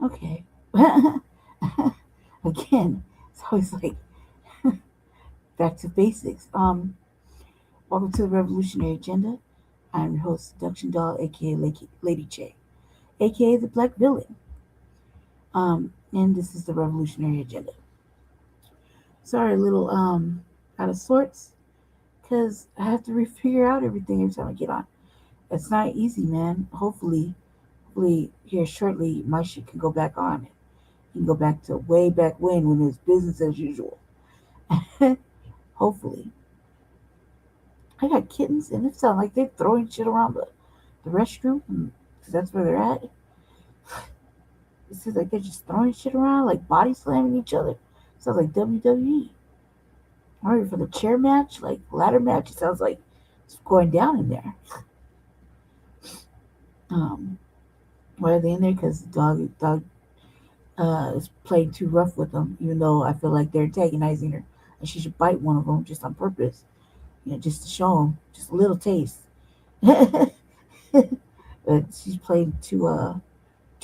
Okay. Again, it's always like back to basics. Welcome to the Revolutionary Agenda. I'm your host, Seduction Doll, aka Lady J, aka the Black Villain. And this is the Revolutionary Agenda. Sorry, a little out of sorts, because I have to figure out everything every time I get on. It's not easy, man. Hopefully, here shortly, my shit can go back on. You can go back to way back when it was business as usual. Hopefully. I got kittens, and it sounds like they're throwing shit around the restroom, because that's where they're at. It seems like they're just throwing shit around, like body slamming each other. Sounds like WWE. Or for the chair match, like ladder match, it sounds like it's going down in there. Um, why are they in there? Because the dog is playing too rough with them, even though I feel like they're antagonizing her. And she should bite one of them just on purpose, just to show them, just a little taste. But she's playing too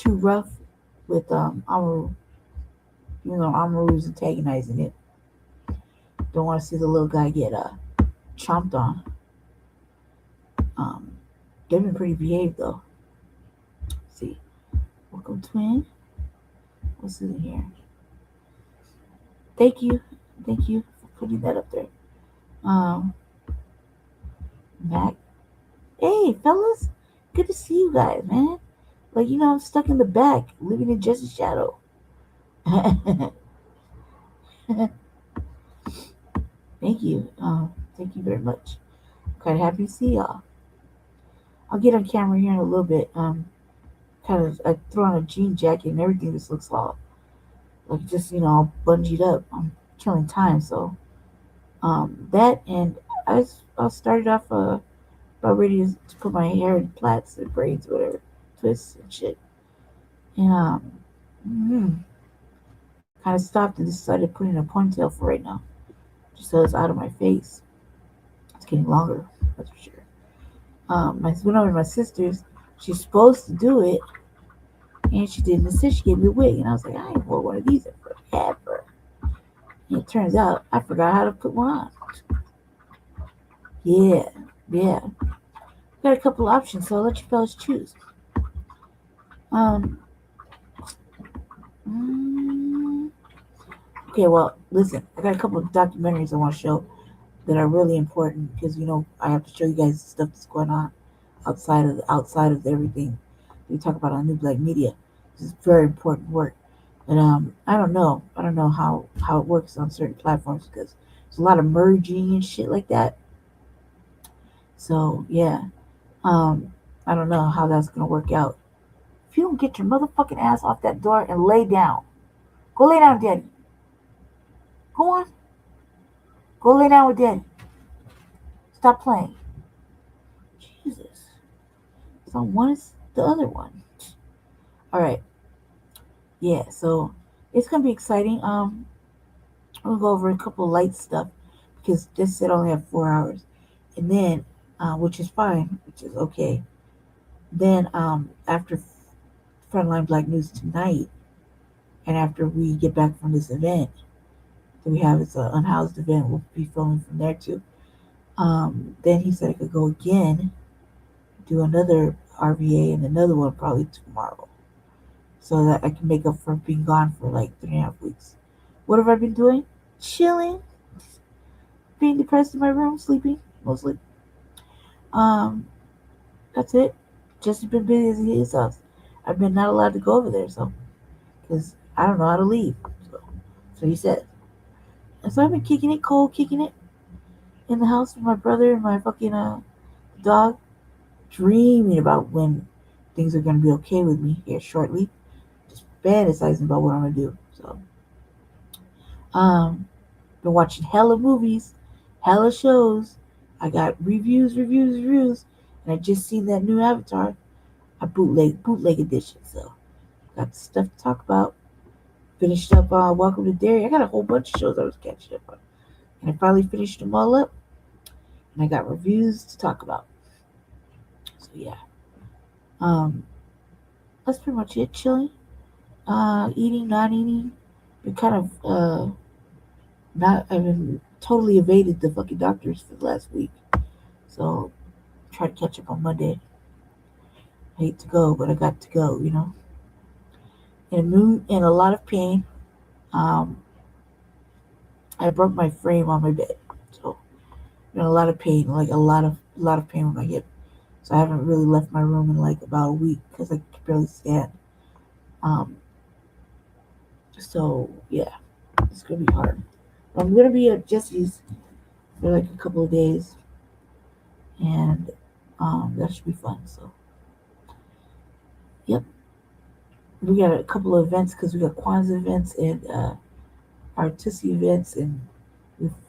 rough with Amaru. Amaru's antagonizing it. Don't want to see the little guy get chomped on. Um, they've been pretty behaved though. Let's see, welcome twin. What's in here? Thank you for putting that up there. Um, Mac. Hey fellas, good to see you guys, man. Like I'm stuck in the back, living in Jesse's shadow. Thank you. Thank you very much. Quite happy to see y'all. I'll get on camera here in a little bit. Kind of I throw on a jean jacket and everything just looks all like just all bungeed up. I'm killing time, so that and I started off about ready to put my hair in plaits and braids, whatever, twists and shit, and mm, kind of stopped and decided putting a ponytail for right now, just so it's out of my face. It's getting longer, that's for sure. I went over to my sister's. She's supposed to do it, and she didn't. Instead, she gave me a wig, and I was like, I ain't wore one of these in forever. And it turns out I forgot how to put one on. Yeah, yeah. Got a couple options, so I'll let you fellas choose. Um, mm, okay, well, listen, I got a couple of documentaries I want to show that are really important because I have to show you guys stuff that's going on outside of everything we talk about on New Black Media. This is very important work, and I don't know how it works on certain platforms because there's a lot of merging and shit like that. So yeah, um, I don't know how that's gonna work out. If you don't get your motherfucking ass off that door and lay down, go lay down, Daddy. Go on, go lay down with Daddy. Stop playing. Jesus, so one is the other one. All right, yeah. So it's gonna be exciting. I'm gonna go over a couple of light stuff because this said only have 4 hours, and then which is fine, which is okay. Then after Frontline Black News tonight, and after we get back from this event that we have, it's an unhoused event. We'll be filming from there too. Then he said I could go again, do another RVA and another one probably tomorrow, so that I can make up for being gone for like 3.5 weeks. What have I been doing? Chilling, being depressed in my room, sleeping mostly. Um, that's it. Just been busy as he is. I've been not allowed to go over there, so because I don't know how to leave. So he said. And so I've been kicking it, cold kicking it in the house with my brother and my fucking dog, dreaming about when things are gonna be okay with me here shortly. Just fantasizing about what I'm gonna do. So been watching hella movies, hella shows. I got reviews, and I just seen that new Avatar, a bootleg edition. So got stuff to talk about. Finished up Welcome to Derry. I got a whole bunch of shows I was catching up on, and I finally finished them all up. And I got reviews to talk about. So yeah, um, that's pretty much it. Chilling. Eating, not eating. Been kind of not. I've been totally evaded the fucking doctors for the last week. So try to catch up on Monday. I hate to go, but I got to go. In a lot of pain. Um, I broke my frame on my bed, so in a lot of pain, like a lot of pain with my hip. So I haven't really left my room in like about a week because I can barely stand. Um, so yeah, it's gonna be hard. I'm gonna be at Jesse's for like a couple of days, and that should be fun. So yep, we got a couple of events because we got Kwanzaa events and artistic events, and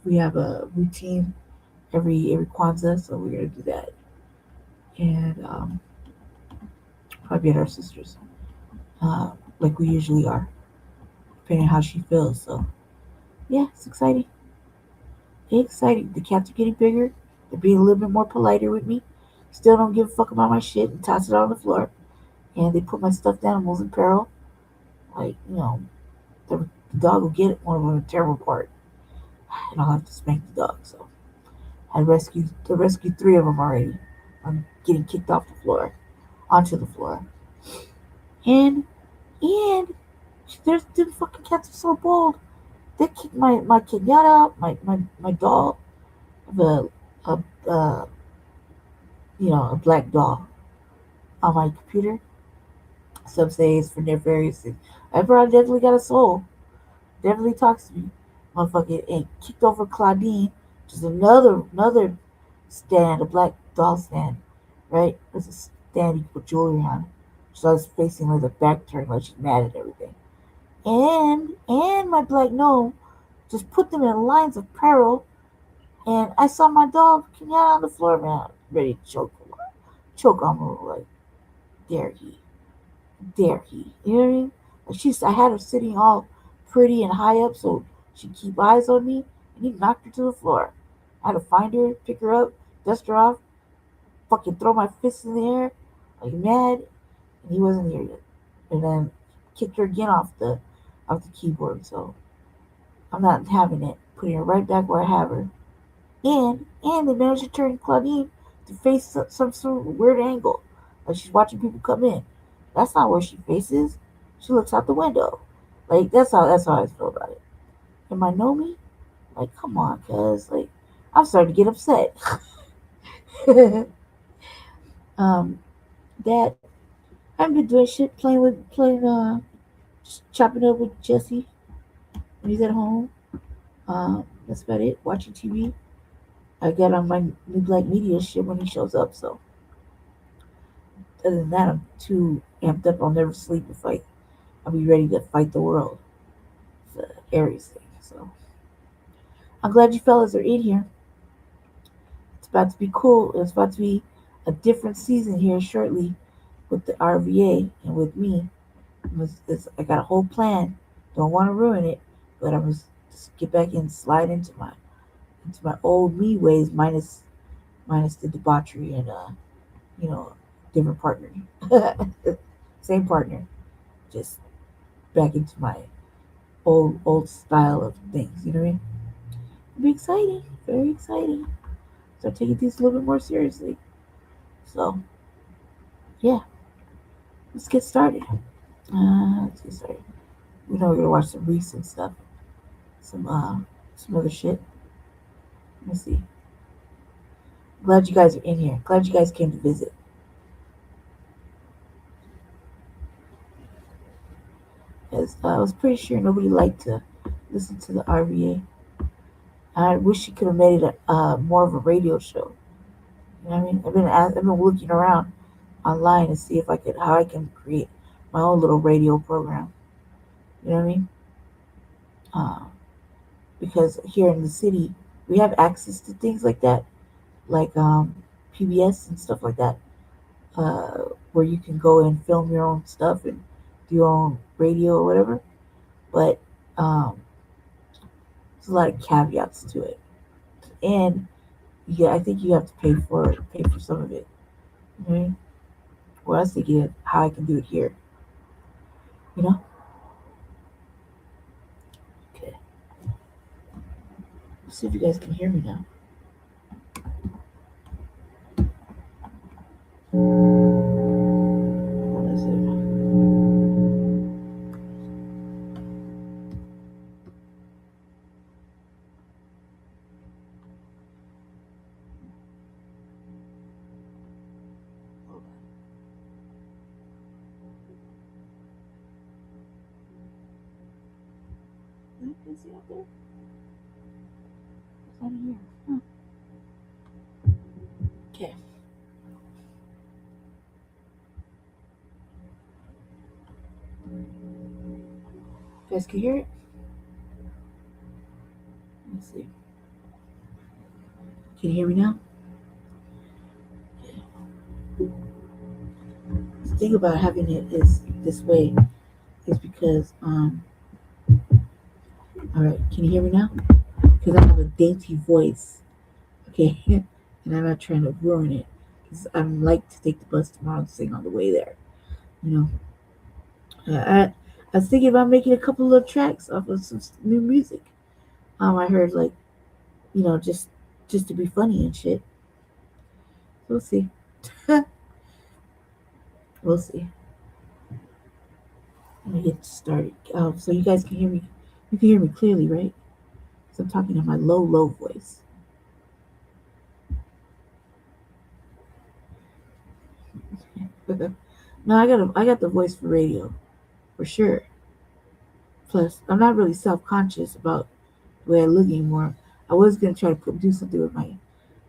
we have a routine every Kwanzaa, so we're gonna do that, and probably at our sister's, uh, like we usually are, depending on how she feels. So yeah, it's exciting. Exciting. The cats are getting bigger. They're being a little bit more politer with me. Still don't give a fuck about my shit and toss it on the floor. And they put my stuffed animals in peril. Like, the dog will get one of them a terrible part. And I'll have to spank the dog. So I rescued three of them already. I'm getting kicked off the floor, onto the floor. And there's the fucking cats are so bold. They kicked my Kenyatta, my doll, the a, a black doll on my computer. Some say it's for nefarious things. Ever definitely got a soul. Definitely talks to me. Motherfucker and kicked over Claudine, just another stand, a black doll stand, right? There's a stand you put jewelry on. So I was facing with her back turned like she's mad at everything. And my black gnome just put them in lines of peril. And I saw my dog Kenyatta on the floor, man, ready to choke on her like dare he. Dare he? You know what I mean? Like I had her sitting all pretty and high up so she'd keep eyes on me, and he knocked her to the floor. I had to find her, pick her up, dust her off, fucking throw my fists in the air, like mad, and he wasn't here yet. And then kicked her again off the keyboard. So I'm not having it. Putting her right back where I have her. And they managed to turn Claudine to face some sort of weird angle, like she's watching people come in. That's not where she faces. She looks out the window. Like that's how I feel about it. Am I know me? Like, come on, cuz like I'm starting to get upset. um, that I haven't been doing shit, playing just chopping up with Jesse when he's at home. That's about it. Watching TV. I got on my new Black Media shit when he shows up. So other than that, I'm too amped up. I'll never sleep if I'll be ready to fight the world. It's a Aries thing. So I'm glad you fellas are in here. It's about to be cool. It's about to be a different season here shortly with the RVA and with me. I got a whole plan. Don't want to ruin it, but I'm just get back and slide into my old me ways, minus the debauchery and you know different partner, same partner, just back into my old style of things. You know what I mean? It'll be exciting, very exciting. Start taking things a little bit more seriously. So yeah, let's get started. Let's get started. We know we're gonna watch some recent stuff, some other shit. Let me see. Glad you guys are in here. Glad you guys came to visit. Because I was pretty sure nobody liked to listen to the RVA. I wish you could have made it more of a radio show. You know what I mean? I've been looking around online to see if how I can create my own little radio program. You know what I mean? Uh, because here in the city we have access to things like that, like PBS and stuff like that, where you can go and film your own stuff and do your own radio or whatever. But um, there's a lot of caveats to it, and yeah, I think you have to pay for some of it. Okay? Well, I was thinking of how I can do it here. You know? See if you guys can hear me now. What is it? Hold on. You can see out there? It's not here. Huh. Okay. You guys can hear it? Let's see. Can you hear me now? The thing about having it is this way is because all right, can you hear me now? Because I have a dainty voice, okay, and I'm not trying to ruin it because I'm like to take the bus tomorrow and sing on the way there. You know, I was thinking about making a couple of tracks off of some new music. I heard like just to be funny and shit. We'll see. We'll see. Let me get started. So you guys can hear me. You can hear me clearly, right? Because I'm talking in my low voice. No, I got the voice for radio, for sure. Plus, I'm not really self conscious about the way I look anymore. I was gonna try to do something with my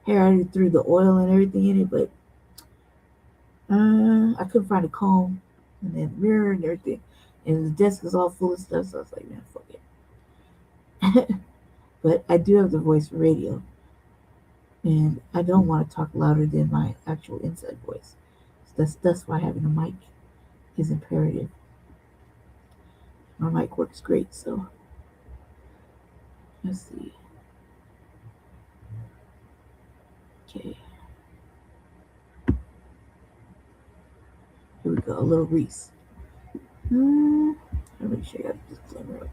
hair. I threw the oil and everything in it, but I couldn't find a comb and then mirror and everything. And the desk is all full of stuff, so I was like, man, fuck it. But I do have the voice for radio, and I don't want to talk louder than my actual inside voice. So that's why having a mic is imperative. My mic works great, so let's see. Okay, here we go. A little Reese. I'll make sure I got the disclaimer up.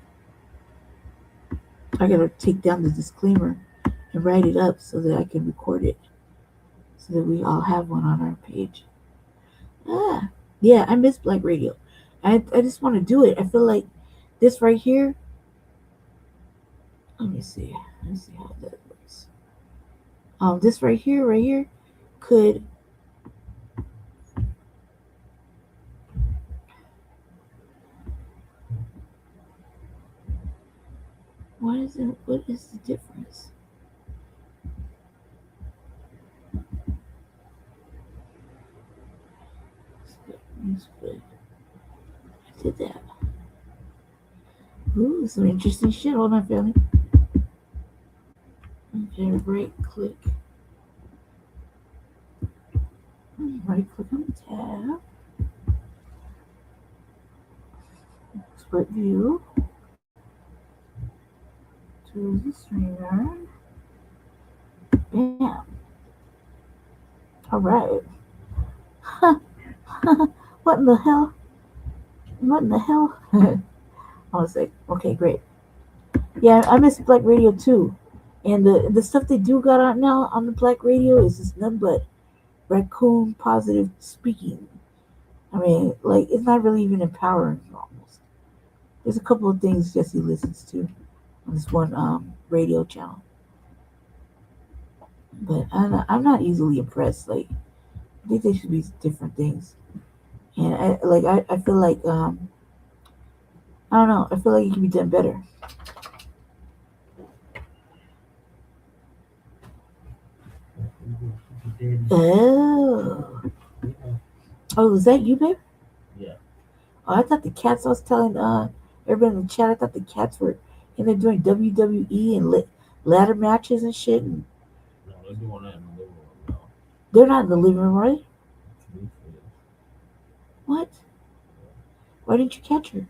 I gotta take down the disclaimer and write it up so that I can record it, so that we all have one on our page. Yeah, I miss Black Radio. I just want to do it. I feel like this right here. Let me see. Let's see how that works. This right here, could. What is it? What is the difference? Split. I did that. Ooh, some interesting shit. Hold on, family. Okay, right click. Right click on the tab. Split view. To the streamer. Bam. Alright. What in the hell? What in the hell? I was like, okay, great. Yeah, I miss Black Radio too. And the stuff they do got out now on the Black Radio is just nothing but raccoon positive speaking. I mean, like, it's not really even empowering almost. There's a couple of things Jesse listens to on this one radio channel. But I'm not easily impressed. Like, I think there should be different things. And I feel like I don't know. I feel like it can be done better. Oh, was that you, babe? Yeah. Oh, I thought the cats. I was telling everybody in the chat. I thought the cats were in there doing WWE and ladder matches and shit. And No, they're doing that in the living room now. they're not in the living room, right? What? Why didn't you catch her?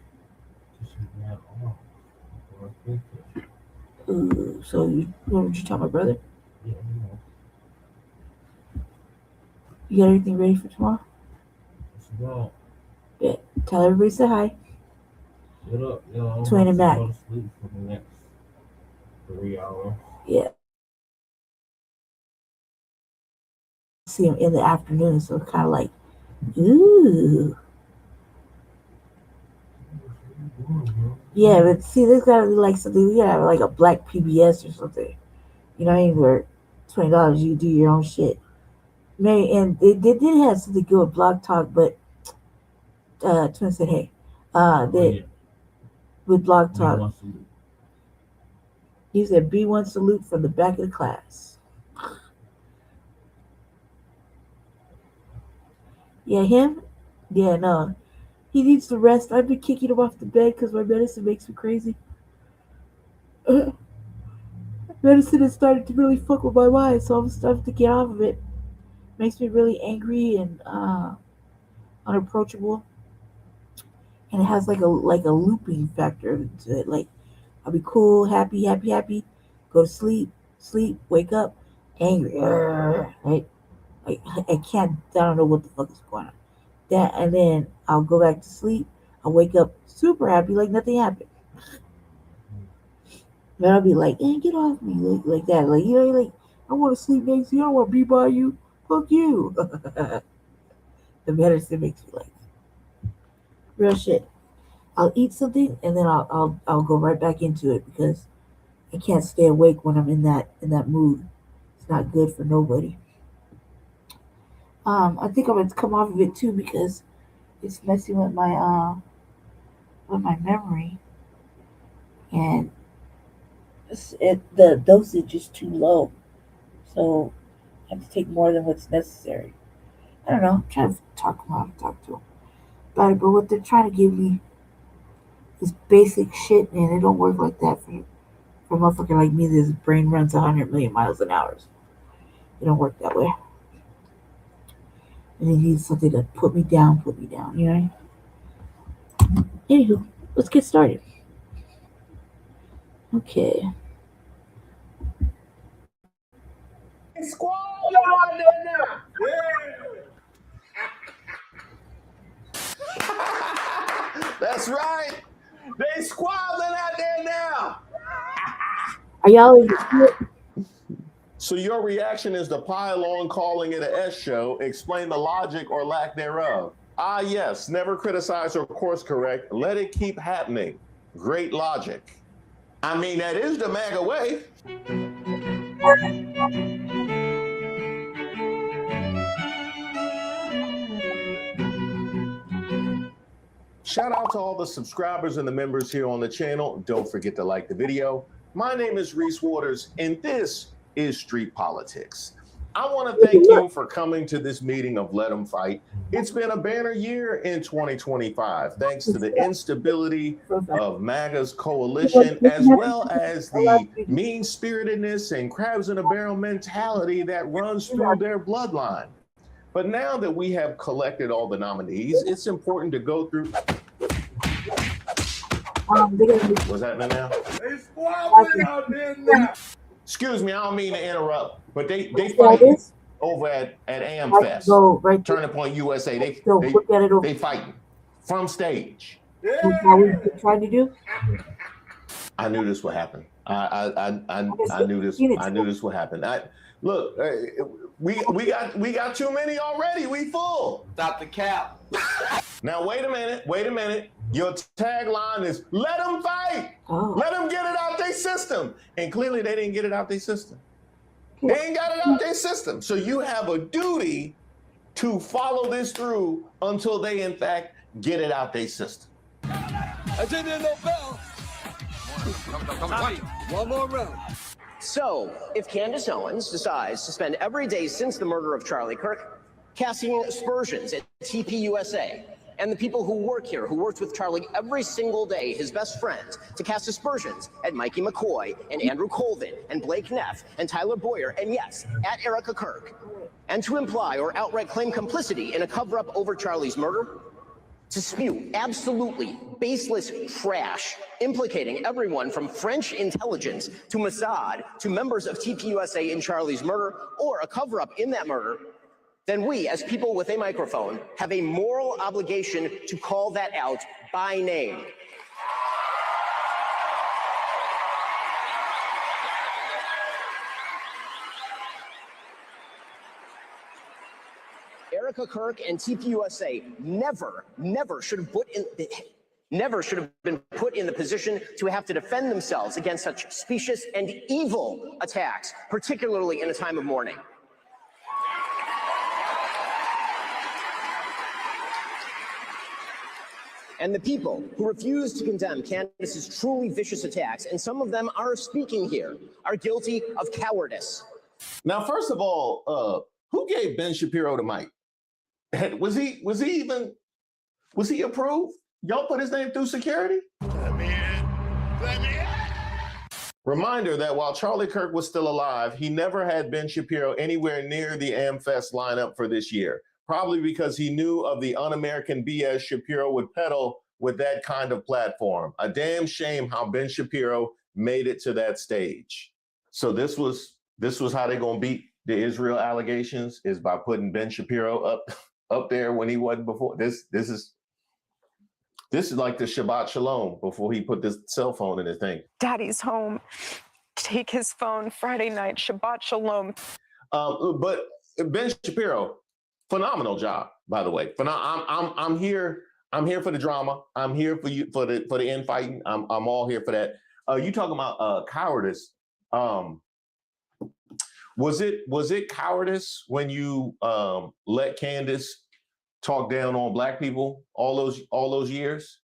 So what would you tell my brother? Yeah, You got everything ready for tomorrow? well, Yeah. Tell everybody say hi. Get up, yo. Twain and Mac. Go to sleep for the next 3 hours. Yeah. See them in the afternoon, so it's kind of like, ooh. Yeah, but see, there's gotta be like something. We gotta have like a black PBS or something. You know what I mean? Where $20 you do your own shit. Maybe, and they did have something good with Blog Talk, but Twin said, hey, they with Blog Talk, he said B1 salute from the back of the class. Yeah, him. Yeah, no, he needs to rest. I've been kicking him off the bed because my medicine makes me crazy. Medicine has started to really fuck with my mind, so I'm starting to get off of it. Makes me really angry and unapproachable, and it has like a looping factor to it. Like I'll be cool, happy, happy, happy, go to sleep, sleep, wake up, angry, right? Like I can't, I don't know what the fuck is going on. That and then I'll go back to sleep. I'll wake up super happy, like nothing happened. Then I'll be like, get off me, like that, like like I want to sleep next to you. I don't want to be by you. Fuck you. The medicine makes me like real shit. I'll eat something and then I'll go right back into it because I can't stay awake when I'm in that mood. It's not good for nobody. I think I'm gonna come off of it too because it's messing with my memory and the dosage is too low. So I have to take more than what's necessary. I don't know. I'm trying to talk to them about it, but what they're trying to give me is basic shit, and it don't work like that for a motherfucker like me. This brain runs 100 million miles an hour. It don't work that way. And it needs something to put me down, you know? Anywho, let's get started. Okay. Squad out there now. Yeah. That's right. They squabbling out there now. Are y'all in the So your reaction is to pile on calling it a S show, explain the logic or lack thereof. Ah, yes, never criticize or course correct. Let it keep happening. Great logic. I mean, that is the MAGA way. Shout out to all the subscribers and the members here on the channel. Don't forget to like the video. My name is Reese Waters, and this is Street Politics. I want to thank you for coming to this meeting of Let 'em Fight. It's been a banner year in 2025, thanks to the instability of MAGA's coalition, as well as the mean-spiritedness and crabs in a barrel mentality that runs through their bloodline. But now that we have collected all the nominees, it's important to go through. What's happening now? They squabbling out there now. Excuse me, I don't mean to interrupt, but they fighting over at AmFest, right Turning Point USA. They fighting from stage. That's what we're trying to do. I knew this would happen. I knew this. I knew this would happen. Look, we got too many already. We full. Stop the cap. Now wait a minute. Your tagline is "Let them fight. Oh. Let them get it out their system." And clearly they didn't get it out their system. They ain't got it out their system. So you have a duty to follow this through until they in fact get it out their system. I didn't hear no bell. One more round. So, if Candace Owens decides to spend every day since the murder of Charlie Kirk casting aspersions at TPUSA and the people who work here, who worked with Charlie every single day, his best friends, to cast aspersions at Mikey McCoy and Andrew Colvin and Blake Neff and Tyler Boyer and yes, at Erica Kirk, and to imply or outright claim complicity in a cover-up over Charlie's murder, to spew absolutely baseless trash implicating everyone from French intelligence to Mossad to members of TPUSA in Charlie's murder or a cover-up in that murder, then we, as people with a microphone, have a moral obligation to call that out by name. Erica Kirk and TPUSA never should have been put in the position to have to defend themselves against such specious and evil attacks, particularly in a time of mourning. And the people who refuse to condemn Candace's truly vicious attacks, and some of them are speaking here, are guilty of cowardice. Now, first of all, who gave Ben Shapiro the mic? Was he approved? Y'all put his name through security? Let me in. Let me in. Reminder that while Charlie Kirk was still alive, he never had Ben Shapiro anywhere near the AmFest lineup for this year, probably because he knew of the un-American BS Shapiro would peddle with that kind of platform. A damn shame how Ben Shapiro made it to that stage. So this was how they're gonna beat the Israel allegations, is by putting Ben Shapiro up there when he wasn't before. This is like the Shabbat Shalom before he put this cell phone in his thing. Daddy's home. Take his phone Friday night. Shabbat Shalom. But Ben Shapiro, phenomenal job, by the way. I'm here for the drama. I'm here for you for the infighting. I'm all here for that. You talking about cowardice? Was it cowardice when you let Candace talk down on Black people all those years?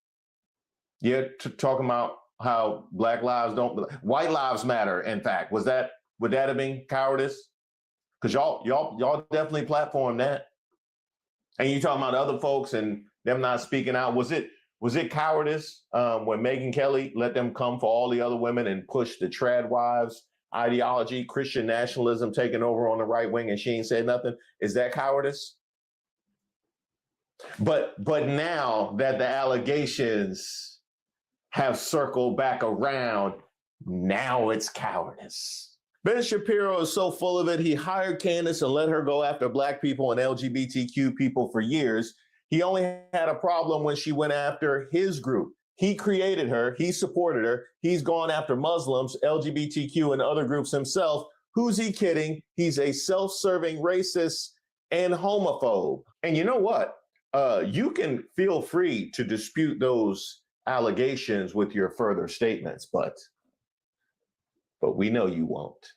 Yeah, talking about how Black lives white lives matter. In fact, would that have been cowardice? Because y'all definitely platformed that. And you talking about other folks and them not speaking out. Was it cowardice when Megyn Kelly let them come for all the other women and push the trad wives ideology, Christian nationalism taking over on the right wing, and she ain't said nothing? Is that cowardice? But now that the allegations have circled back around, now it's cowardice. Ben Shapiro is so full of it, he hired Candace and let her go after Black people and LGBTQ people for years. He only had a problem when she went after his group. He created her, he supported her, he's gone after Muslims, LGBTQ, and other groups himself. Who's he kidding? He's a self-serving racist and homophobe. And you know what? You can feel free to dispute those allegations with your further statements, but we know you won't.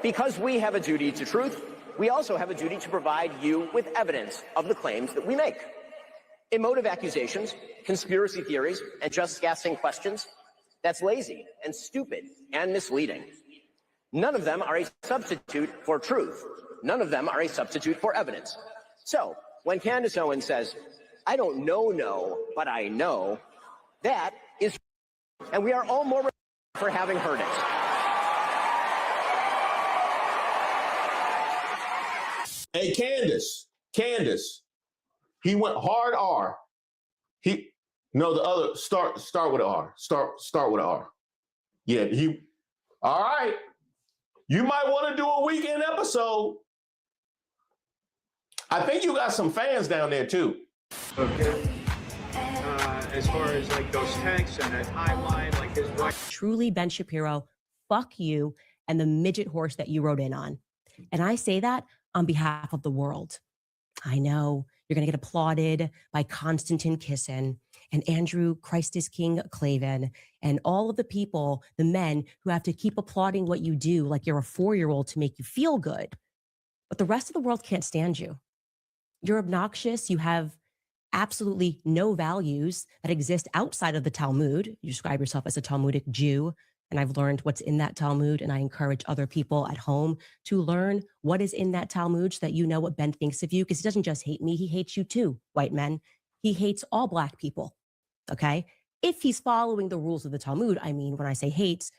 Because we have a duty to truth, we also have a duty to provide you with evidence of the claims that we make. Emotive accusations, conspiracy theories, and just guessing questions, that's lazy and stupid and misleading. None of them are a substitute for truth. None of them are a substitute for evidence. So when Candace Owens says, "I don't know, but I know," that is, and we are all more for having heard it. Hey, Candace, he went hard R. The other start with an R. Start with an R. Yeah, all right. You might want to do a weekend episode. I think you got some fans down there too. Okay. As far as like those texts and that timeline, like his wife. Truly, Ben Shapiro, fuck you and the midget horse that you rode in on. And I say that on behalf of the world. I know you're going to get applauded by Konstantin Kisin and Andrew Christ is King Clavin and all of the people, the men who have to keep applauding what you do like you're a 4-year-old to make you feel good. But the rest of the world can't stand you. You're obnoxious. You have absolutely no values that exist outside of the Talmud. You describe yourself as a Talmudic Jew, and I've learned what's in that Talmud, and I encourage other people at home to learn what is in that Talmud so that you know what Ben thinks of you, because he doesn't just hate me, he hates you too, white men. He hates all Black people, okay? If he's following the rules of the Talmud, I mean, when I say hates,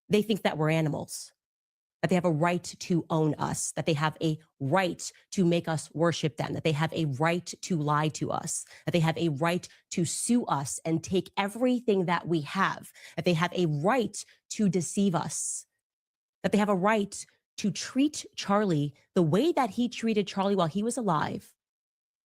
they think that we're animals, that they have a right to own us, that they have a right to make us worship them, that they have a right to lie to us, that they have a right to sue us and take everything that we have, that they have a right to deceive us, that they have a right to treat Charlie the way that he treated Charlie while he was alive,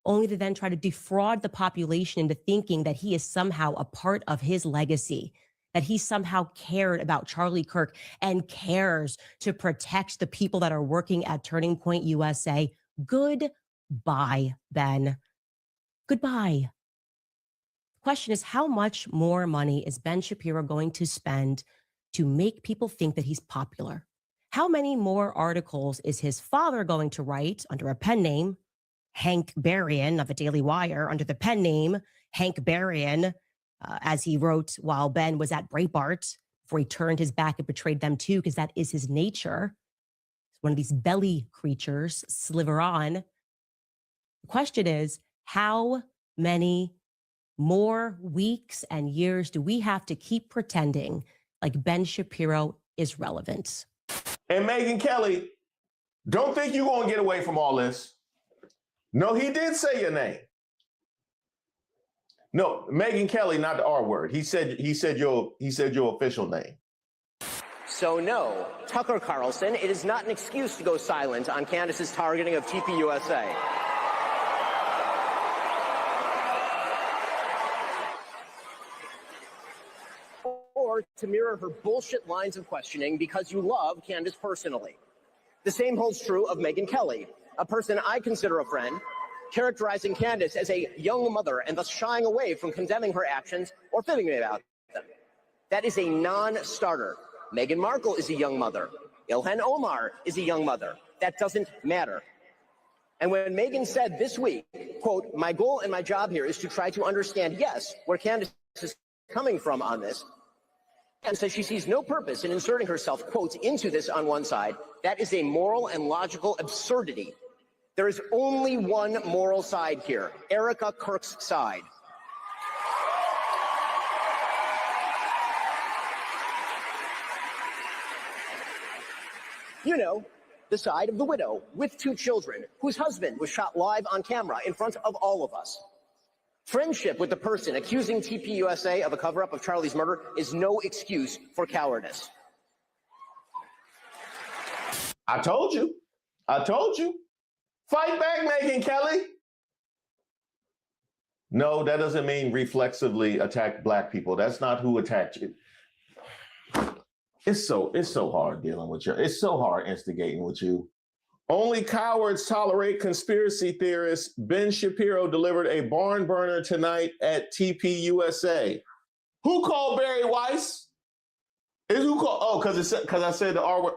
only to then try to defraud the population into thinking that he is somehow a part of his legacy, that he somehow cared about Charlie Kirk and cares to protect the people that are working at Turning Point USA. Good Bye, Ben. Goodbye. The question is, how much more money is Ben Shapiro going to spend to make people think that he's popular? How many more articles is his father going to write under a pen name, Hank Berrien of the Daily Wire, under the pen name Hank Berrien, as he wrote while Ben was at Breitbart, before he turned his back and betrayed them too, because that is his nature. He's one of these belly creatures, sliver on. The question is, how many more weeks and years do we have to keep pretending like Ben Shapiro is relevant? And Megyn Kelly, don't think you're going to get away from all this. No, he did say your name. No, Megyn Kelly, not the R word. He said your official name. So no, Tucker Carlson, it is not an excuse to go silent on Candace's targeting of TPUSA. Or to mirror her bullshit lines of questioning because you love Candace personally. The same holds true of Megyn Kelly, a person I consider a friend, characterizing Candace as a young mother and thus shying away from condemning her actions or fibbing about them. That is a non-starter. Meghan Markle is a young mother. Ilhan Omar is a young mother. That doesn't matter. And when Megyn said this week, quote, "My goal and my job here is to try to understand, yes, where Candace is coming from on this," and says she sees no purpose in inserting herself, quote, into this on one side, that is a moral and logical absurdity. There is only one moral side here, Erica Kirk's side. You know, the side of the widow with 2 children, whose husband was shot live on camera in front of all of us. Friendship with the person accusing TPUSA of a cover-up of Charlie's murder is no excuse for cowardice. I told you. I told you. Fight back, Megyn Kelly. No, that doesn't mean reflexively attack Black people. That's not who attacked you. It's so hard dealing with you. It's so hard instigating with you. Only cowards tolerate conspiracy theorists. Ben Shapiro delivered a barn burner tonight at TPUSA. Who called Barry Weiss? Is who called? Oh, because I said the R word.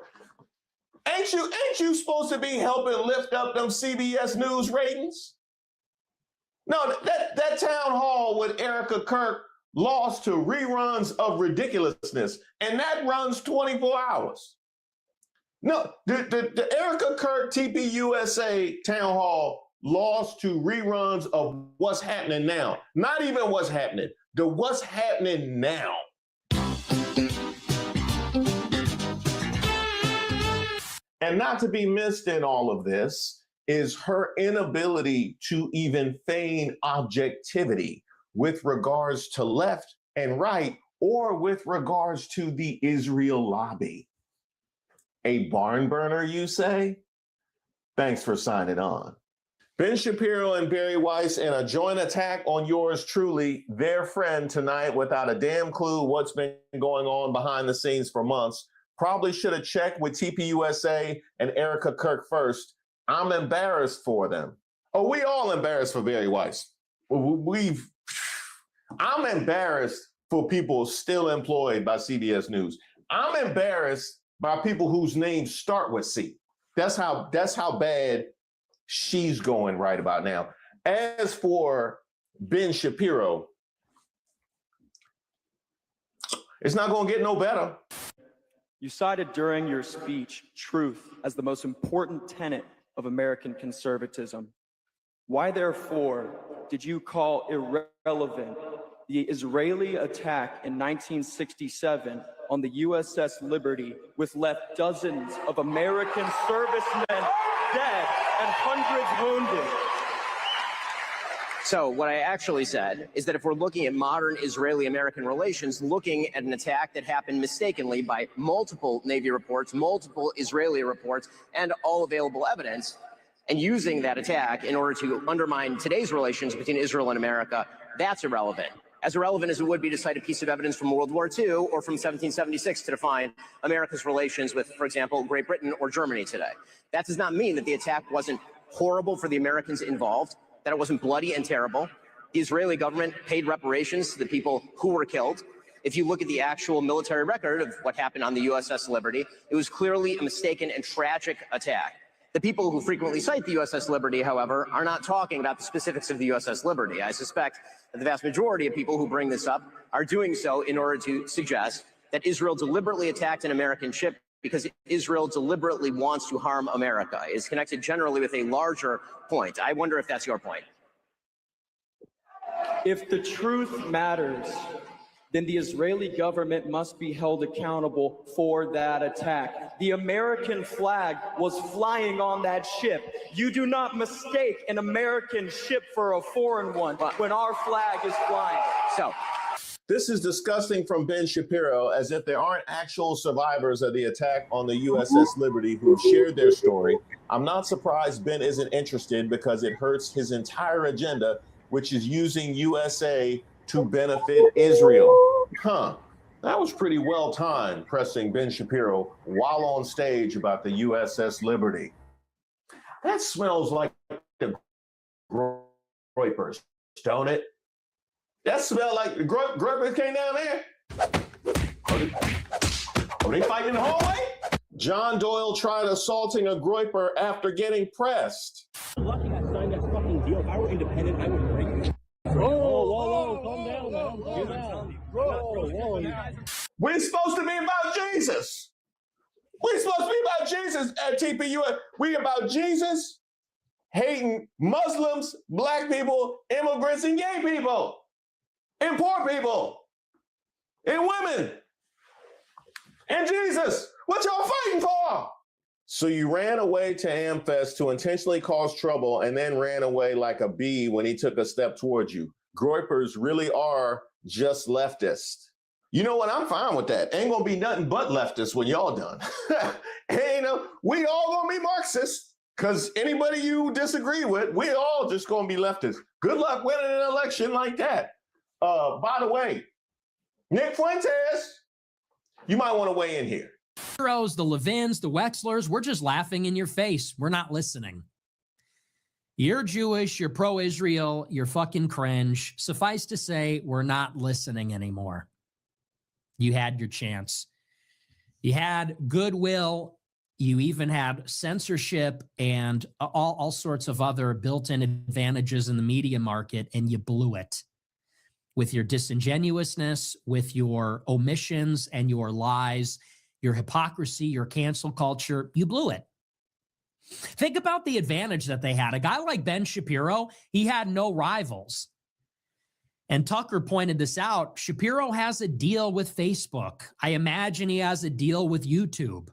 Ain't you supposed to be helping lift up them CBS News ratings? No, that town hall with Erica Kirk lost to reruns of ridiculousness, and that runs 24 hours. No, the Erica Kirk TPUSA town hall lost to reruns of what's happening now. Not even what's happening, the what's happening now. And not to be missed in all of this is her inability to even feign objectivity with regards to left and right, or with regards to the Israel lobby. A barn burner, you say? Thanks for signing on. Ben Shapiro and Barry Weiss in a joint attack on yours truly, their friend tonight, without a damn clue what's been going on behind the scenes for months. Probably should have checked with TPUSA and Erica Kirk first. I'm embarrassed for them. Oh, we all embarrassed for Barry Weiss. I'm embarrassed for people still employed by CBS News. I'm embarrassed by people whose names start with C. That's how bad she's going right about now. As for Ben Shapiro, it's not going to get no better. You cited during your speech truth as the most important tenet of American conservatism. Why, therefore, did you call irrelevant the Israeli attack in 1967 on the USS Liberty, which left dozens of American servicemen dead and hundreds wounded? So what I actually said is that if we're looking at modern Israeli-American relations, looking at an attack that happened mistakenly by multiple Navy reports, multiple Israeli reports, and all available evidence, and using that attack in order to undermine today's relations between Israel and America, that's irrelevant. As irrelevant as it would be to cite a piece of evidence from World War II or from 1776 to define America's relations with, for example, Great Britain or Germany today. That does not mean that the attack wasn't horrible for the Americans involved, that it wasn't bloody and terrible. The Israeli government paid reparations to the people who were killed. If you look at the actual military record of what happened on the USS Liberty, it was clearly a mistaken and tragic attack. The people who frequently cite the USS Liberty, however, are not talking about the specifics of the USS Liberty. I suspect that the vast majority of people who bring this up are doing so in order to suggest that Israel deliberately attacked an American ship because Israel deliberately wants to harm America. It is connected generally with a larger point. I wonder if that's your point. If the truth matters, then the Israeli government must be held accountable for that attack. The American flag was flying on that ship. You do not mistake an American ship for a foreign one when our flag is flying. So, this is disgusting from Ben Shapiro, as if there aren't actual survivors of the attack on the USS Liberty who have shared their story. I'm not surprised Ben isn't interested because it hurts his entire agenda, which is using USA to benefit Israel. Huh. That was pretty well timed, pressing Ben Shapiro while on stage about the USS Liberty. That smells like the groypers, don't it? That smell like the groypers came down there. Are they fighting in the hallway? John Doyle tried assaulting a groyper after getting pressed. I'm lucky I signed that fucking deal. If I were independent, I would bring it. Whoa, calm down, man. Calm down. Whoa. We're supposed to be about Jesus. We're supposed to be about Jesus at TPU. We about Jesus hating Muslims, black people, immigrants, and gay people, and poor people, and women, and Jesus. What y'all fighting for? So you ran away to AmFest to intentionally cause trouble and then ran away like a bee when he took a step towards you. Groypers really are just leftists. You know what? I'm fine with that. Ain't gonna be nothing but leftists when y'all done. We all gonna be Marxists, because anybody you disagree with, we all just gonna be leftists. Good luck winning an election like that. By the way, Nick Fuentes, you might want to weigh in here. The Levins, the Wexlers, we're just laughing in your face. We're not listening. You're Jewish, you're pro-Israel, you're fucking cringe. Suffice to say, we're not listening anymore. You had your chance. You had goodwill. You even had censorship and all sorts of other built-in advantages in the media market, and you blew it. With your disingenuousness, with your omissions and your lies, your hypocrisy, your cancel culture, you blew it. Think about the advantage that they had. A guy like Ben Shapiro, he had no rivals. And Tucker pointed this out. Shapiro has a deal with Facebook. I imagine he has a deal with YouTube.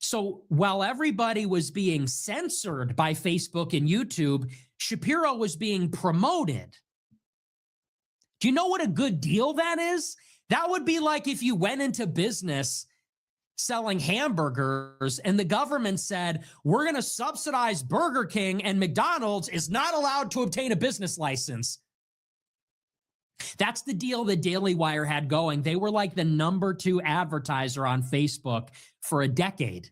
So while everybody was being censored by Facebook and YouTube, Shapiro was being promoted. Do you know what a good deal that is? That would be like if you went into business selling hamburgers and the government said, we're going to subsidize Burger King and McDonald's is not allowed to obtain a business license. That's the deal that Daily Wire had going. They were like the #2 advertiser on Facebook for a decade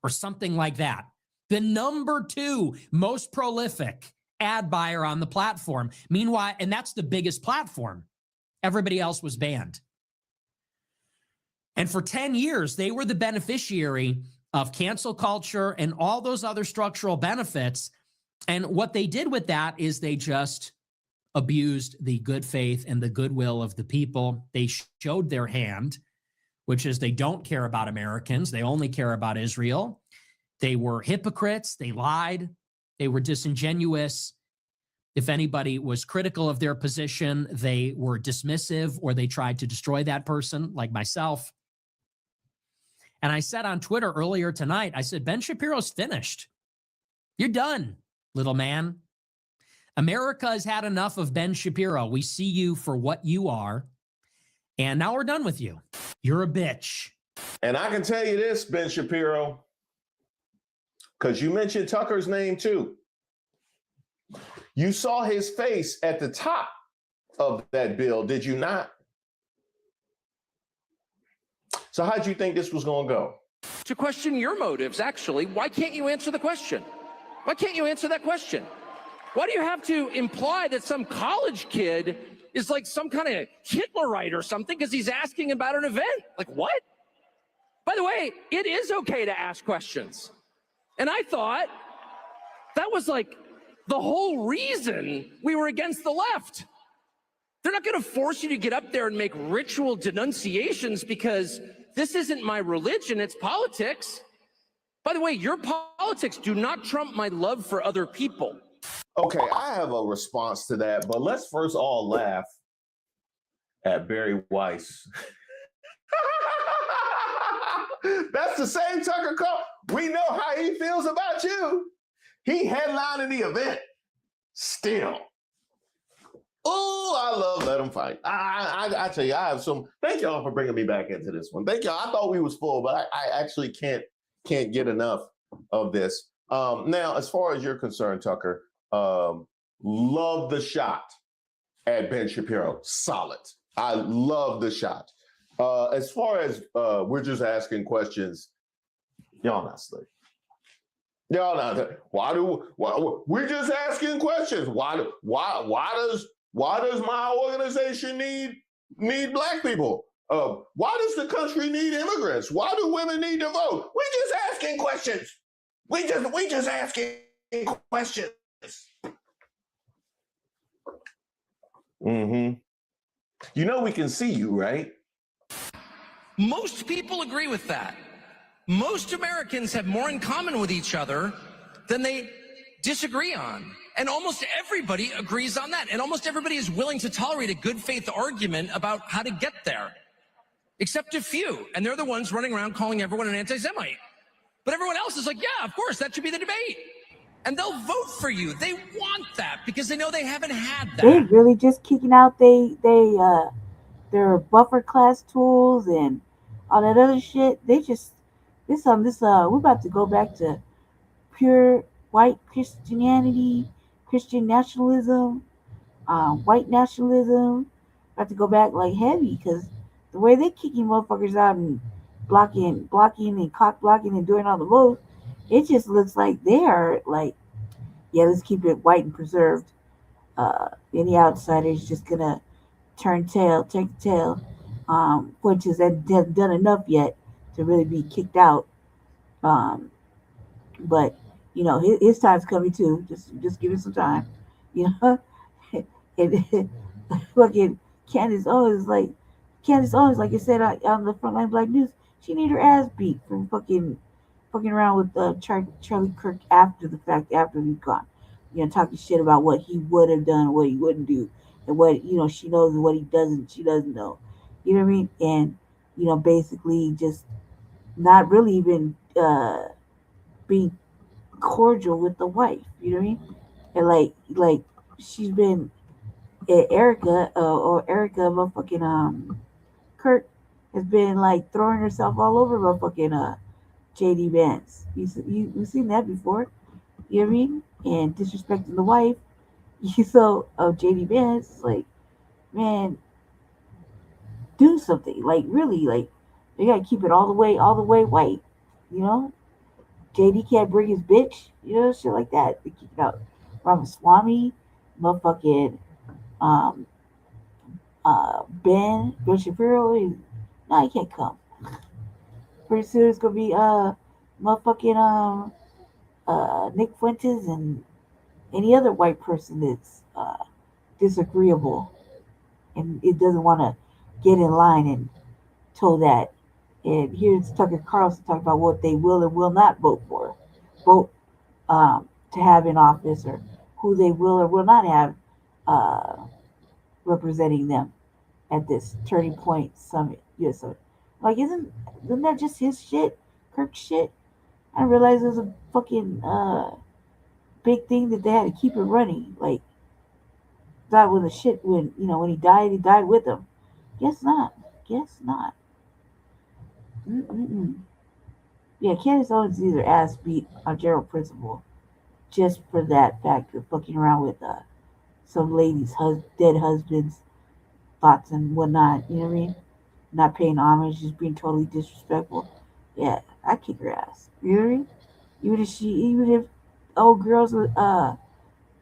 or something like that. The #2 most prolific ad buyer on the platform. Meanwhile, and that's the biggest platform. Everybody else was banned. And for 10 years, they were the beneficiary of cancel culture and all those other structural benefits. And what they did with that is they just abused the good faith and the goodwill of the people. They showed their hand, which is they don't care about Americans. They only care about Israel. They were hypocrites. They lied. They were disingenuous. If anybody was critical of their position, they were dismissive or they tried to destroy that person, like myself. And I said on Twitter earlier tonight, I said, Ben Shapiro's finished. You're done, little man. America has had enough of Ben Shapiro. We see you for what you are. And now we're done with you. You're a bitch. And I can tell you this, Ben Shapiro, because you mentioned Tucker's name too. You saw his face at the top of that bill, did you not? So how'd you think this was going to go? To question your motives, actually, why can't you answer the question? Why can't you answer that question? Why do you have to imply that some college kid is like some kind of Hitlerite or something because he's asking about an event? Like, what? By the way, it is okay to ask questions. And I thought that was like the whole reason we were against the left. They're not going to force you to get up there and make ritual denunciations because this isn't my religion, it's politics. By the way, your politics do not trump my love for other people. Okay, I have a response to that, but let's first all laugh at Barry Weiss. That's the same Tucker Carlson. We know how he feels about you. He headlining the event still. Oh, I love Let Them Fight. I tell you, I have some. Thank y'all for bringing me back into this one. Thank y'all. I thought we was full, but I actually can't get enough of this. Now, as far as you're concerned, Tucker, love the shot at Ben Shapiro. Solid. I love the shot. As far as we're just asking questions, y'all not slick. Y'all not. We're just asking questions? Why does my organization need black people? Why does the country need immigrants? Why do women need to vote? We just asking questions. We just asking questions. Mm-hmm. You know we can see you, right? Most people agree with that. Most Americans have more in common with each other than they disagree on. And almost everybody agrees on that. And almost everybody is willing to tolerate a good faith argument about how to get there. Except a few. And they're the ones running around calling everyone an anti-Semite. But everyone else is like, yeah, of course, that should be the debate. And they'll vote for you. They want that because they know they haven't had that. They really just kicking out their buffer class tools and all that other shit. They just we're about to go back to pure white Christianity, Christian nationalism, white nationalism. About to go back like heavy because the way they kicking motherfuckers out and blocking and cock blocking and doing all the most, it just looks like they are like, yeah, let's keep it white and preserved. Any outsider's just gonna take the tail, which is that hasn't done enough yet to really be kicked out. But you know his time's coming too. Just give it some time, you know. And fucking Candace Owens, like I said on the Frontline Black News, she need her ass beat from fucking around with Charlie Kirk after the fact, after he's gone. You know, talking shit about what he would have done, what he wouldn't do, and what she knows and what she doesn't know. You know what I mean? And basically just not really even being cordial with the wife. You know what I mean? And like she's been Erica motherfucking Kirk has been like throwing herself all over motherfucking JD Vance. You've seen that before. You know what I mean? And disrespecting the wife. So JD Vance, like, man, do something. Like, really, like, they gotta keep it all the way white. You know? JD can't bring his bitch, shit like that. They keep it out. Ramaswamy, motherfucking Ben Shapiro, no, he can't come. Pretty soon it's gonna be motherfucking Nick Fuentes and any other white person that's disagreeable and it doesn't want to get in line and toe that. And here's Tucker Carlson talking about what they will and will not vote to have in office, or who they will or will not have representing them at this Turning Point Summit. Yes, so like, isn't that just his shit, Kirk shit? I realized it was a fucking big thing that they had to keep it running. Like, that when when he died with him. Guess not. Yeah, Candace Owens needs her ass beat on general principle, just for that fact of fucking around with some lady's dead husband's thoughts and whatnot. You know what I mean? Not paying homage, just being totally disrespectful. Yeah, I kick her ass. You know what I mean? Even if old girls with a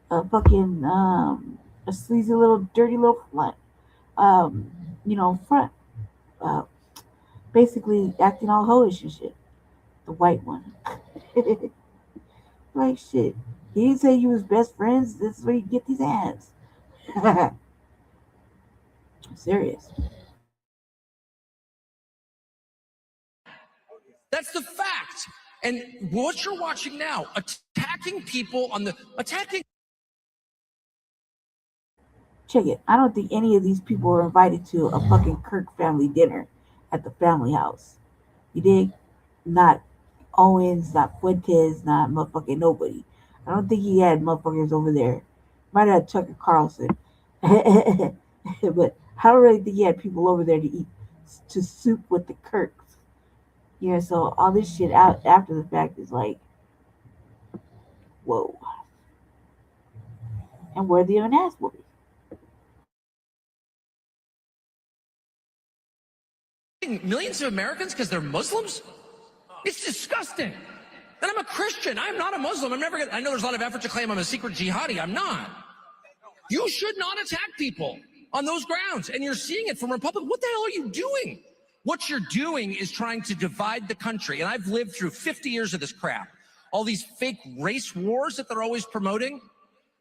fucking a sleazy little dirty little front, front, uh, basically acting all hoish and shit. The white one, like shit. He didn't say you was best friends. This is where you get these ads. I'm serious. That's the fact. And what you're watching now, attacking people on the attacking. Check it. I don't think any of these people were invited to a fucking Kirk family dinner at the family house. You dig? Not Owens, not Fuentes, not motherfucking nobody. I don't think he had motherfuckers over there. Might have had Tucker Carlson. But I don't really think he had people over there to eat to soup with the Kirks. So all this shit out after the fact is like, whoa. And worthy of an ass whooping. Millions of Americans because they're Muslims? It's disgusting. And I'm a Christian. I'm not a Muslim. I'm never gonna, I know there's a lot of effort to claim I'm a secret jihadi. I'm not. You should not attack people on those grounds. And you're seeing it from Republicans. What the hell are you doing? What you're doing is trying to divide the country. And I've lived through 50 years of this crap. All these fake race wars that they're always promoting.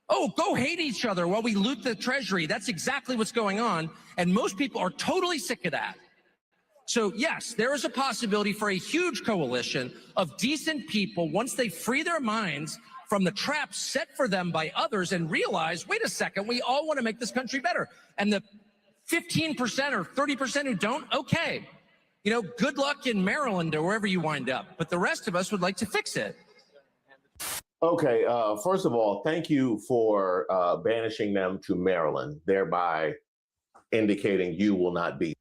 Oh, go hate each other while we loot the treasury. That's exactly what's going on. And most people are totally sick of that. So yes, there is a possibility for a huge coalition of decent people once they free their minds from the traps set for them by others and realize, wait a second, we all want to make this country better. And the 15% or 30% who don't, okay. Good luck in Maryland or wherever you wind up. But the rest of us would like to fix it. Okay, first of all, thank you for banishing them to Maryland, thereby indicating you will not be.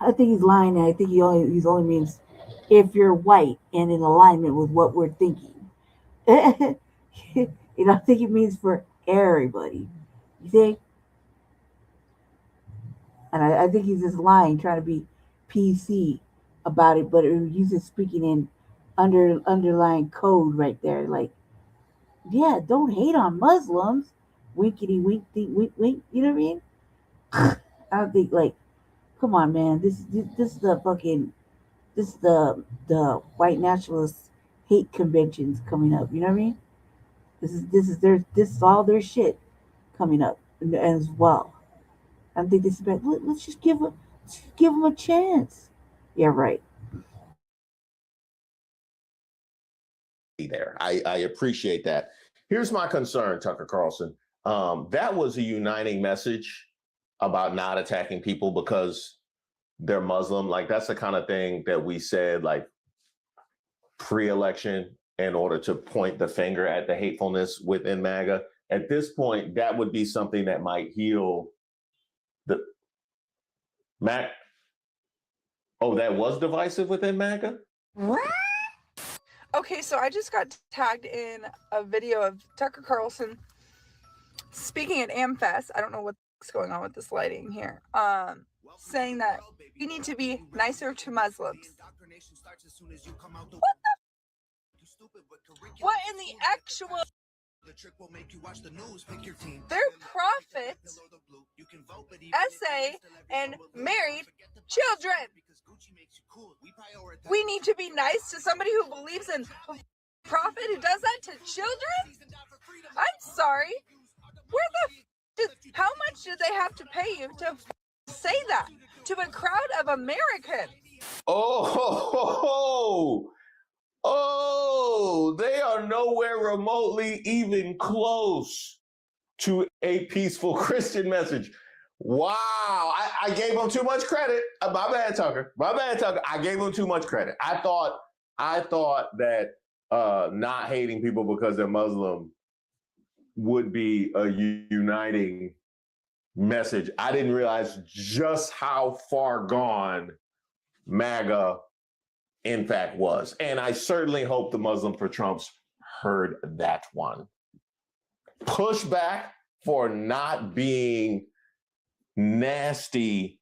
I think he's lying, and I think he only means if you're white and in alignment with what we're thinking. I think it means for everybody. You think? And I think he's just lying, trying to be PC about it, but he's just speaking in underlying code right there. Like, yeah, don't hate on Muslims. Winkety wink, wink, wink. You know what I mean? I don't think come on, man. This is the fucking the white nationalist hate conventions coming up. You know what I mean? This is all their shit coming up as well. I think this is bad. Let's just give them a chance. Yeah, right. There, I appreciate that. Here's my concern, Tucker Carlson. That was a uniting message about not attacking people because they're Muslim. Like, that's the kind of thing that we said, like, pre-election in order to point the finger at the hatefulness within MAGA. At this point, that would be something that might heal the Mac. Oh, that was divisive within MAGA? Okay, so I just got tagged in a video of Tucker Carlson speaking at AmFest. I don't know what's going on with this lighting here. Saying that we need to be nicer to Muslims. What in the actual? Their prophet, essay, and married children. We need to be nice to somebody who believes in prophet who does that to children? I'm sorry. How much do they have to pay you to say that to a crowd of Americans? Oh, they are nowhere remotely even close to a peaceful Christian message. Wow, I gave them too much credit. My bad, Tucker. I gave them too much credit. I thought that not hating people because they're Muslim would be a uniting message. I didn't realize just how far gone MAGA in fact was. And I certainly hope the Muslim for Trumps heard that one. Pushback for not being nasty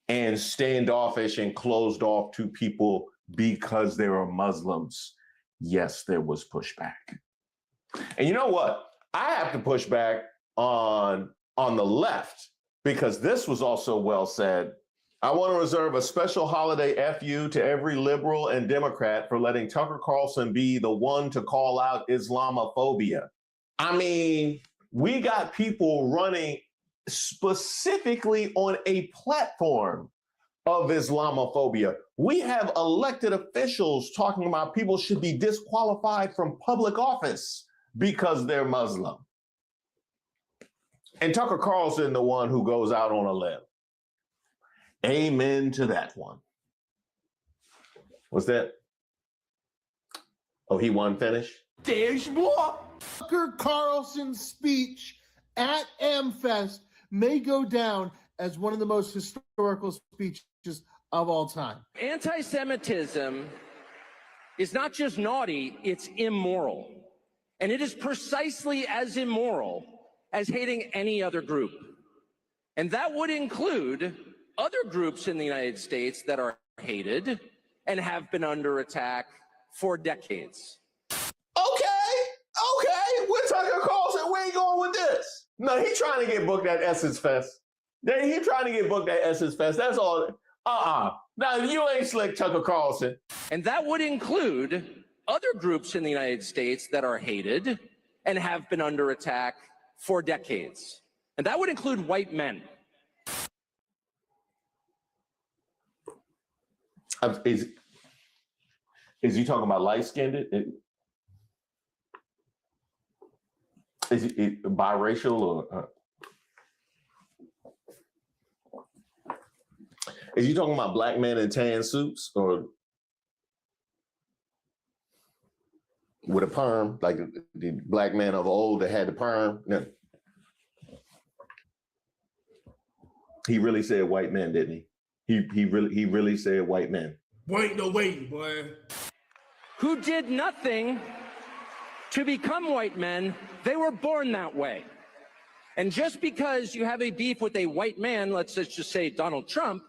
and standoffish and closed off to people because they are Muslims. yes, there was pushback. And you know what? I have to push back on the left, because this was also well said. I want to reserve a special holiday FU to every liberal and Democrat for letting Tucker Carlson be the one to call out Islamophobia. I mean, we got people running specifically on a platform of Islamophobia. We have elected officials talking about people should be disqualified from public office because they're Muslim. And Tucker Carlson, the one who goes out on a limb. Amen to that one. What's that? Oh, he won finish? There's more. Tucker Carlson's speech at AmFest may go down as one of the most historical speeches of all time. Anti-Semitism is not just naughty, it's immoral. And it is precisely as immoral as hating any other group. And that would include other groups in the United States that are hated and have been under attack for decades. Okay, with Tucker Carlson, where you going with this? No, he trying to get booked at Essence Fest. He trying to get booked at Essence Fest. That's all. Now, you ain't slick, Tucker Carlson. And that would include other groups in the United States that are hated and have been under attack for decades. And that would include white men. Is he talking about light-skinned? Is he biracial or? Is he talking about black men in tan suits or with a perm, like the black men of old that had the perm? No. He really said white men, didn't he? He really said white men. Wait, no wait, boy. Who did nothing to become white men. They were born that way. And just because you have a beef with a white man, let's just say Donald Trump,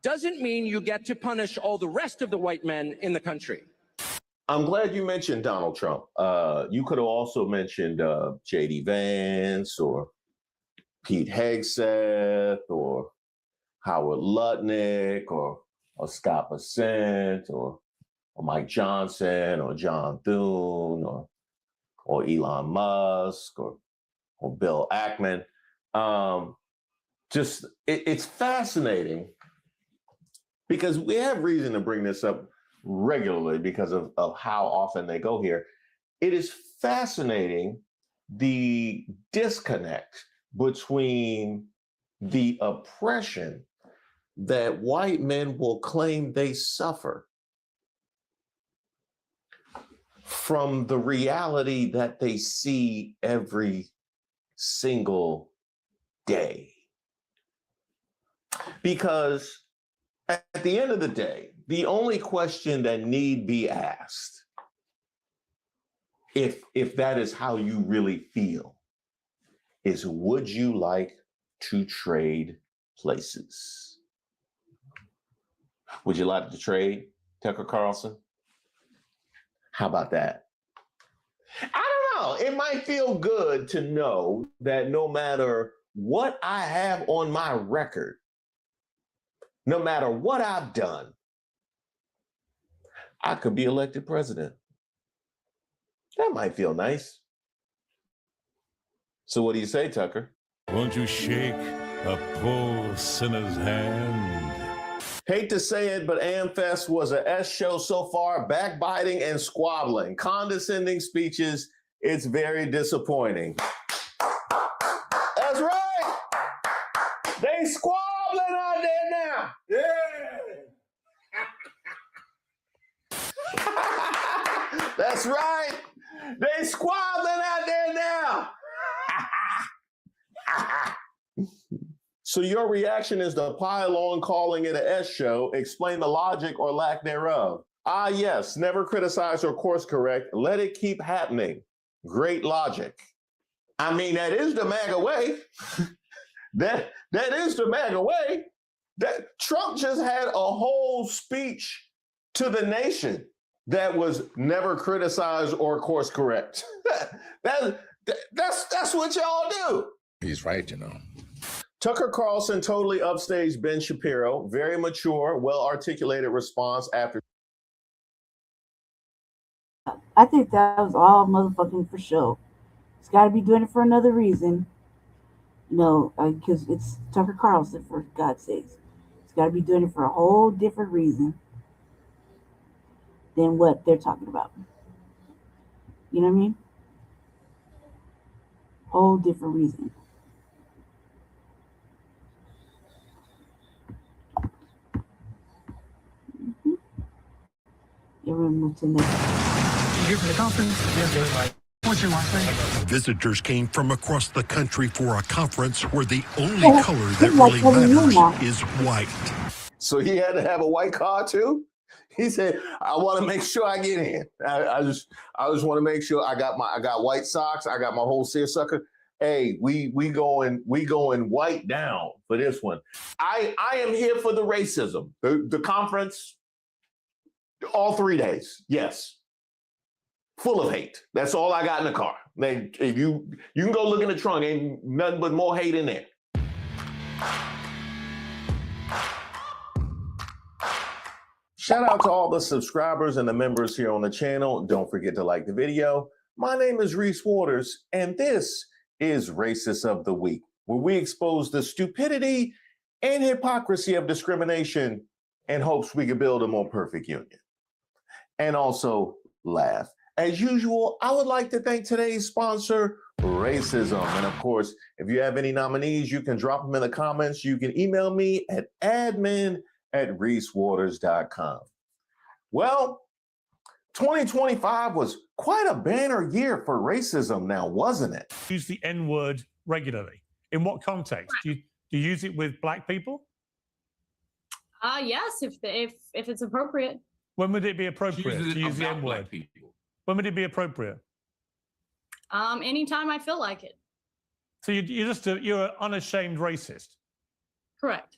doesn't mean you get to punish all the rest of the white men in the country. I'm glad you mentioned Donald Trump. You could have also mentioned J.D. Vance or Pete Hegseth or Howard Lutnick or Scott Bessent or Mike Johnson or John Thune or Elon Musk or Bill Ackman. It's fascinating because we have reason to bring this up regularly because of how often they go here. It is fascinating the disconnect between the oppression that white men will claim they suffer from the reality that they see every single day. Because at the end of the day, the only question that need be asked, if that is how you really feel, is would you like to trade places? Would you like to trade, Tucker Carlson? How about that? I don't know. It might feel good to know that no matter what I have on my record, no matter what I've done, I could be elected president. That might feel nice. So what do you say, Tucker? Won't you shake a poor sinner's hand? Hate to say it, but AmFest was a S show so far, backbiting and squabbling, condescending speeches. It's very disappointing. That's right. They squabbling out there now. Yeah. That's right. They squabbling out there now. So your reaction is to pile on calling it an S show. Explain the logic or lack thereof. Ah, yes, never criticize or course correct. Let it keep happening. Great logic. I mean, that is the MAGA way. that is the MAGA way. That Trump just had a whole speech to the nation that was never criticized or course correct. That's what y'all do. He's right, you know. Tucker Carlson totally upstaged Ben Shapiro. Very mature, well-articulated response after. I think that was all motherfucking for show. It's got to be doing it for another reason. No, because it's Tucker Carlson, for God's sakes. It's got to be doing it for a whole different reason than what they're talking about. You know what I mean? Whole different reason. Everyone move to the next. Here for the conference. What's your last name? Visitors came from across the country for a conference where the only color that really matters is white. So he had to have a white car too? He said, I want to make sure I get in. I just want to make sure I got white socks. I got my whole seersucker. Hey, we going white down for this one. I am here for the racism. The conference, all 3 days. Yes. Full of hate. That's all I got in the car. If you can go look in the trunk, ain't nothing but more hate in there. Shout out to all the subscribers and the members here on the channel. Don't forget to like the video. My name is Reese Waters, and this is Racist of the Week, where we expose the stupidity and hypocrisy of discrimination in hopes we can build a more perfect union. And also laugh. As usual, I would like to thank today's sponsor, Racism. And of course, if you have any nominees, you can drop them in the comments. You can email me at admin@reesewaters.com. Well, 2025 was quite a banner year for racism now, wasn't it? Use the N-word regularly. In what context? Do you use it with black people? Yes, if it's appropriate. When would it be appropriate to use the N-word? When would it be appropriate? Anytime I feel like it. So you're an unashamed racist. Correct.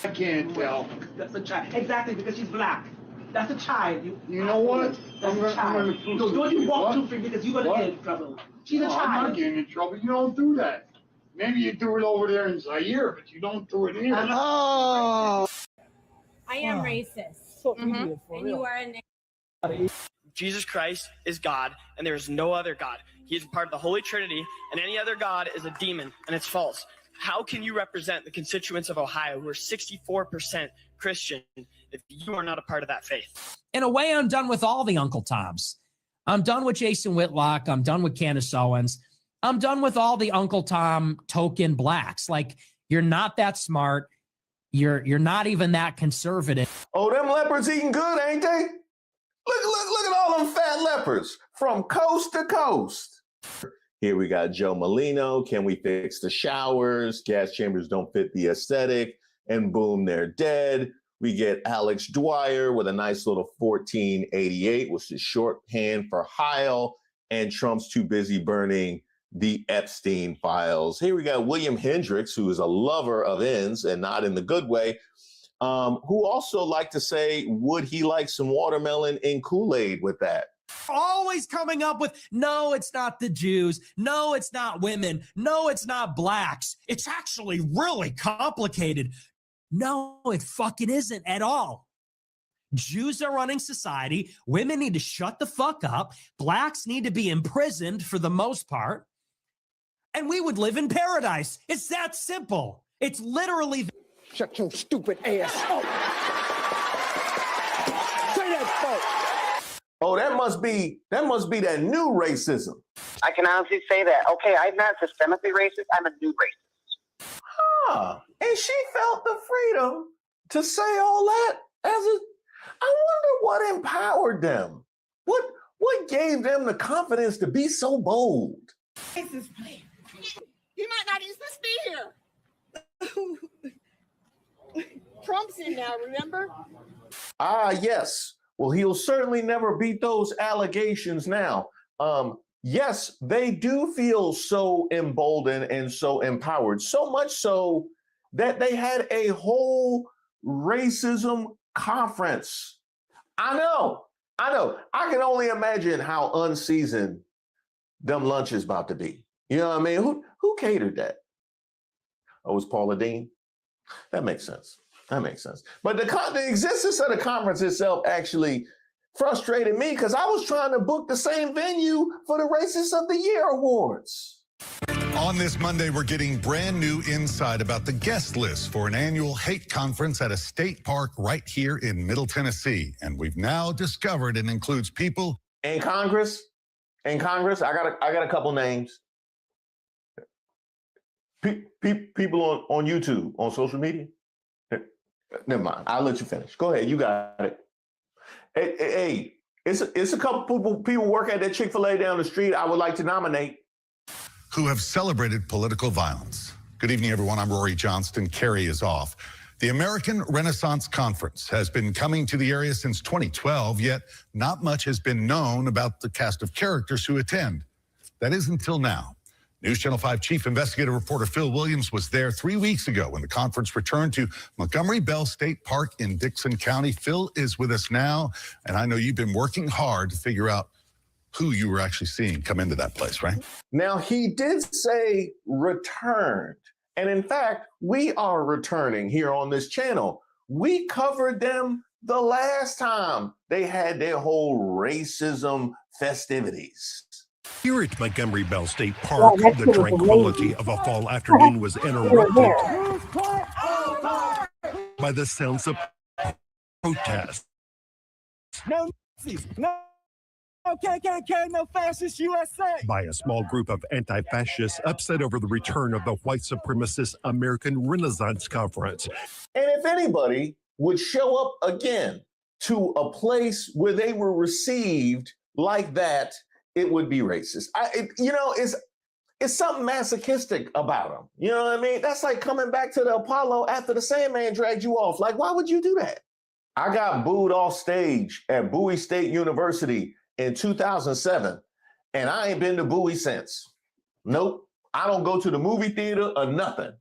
I can't tell. That's a child. Exactly, because she's black. That's a child. You know what? That's a child. So don't you walk too free because you're going to get in trouble. She's a child. I'm not getting in trouble. You don't do that. Maybe you do it over there in Zaire, but you don't do it here. Oh. I am racist. And you are a Jesus Christ is God, and there is no other God. He is part of the Holy Trinity, and any other God is a demon, and it's false. How can you represent the constituents of Ohio who are 64% Christian if you are not a part of that faith? In a way, I'm done with all the Uncle Toms. I'm done with Jason Whitlock. I'm done with Candace Owens. I'm done with all the Uncle Tom token blacks. Like, you're not that smart. You're not even that conservative. Oh, them leopards eating good, ain't they? Look at all them fat leopards from coast to coast. Here we got Joe Molino. Can we fix the showers? Gas chambers don't fit the aesthetic. And boom, they're dead. We get Alex Dwyer with a nice little 1488, which is shorthand for Heil. And Trump's too busy burning the Epstein files. Here we got William Hendricks, who is a lover of ends and not in the good way. Who also like to say, would he like some watermelon and Kool-Aid with that? Always coming up with, no, it's not the Jews. No, it's not women. No, it's not blacks. It's actually really complicated. No, it fucking isn't at all. Jews are running society. Women need to shut the fuck up. Blacks need to be imprisoned for the most part. And we would live in paradise. It's that simple. It's literally... Shut your stupid ass up. Say that, folks. Oh, that must be that new racism. I can honestly say that. Okay, I'm not systemically racist. I'm a new racist. Huh. And she felt the freedom to say all that I wonder what empowered them. What gave them the confidence to be so bold? Racist plan. He might not even be here. Trump's in now, remember? Ah, yes. Well, he'll certainly never beat those allegations now. Yes, they do feel so emboldened and so empowered, so much so that they had a whole racism conference. I know. I know. I can only imagine how unseasoned them lunches about to be. You know what I mean? Who catered that? Oh, it was Paula Dean? That makes sense. That makes sense. But the existence of the conference itself actually frustrated me because I was trying to book the same venue for the Racist of the Year awards. On this Monday, we're getting brand new insight about the guest list for an annual hate conference at a state park right here in Middle Tennessee. And we've now discovered it includes people in Congress. I got a couple names. People on YouTube, on social media. Never mind. I'll let you finish. Go ahead. You got it. Hey, it's a couple people working at that Chick-fil-A down the street I would like to nominate. who have celebrated political violence. Good evening, everyone. I'm Rory Johnston. Carrie is off. The American Renaissance Conference has been coming to the area since 2012, yet not much has been known about the cast of characters who attend. That is until now. News Channel 5 Chief Investigative Reporter Phil Williams was there 3 weeks ago when the conference returned to Montgomery Bell State Park in Dixon County. Phil is with us now, and I know you've been working hard to figure out who you were actually seeing come into that place, right? Now, he did say returned. And in fact, we are returning here on this channel. We covered them the last time they had their whole racism festivities. Here at Montgomery Bell State Park, the tranquility of a fall afternoon was interrupted by the sounds of protest. No Nazis, no KKK, no fascist USA. By a small group of anti-fascists upset over the return of the white supremacist American Renaissance Conference. And if anybody would show up again to a place where they were received like that, it would be racist. It's something masochistic about them. You know what I mean? That's like coming back to the Apollo after the Sandman dragged you off. Like, why would you do that? I got booed off stage at Bowie State University in 2007, and I ain't been to Bowie since. Nope. I don't go to the movie theater or nothing.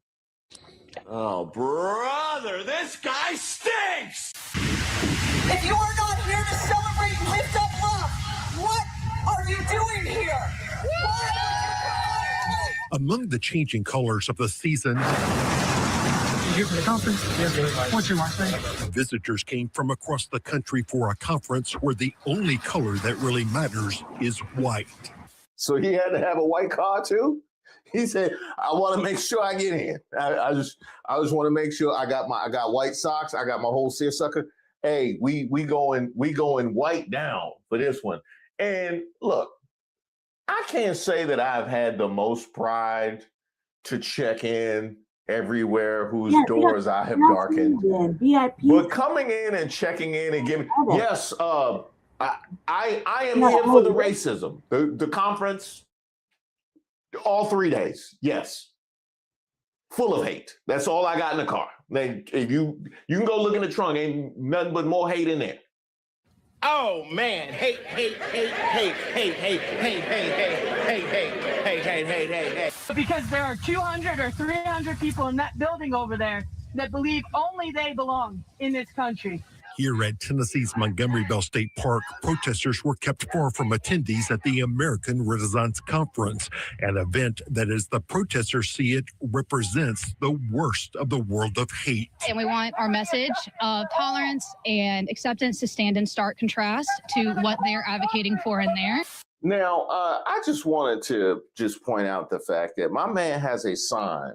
Oh, brother, this guy stinks! If you are not here to celebrate and lift up love, what are you doing here? Among the changing colors of the season, Here for the conference. What's your mark say? visitors came from across the country for a conference where the only color that really matters is white. So he had to have a white car too? He said, I want to make sure I get in. I just want to make sure I got white socks. I got my whole seersucker. Hey, we going white down for this one. And look, I can't say that I've had the most pride to check in everywhere whose doors I have darkened. But coming in and checking in and giving, yes, I am here for the racism. The conference, all 3 days, yes. Full of hate. That's all I got in the car. If you can go look in the trunk, ain't nothing but more hate in there. Oh man, hate. Because there are 200 or 300 people in that building over there that believe only they belong in this country. Here at Tennessee's Montgomery Bell State Park, protesters were kept far from attendees at the American Renaissance Conference, an event that, as the protesters see it, represents the worst of the world of hate. And we want our message of tolerance and acceptance to stand in stark contrast to what they're advocating for in there. Now, I just wanted to point out the fact that my man has a sign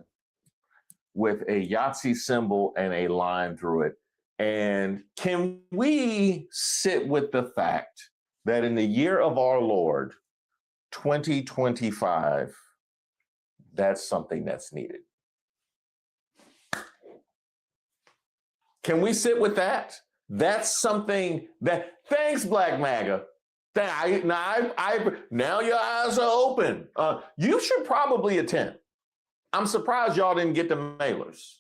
with a Yahtzee symbol and a line through it. And can we sit with the fact that in the year of our Lord, 2025, that's something that's needed? Can we sit with that? That's something that, thanks, Black MAGA. Now your eyes are open. You should probably attend. I'm surprised y'all didn't get the mailers.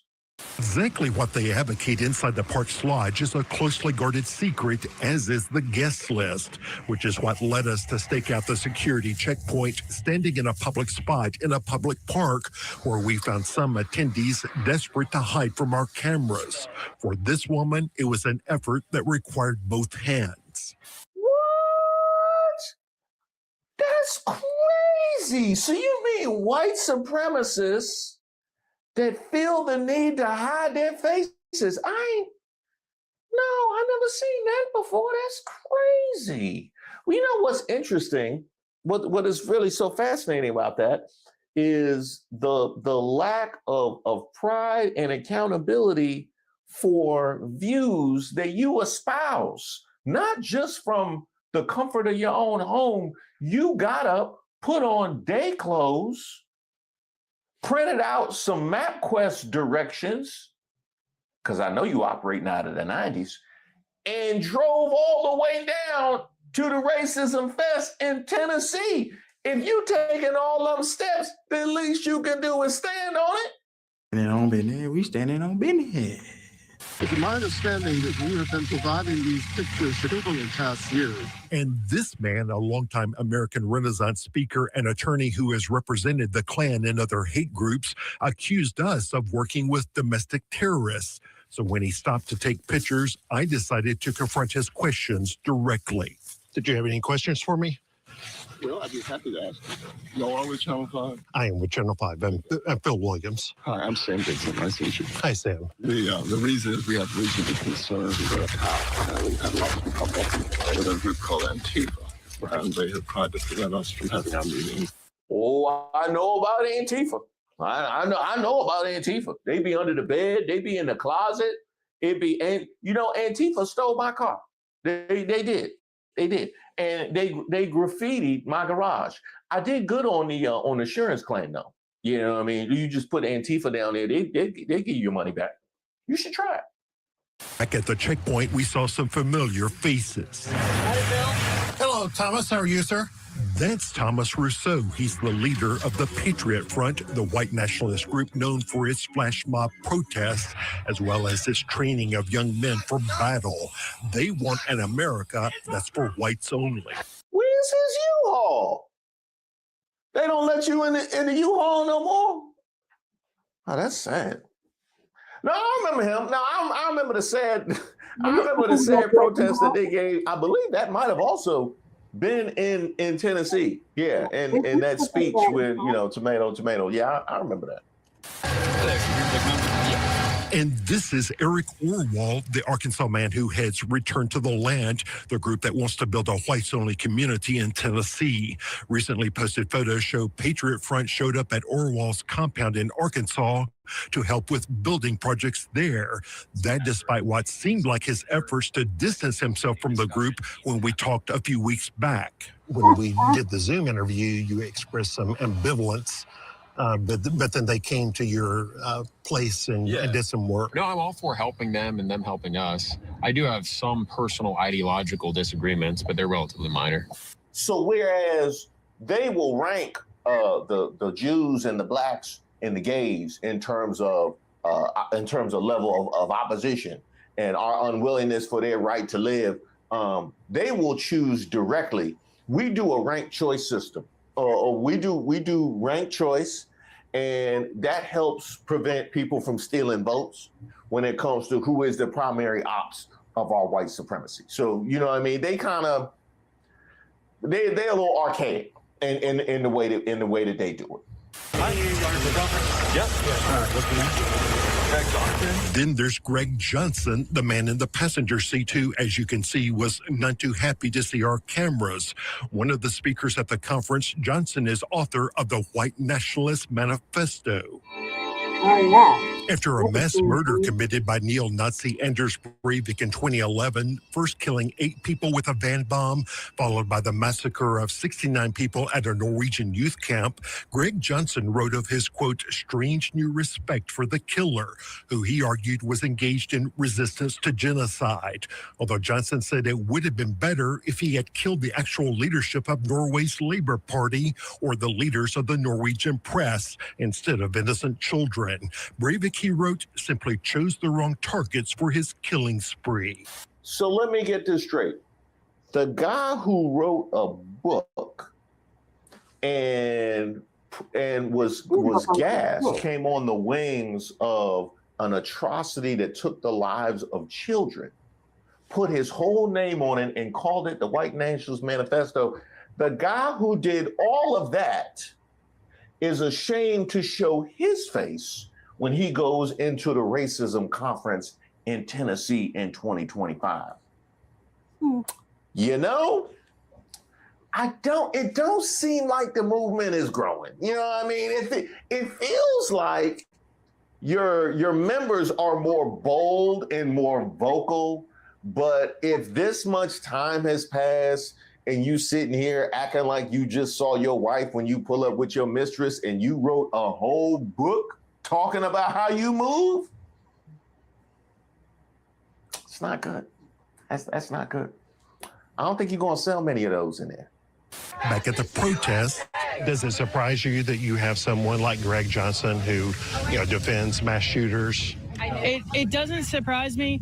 Exactly what they advocate inside the park's lodge is a closely guarded secret, as is the guest list, which is what led us to stake out the security checkpoint, standing in a public spot in a public park, where we found some attendees desperate to hide from our cameras. For this woman, it was an effort that required both hands. What? crazy. So you mean white supremacists that feel the need to hide their faces? I never seen that before. That's crazy. Well, you know what's interesting? What is really so fascinating about that is the lack of pride and accountability for views that you espouse, not just from the comfort of your own home. You got up, put on day clothes, printed out some MapQuest directions, because I know you operating out of the 90s, and drove all the way down to the Racism Fest in Tennessee. If you taking all them steps, the least you can do is stand on it. Standing on business, we standing on business. It's my understanding that you have been providing these pictures for the past years. And this man, a longtime American Renaissance speaker and attorney who has represented the Klan and other hate groups, accused us of working with domestic terrorists. So when he stopped to take pictures, I decided to confront his questions directly. Did you have any questions for me? Well, I'd be happy to ask you. Y'all are with Channel 5? I am with Channel 5. I'm Phil Williams. Hi, I'm Sam Dixon. Nice to meet you. Hi, Sam. The reason is we have reason to be concerned about how we've had lots of people with a group called Antifa, and they have tried to prevent us from having our meetings. Oh, I know about Antifa. I know about Antifa. They be under the bed. They be in the closet. Antifa stole my car. They did. And they graffitied my garage. I did good on the insurance claim though. You know what I mean? You just put Antifa down there, they give you your money back. You should try it. Back at the checkpoint, we saw some familiar faces. Hello, Thomas. How are you, sir? That's Thomas Rousseau. He's the leader of the Patriot Front, the white nationalist group known for its flash mob protests, as well as its training of young men for battle. They want an America that's for whites only. Where's his U-Haul? They don't let you in the U-Haul no more? Oh, that's sad. No, I remember him. No, I remember the sad protest that they gave. I believe that might have also been in Tennessee. Yeah, and that speech with, tomato. Yeah, I remember that. And this is Eric Orwell, the Arkansas man who heads Return to the Land, the group that wants to build a whites-only community in Tennessee. Recently posted photos show Patriot Front showed up at Orwell's compound in Arkansas to help with building projects there. That despite what seemed like his efforts to distance himself from the group when we talked a few weeks back. When we did the Zoom interview, you expressed some ambivalence. But then they came to your place and did some work. No, I'm all for helping them and them helping us. I do have some personal ideological disagreements, but they're relatively minor. So whereas they will rank the Jews and the blacks and the gays in terms of level of opposition and our unwillingness for their right to live, they will choose directly. We do a ranked choice system. We do ranked choice, and that helps prevent people from stealing votes when it comes to who is the primary ops of our white supremacy. So, you know what I mean? They're a little archaic in the way that they do it. Then there's Greg Johnson, the man in the passenger seat who, as you can see, was none too happy to see our cameras. One of the speakers at the conference, Johnson is author of the White Nationalist Manifesto. After a mass murder committed by neo-Nazi Anders Breivik in 2011, first killing 8 people with a van bomb, followed by the massacre of 69 people at a Norwegian youth camp, Greg Johnson wrote of his, quote, strange new respect for the killer, who he argued was engaged in resistance to genocide. Although Johnson said it would have been better if he had killed the actual leadership of Norway's Labour Party or the leaders of the Norwegian press instead of innocent children. Breivik, he wrote, simply chose the wrong targets for his killing spree. So let me get this straight. The guy who wrote a book and was gassed came on the wings of an atrocity that took the lives of children, put his whole name on it and called it the White Nationalist Manifesto. The guy who did all of that is ashamed to show his face when he goes into the racism conference in Tennessee in 2025. You know, it don't seem like the movement is growing. You know what I mean? It feels like your members are more bold and more vocal, but if this much time has passed and you sitting here acting like you just saw your wife when you pull up with your mistress and you wrote a whole book talking about how you move, it's not good. That's not good. I don't think you're going to sell many of those in there. Back at the protest, does it surprise you that you have someone like Greg Johnson who, defends mass shooters? It doesn't surprise me.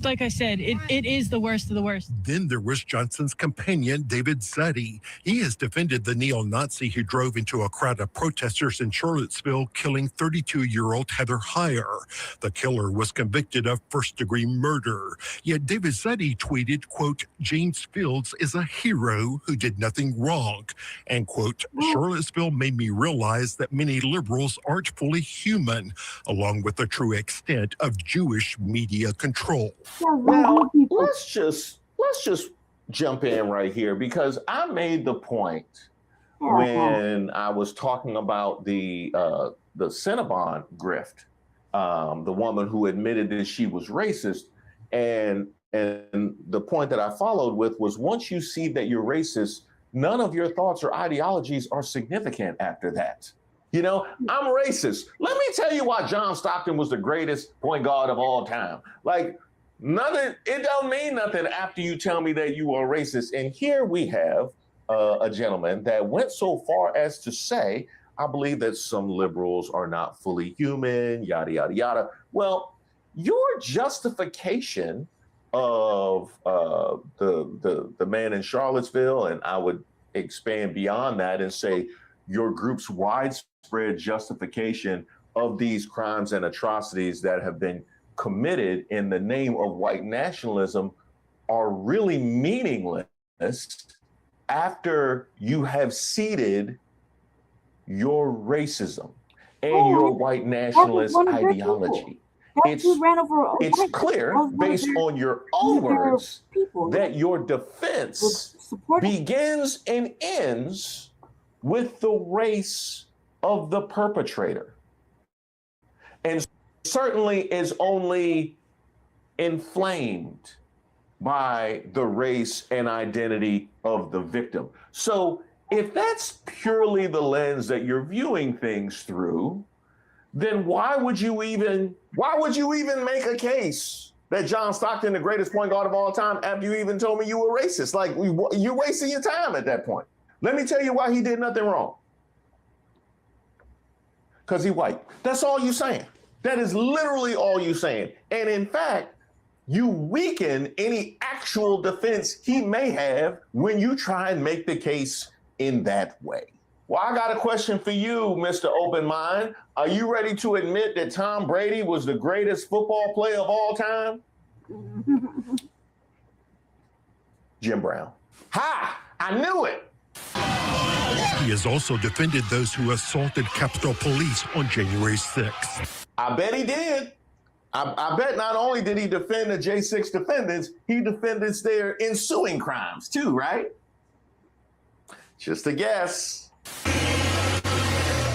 Like I said, it is the worst of the worst. Then there was Johnson's companion, David Zeddy. He has defended the neo-Nazi who drove into a crowd of protesters in Charlottesville, killing 32-year-old Heather Heyer. The killer was convicted of first-degree murder. Yet David Zeddy tweeted, quote, James Fields is a hero who did nothing wrong. And, quote, Charlottesville made me realize that many liberals aren't fully human, along with the true extent of Jewish media control. Now, let's just jump in right here, because I made the point when I was talking about the Cinnabon grift, the woman who admitted that she was racist, and the point that I followed with was, once you see that you're racist, none of your thoughts or ideologies are significant after that. You know, I'm racist. Let me tell you why John Stockton was the greatest point guard of all time. Like, it don't mean nothing after you tell me that you are racist. And here we have a gentleman that went so far as to say, I believe that some liberals are not fully human, yada, yada, yada. Well, your justification of the man in Charlottesville, and I would expand beyond that and say your group's widespread justification of these crimes and atrocities that have been committed in the name of white nationalism are really meaningless after you have seeded your racism and your white nationalist ideology. It's clear, based on your own words, that your defense begins and ends with the race of the perpetrator, and certainly is only inflamed by the race and identity of the victim. So if that's purely the lens that you're viewing things through, then why would you even make a case that John Stockton, the greatest point guard of all time, after you even told me you were racist? Like, you're wasting your time at that point. Let me tell you why he did nothing wrong. Because he white. That's all you saying. That is literally all you saying. And in fact, you weaken any actual defense he may have when you try and make the case in that way. Well, I got a question for you, Mr. Open Mind. Are you ready to admit that Tom Brady was the greatest football player of all time? Jim Brown. Ha! I knew it. He has also defended those who assaulted Capitol Police on January 6th. I bet he did. I bet not only did he defend the J6 defendants, he defended their ensuing crimes too, right? Just a guess.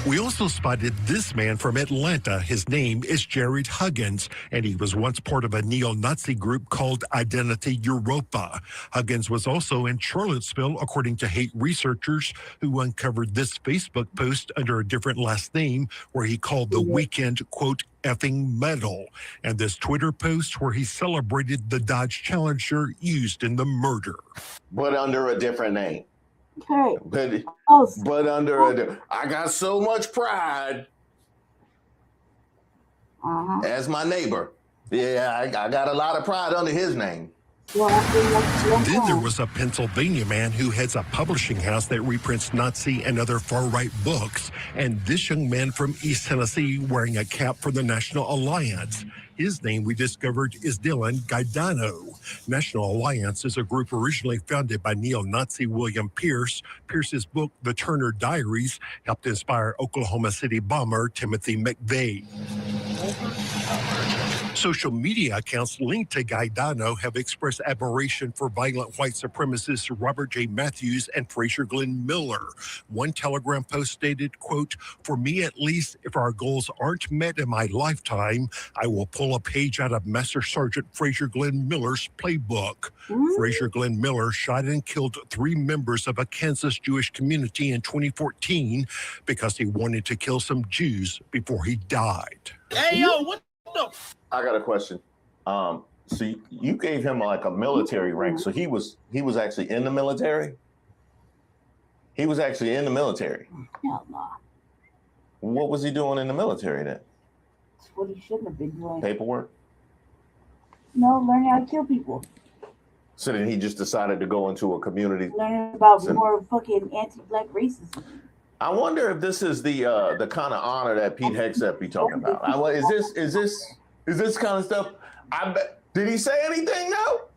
We also spotted this man from Atlanta. His name is Jared Huggins, and he was once part of a neo-Nazi group called Identity Europa. Huggins was also in Charlottesville, according to hate researchers who uncovered this Facebook post under a different last name where he called the weekend, quote, effing metal, and this Twitter post where he celebrated the Dodge Challenger used in the murder. But under a different name. Okay. But under I got so much pride as my neighbor. Yeah, I got a lot of pride under his name. Then there was a Pennsylvania man who heads a publishing house that reprints Nazi and other far-right books, and this young man from East Tennessee wearing a cap for the National Alliance. His name, we discovered, is Dylan Gaidano. National Alliance is a group originally founded by neo-Nazi William Pierce. Pierce's book, The Turner Diaries, helped inspire Oklahoma City bomber Timothy McVeigh. Social media accounts linked to Gaetano have expressed admiration for violent white supremacists Robert J. Matthews and Fraser Glenn Miller. One Telegram post stated, quote, "For me at least, if our goals aren't met in my lifetime, I will pull a page out of Master Sergeant Fraser Glenn Miller's playbook." Fraser Glenn Miller shot and killed 3 members of a Kansas Jewish community in 2014 because he wanted to kill some Jews before he died. Hey, yo, what the? I got a question. So you gave him like a military rank. So he was actually in the military? He was actually in the military. Hell no. What was he doing in the military then? That's what he shouldn't have been doing. Paperwork? No, learning how to kill people. So then he just decided to go into a community. Learning about more fucking anti-black racism. I wonder if this is the kind of honor that Pete Hegseth be talking about. Is this kind of stuff? I bet. Did he say anything though?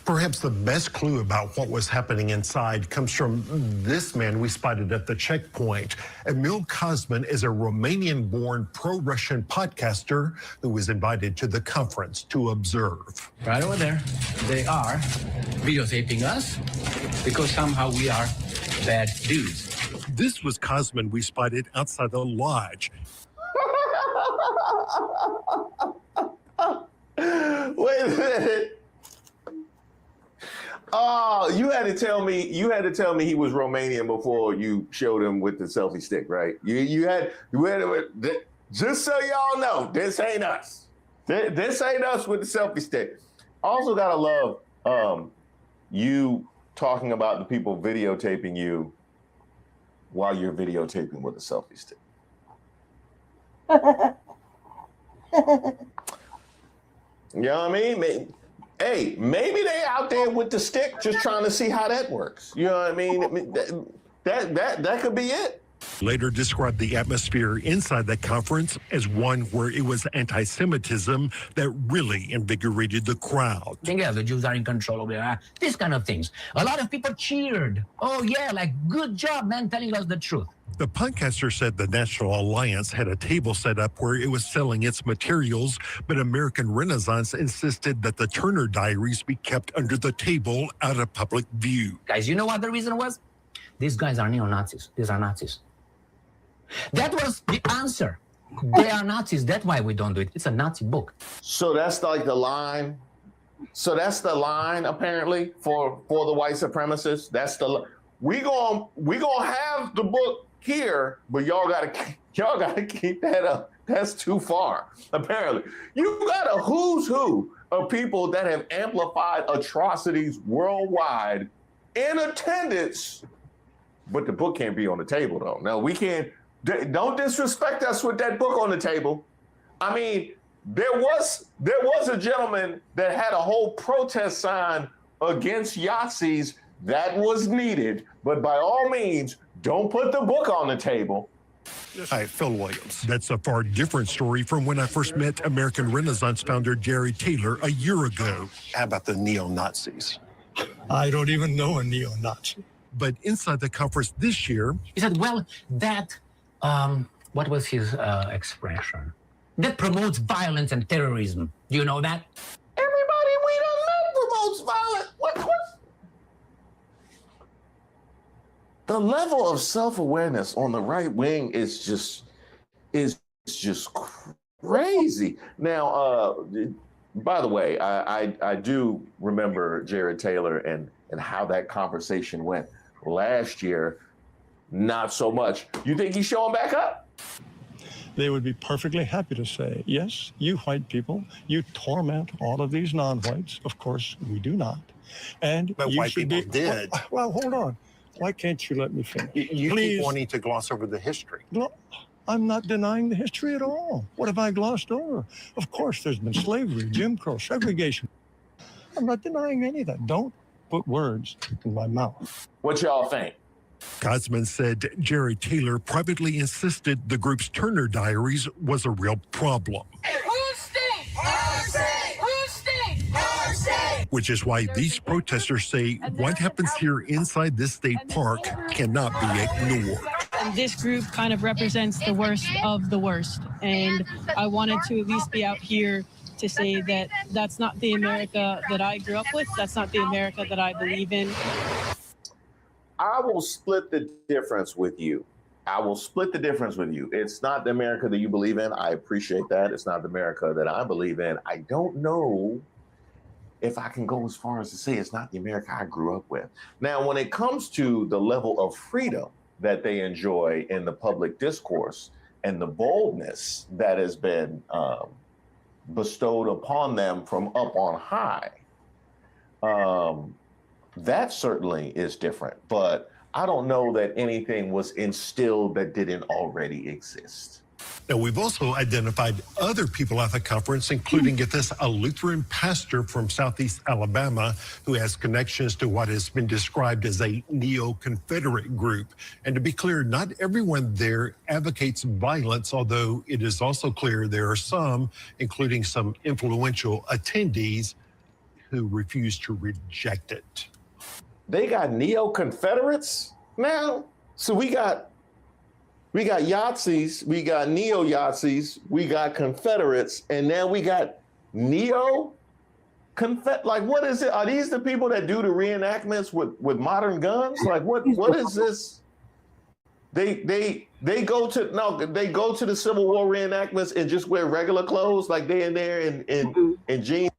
Perhaps the best clue about what was happening inside comes from this man we spotted at the checkpoint. Emil Kazman is a Romanian-born pro-Russian podcaster who was invited to the conference to observe. Right over there, they are videotaping us because somehow we are bad dudes. This was Kazman we spotted outside the lodge. Wait a minute. Oh, you had to tell me he was Romanian before you showed him with the selfie stick, right? You had just so y'all know, this ain't us. This ain't us with the selfie stick. Also gotta love you talking about the people videotaping you while you're videotaping with a selfie stick. You know what I mean? Hey, maybe they out there with the stick just trying to see how that works. You know what I mean? That could be it. Later described the atmosphere inside the conference as one where it was anti-Semitism that really invigorated the crowd. Yeah, the Jews are in control over there. These kind of things. A lot of people cheered. Oh yeah, like good job, man, telling us the truth. The podcaster said the National Alliance had a table set up where it was selling its materials, but American Renaissance insisted that the Turner Diaries be kept under the table out of public view. Guys, you know what the reason was? These guys are neo-Nazis. These are Nazis. That was the answer. They are Nazis. That's why we don't do it. It's a Nazi book. So that's like the line. So that's the line apparently for the white supremacists. That's the we gonna have the book here, but y'all gotta keep that up. That's too far. Apparently, you got a who's who of people that have amplified atrocities worldwide in attendance, but the book can't be on the table though. Now we can't. Don't disrespect us with that book on the table. I mean, there was a gentleman that had a whole protest sign against Yahtzees that was needed, but by all means, don't put the book on the table. Hi, Phil Williams. That's a far different story from when I first met American Renaissance founder Jerry Taylor a year ago. How about the neo-Nazis? I don't even know a neo-Nazi. But inside the conference this year, He said, well, that, what was his expression? That promotes violence and terrorism. Do you know that? Everybody we done met promotes violence. What? The level of self-awareness on the right wing is just crazy. Now, by the way, I do remember Jared Taylor and how that conversation went last year. Not so much. You think he's showing back up? They would be perfectly happy to say, yes, you white people, you torment all of these non-whites. Of course, we do not. And But you white should people did. Well, hold on. Why can't you let me finish? You Please. keep wanting to gloss over the history. No, I'm not denying the history at all. What have I glossed over? Of course, there's been slavery, Jim Crow, segregation. I'm not denying any of that. Don't put words in my mouth. What y'all think? Kazman said Jerry Taylor privately insisted the group's Turner Diaries was a real problem. Whose state? Our state. Whose state? Our state. which is why these protesters say what happens here inside this state park cannot be ignored. And this group kind of represents the worst of the worst. And I wanted to at least be out here to say that that's not the America that I grew up with. That's not the America that I believe in. I will split the difference with you. It's not the America that you believe in. I appreciate that. It's not the America that I believe in. I don't know if I can go as far as to say it's not the America I grew up with. Now, when it comes to the level of freedom that they enjoy in the public discourse and the boldness that has been bestowed upon them from up on high, that certainly is different. But I don't know that anything was instilled that didn't already exist. Now, we've also identified other people at the conference, including, get this, a Lutheran pastor from Southeast Alabama who has connections to what has been described as a neo-Confederate group. And to be clear, not everyone there advocates violence, although it is also clear there are some, including some influential attendees, who refuse to reject it. They got neo-Confederates now? So we got Yahtzees, we got neo-Yahtzees, we got Confederates, and now we got neo-Confederate. Like, what is it? Are these the people that do the reenactments with modern guns? Like, what is this? They go to the Civil War reenactments and just wear regular clothes, like they in there in jeans.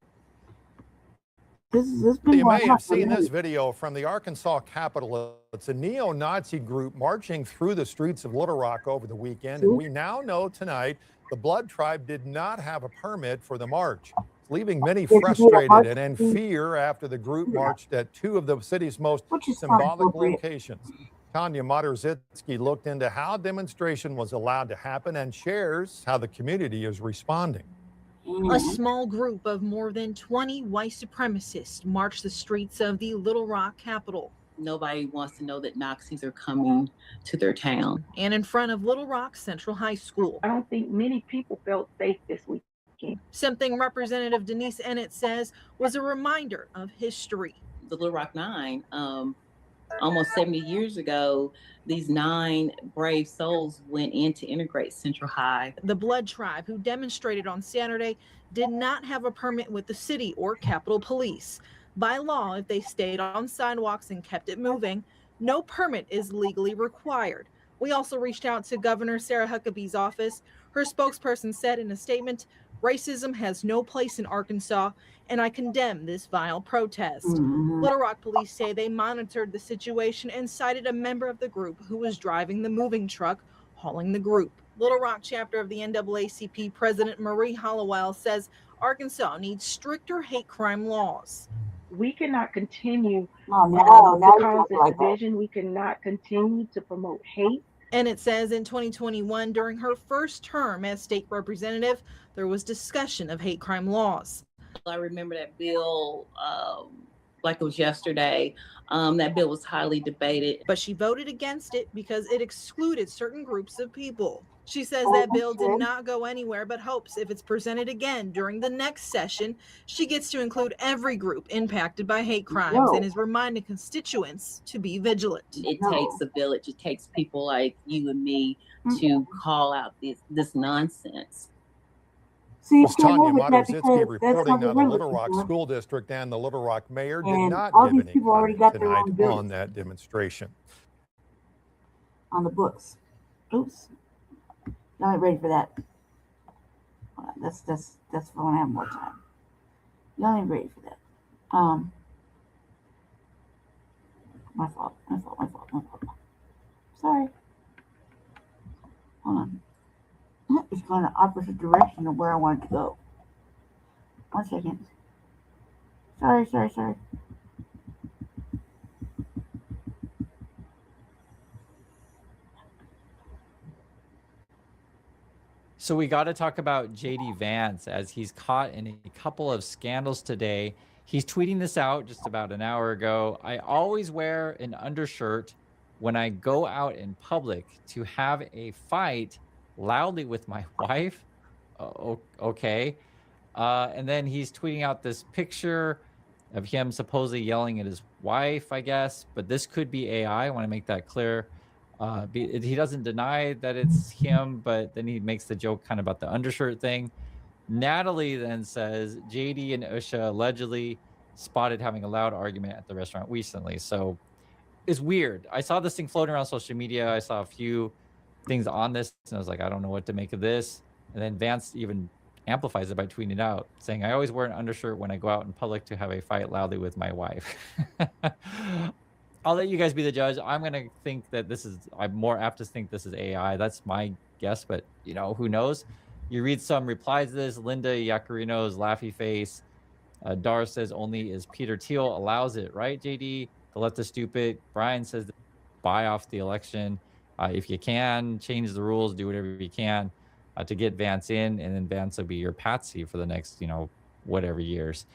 You may have seen this video from the Arkansas Capitol. It's a neo-Nazi group marching through the streets of Little Rock over the weekend. And we now know tonight the Blood Tribe did not have a permit for the march, leaving many frustrated and in fear after the group marched at two of the city's most symbolic locations. Tanya Moderzitsky looked into how demonstration was allowed to happen and shares how the community is responding. A small group of more than 20 white supremacists marched the streets of the Little Rock Capitol. Nobody wants to know that Nazis are coming to their town. And in front of Little Rock Central High School. I don't think many people felt safe this weekend. Something Representative Denise Ennett says was a reminder of history. The Little Rock Nine, almost 70 years ago, these 9 brave souls went in to integrate Central High. The Blood Tribe, who demonstrated on Saturday, did not have a permit with the city or Capitol Police. By law, if they stayed on sidewalks and kept it moving, no permit is legally required. We also reached out to Governor Sarah Huckabee's office. Her spokesperson said in a statement, "Racism has no place in Arkansas, and I condemn this vile protest." Little Rock police say they monitored the situation and cited a member of the group who was driving the moving truck hauling the group. Little Rock chapter of the NAACP President Marie Hollowell says Arkansas needs stricter hate crime laws. We cannot continue to cause this division. We cannot continue to promote hate. And it says in 2021, during her first term as state representative, there was discussion of hate crime laws. I remember that bill like it was yesterday. That bill was highly debated. But she voted against it because it excluded certain groups of people. She says that bill did not go anywhere, but hopes if it's presented again during the next session, she gets to include every group impacted by hate crimes and is reminding constituents to be vigilant. It takes a village. It takes people like you and me to call out this nonsense. It's Tanya Moderzitsky reporting on the Little Rock School District, and the Little Rock mayor did not give any comment tonight on that demonstration. On the books. Oops. Y'all ain't ready for that. That's for when I have more time. Y'all ain't ready for that. My fault. Sorry. Hold on. It's going the opposite direction of where I wanted to go. 1 second. Sorry. So we got to talk about JD Vance, as he's caught in a couple of scandals today. He's tweeting this out just about an hour ago. "I always wear an undershirt when I go out in public to have a fight loudly with my wife." Okay. And then he's tweeting out this picture of him supposedly yelling at his wife, I guess, but this could be AI. I want to make that clear. He doesn't deny that it's him, but then he makes the joke kind of about the undershirt thing. Natalie then says JD and Usha allegedly spotted having a loud argument at the restaurant recently. So it's weird. I saw this thing floating around social media. I saw a few things on this, and I was like, I don't know what to make of this. And then Vance even amplifies it by tweeting out, saying, I always wear an undershirt when I go out in public to have a fight loudly with my wife. I'll let you guys be the judge. I'm going to think that I'm more apt to think this is AI. That's my guess, but who knows? You read some replies to this. Linda Yacarino's laughy face. Dar says only is Peter Thiel allows it, right, JD? To let the stupid. Brian says buy off the election. If you can, change the rules, do whatever you can to get Vance in, and then Vance will be your patsy for the next, whatever years.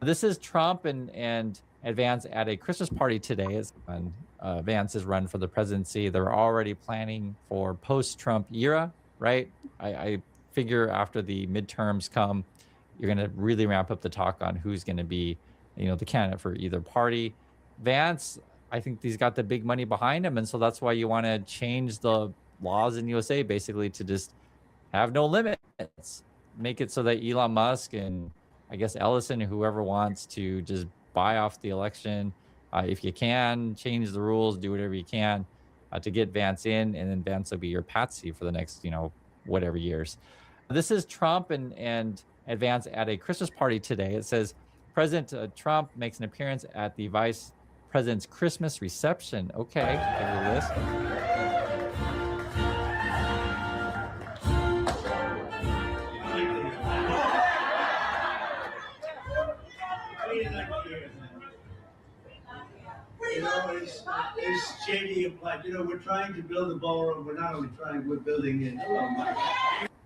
This is Trump and Vance at a Christmas party today. Is when Vance's run for the presidency. They're already planning for post-Trump era, right? I figure after the midterms come, you're going to really ramp up the talk on who's going to be, the candidate for either party. Vance, I think he's got the big money behind him, and so that's why you want to change the laws in USA basically to just have no limits. Make it so that Elon Musk and I guess Ellison, whoever wants to just buy off the election, if you can, change the rules, do whatever you can to get Vance in, and then Vance will be your patsy for the next, whatever years. This is Trump and Vance at a Christmas party today. It says President Trump makes an appearance at the Vice President's Christmas reception. Okay, give it a list. It's JD implied. We're trying to build a ballroom. We're not only trying, we're building it.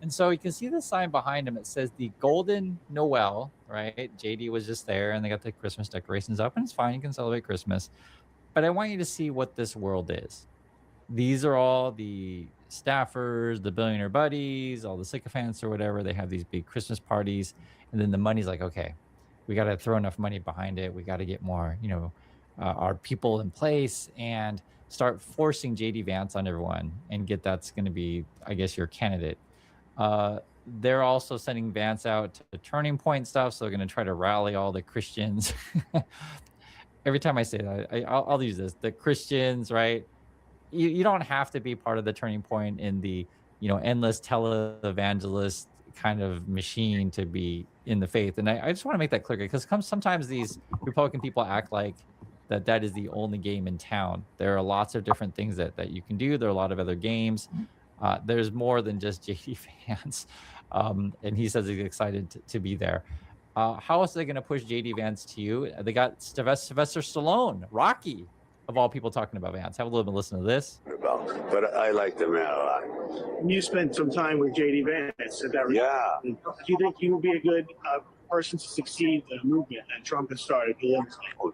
And so you can see the sign behind him. It says the Golden Noel, right? JD was just there, and they got the Christmas decorations up, and it's fine. You can celebrate Christmas. But I want you to see what this world is. These are all the staffers, the billionaire buddies, all the sycophants or whatever. They have these big Christmas parties, and then the money's like, okay, we got to throw enough money behind it. We got to get more, our people in place and start forcing JD Vance on everyone and get that's going to be, I guess, your candidate. They're also sending Vance out to Turning Point stuff, so they're going to try to rally all the Christians. Every time I say that, I'll use this. The Christians, right? You don't have to be part of the Turning Point in the, endless televangelist kind of machine to be in the faith. And I just want to make that clear, because sometimes these Republican people act like that is the only game in town. There are lots of different things that you can do. There are a lot of other games. There's more than just JD Vance. And he says he's excited to be there. How else are they going to push JD Vance to you? They got Sylvester Stallone, Rocky, of all people, talking about Vance. Have a little bit of listen to this. But I like the man a lot. You spent some time with JD Vance. Is that right? Yeah. Do you think he would be a good person to succeed the movement that Trump has started?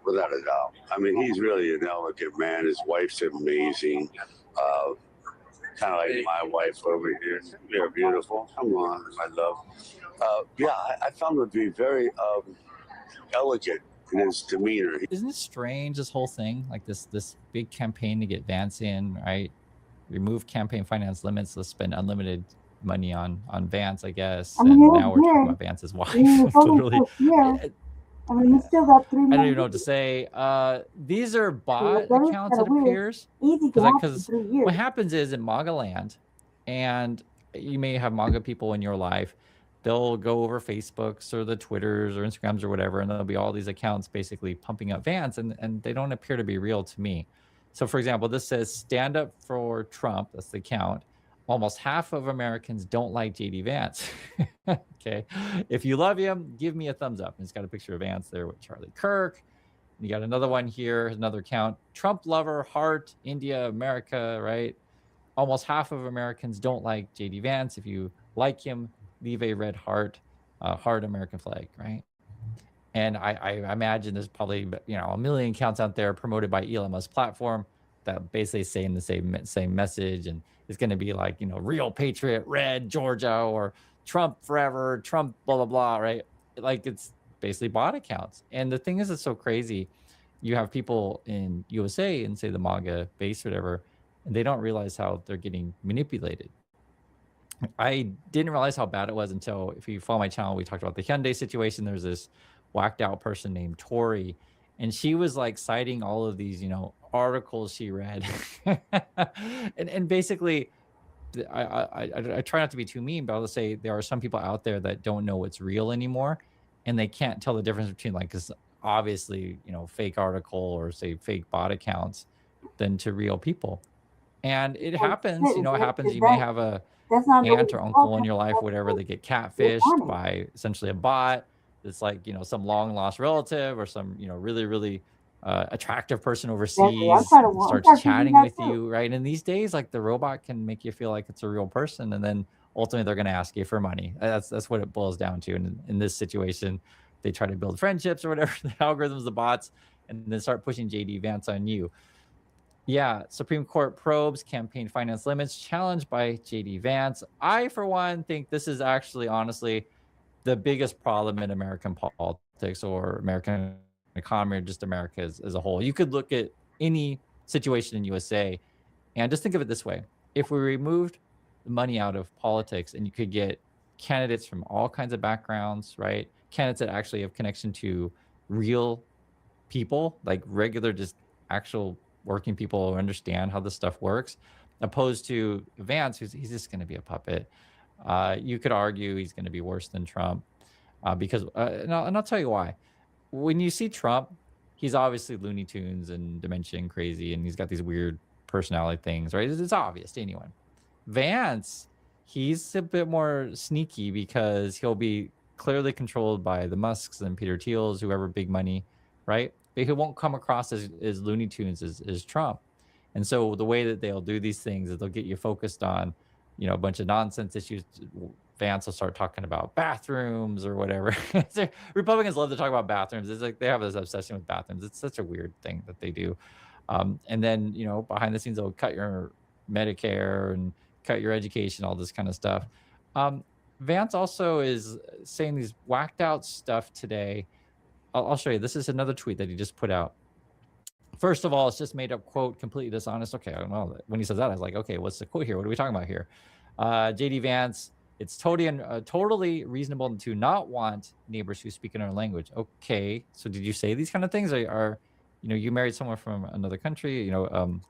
Without a doubt. I mean, he's really an elegant man. His wife's amazing. Kind of like my wife over here. They're beautiful. Come on, my love. I found him to be very elegant in his demeanor. Isn't it strange, this whole thing? Like this big campaign to get Vance in, right? Remove campaign finance limits. Let's spend unlimited money on Vance, I guess. And now we're talking about Vance's wife. Literally. I mean, you still got 3 months. I don't even know what to say. These are bot accounts, it appears. Because what happens is in MAGA land, and you may have MAGA people in your life, they'll go over Facebooks or the Twitters or Instagrams or whatever, and there'll be all these accounts basically pumping up Vance, and they don't appear to be real to me. So, for example, this says, stand up for Trump. That's the account. Almost half of Americans don't like JD Vance. Okay. If you love him, give me a thumbs up. And it's got a picture of Vance there with Charlie Kirk. You got another one here, another account. Trump lover, heart, India, America, right? Almost half of Americans don't like JD Vance. If you like him, leave a red heart, heart American flag, right? And I imagine there's probably, a million accounts out there promoted by Elon Musk's platform that basically saying the same message, and it's going to be like, real patriot, red Georgia, or Trump forever, Trump blah blah blah, right? Like it's basically bot accounts. And the thing is, it's so crazy. You have people in USA and say the MAGA base or whatever, and they don't realize how they're getting manipulated. I didn't realize how bad it was until, if you follow my channel, we talked about the Hyundai situation. There's this whacked out person named Tori, and she was like citing all of these, articles she read. and basically, I try not to be too mean, but I'll just say there are some people out there that don't know what's real anymore, and they can't tell the difference between, like, because obviously, fake article or say fake bot accounts than to real people. And it happens, it happens. You may have a aunt or uncle in your life, whatever, that get catfished by essentially a bot. It's like, some long lost relative or some, really, really attractive person overseas starts chatting with you, right? And these days, like, the robot can make you feel like it's a real person, and then ultimately they're going to ask you for money. That's what it boils down to. And in this situation, they try to build friendships or whatever, the algorithms, the bots, and then start pushing JD Vance on you. Yeah, Supreme Court probes campaign finance limits challenged by JD Vance. I, for one, think this is actually, honestly, the biggest problem in American politics or American economy, or just America as a whole. You could look at any situation in USA and just think of it this way. If we removed the money out of politics and you could get candidates from all kinds of backgrounds, right? Candidates that actually have connection to real people, like regular, just actual working people who understand how this stuff works, opposed to Vance, he's just going to be a puppet. You could argue he's going to be worse than Trump because, and I'll tell you why. When you see Trump, he's obviously Looney Tunes and dementia and crazy, and he's got these weird personality things, right? It's obvious to anyone. Vance, he's a bit more sneaky because he'll be clearly controlled by the Musks and Peter Thiels, whoever, big money, right? But he won't come across as Looney Tunes as Trump. And so the way that they'll do these things is they'll get you focused on, a bunch of nonsense issues. Vance will start talking about bathrooms or whatever. Republicans love to talk about bathrooms. It's like they have this obsession with bathrooms. It's such a weird thing that they do. And then, behind the scenes, they'll cut your Medicare and cut your education, all this kind of stuff. Vance also is saying these whacked out stuff today. I'll show you. This is another tweet that he just put out. First of all, it's just made up quote, completely dishonest. Okay, I don't know. When he says that, I was like, okay, what's the quote here? What are we talking about here? JD Vance, it's totally reasonable to not want neighbors who speak another language. Okay, so did you say these kind of things? Are you married someone from another country? Usha,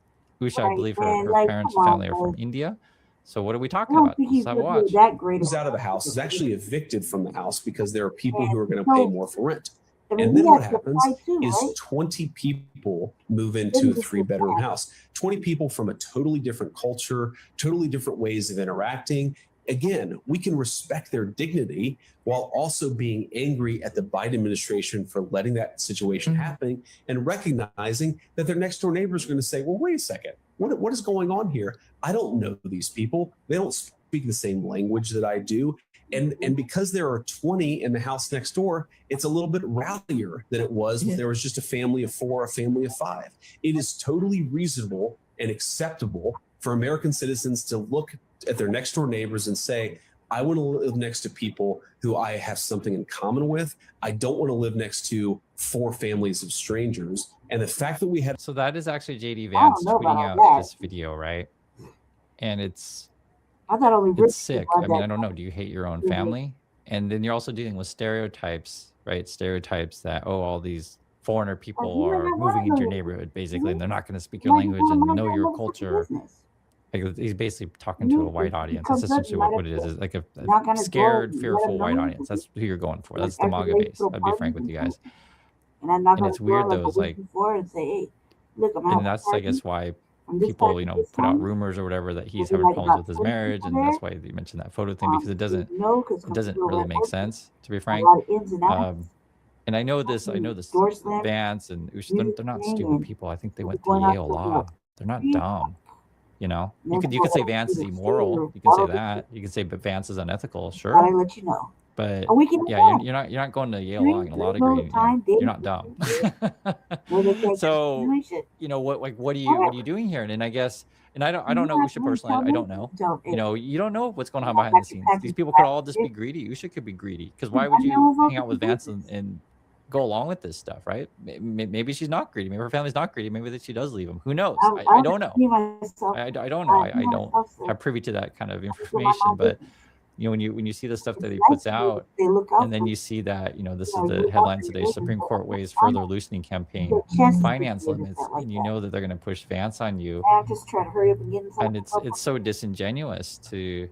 I believe her parents and family are from India. So what are we talking about? Let's have a watch. Who's out of the house is actually evicted from the house because there are people who are going to pay more for rent. And then what happens is 20 people move into a 3-bedroom house. 20 people from a totally different culture, totally different ways of interacting. Again, we can respect their dignity while also being angry at the Biden administration for letting that situation happen and recognizing that their next door neighbors are going to say, well, wait a second, what is going on here? I don't know these people. They don't speak the same language that I do. And because there are 20 in the house next door, it's a little bit rowdier than it was if there was just a family of 4, a family of 5. It is totally reasonable and acceptable for American citizens to look at their next door neighbors and say, I want to live next to people who I have something in common with. I don't want to live next to 4 families of strangers. And the fact that we had... So that is actually JD Vance tweeting out this video, right? And it's sick. I mean, I don't know. Do you hate your own family? And then you're also dealing with stereotypes, right? Stereotypes that, all these foreigner people are moving into your neighborhood, basically, and they're not going to speak your language and know your culture. Like, he's basically talking to a white audience. That's essentially what it is. It's like a scared, fearful white audience. That's who you're going for. That's the MAGA base. I'll be frank with you guys. And it's weird, though. It's like, and that's, I guess, why people, put out rumors or whatever that he's having problems with his marriage, and that's why they mentioned that photo thing, because it doesn't really make sense, to be frank. And I know this Vance and Usha, they're not stupid people. I think they went to Yale Law. They're not dumb. You could say Vance is immoral. You can say that. You can say, but Vance is unethical. Sure. But a week and a yeah, half. you're not going to Yale During Law and a the law degree. time, You're not dumb. So what are you doing here? And I guess, and I don't know Usha personally. I don't know. You don't know what's going on behind the scenes. These people could all just be greedy. Usha could be gready, because why would you hang out with Vance and go along with this stuff, right? Maybe she's not greedy. Maybe her family's not greedy. Maybe that she does leave him. Who knows? I don't know. I don't know. I don't have privy to that kind of information. But when you see the stuff that he puts out, and then you see that this is the headline today: Supreme Court weighs further loosening campaign finance limits, and you know that they're going to push Vance on you. I'm just trying to hurry up and get inside. And it's so disingenuous to.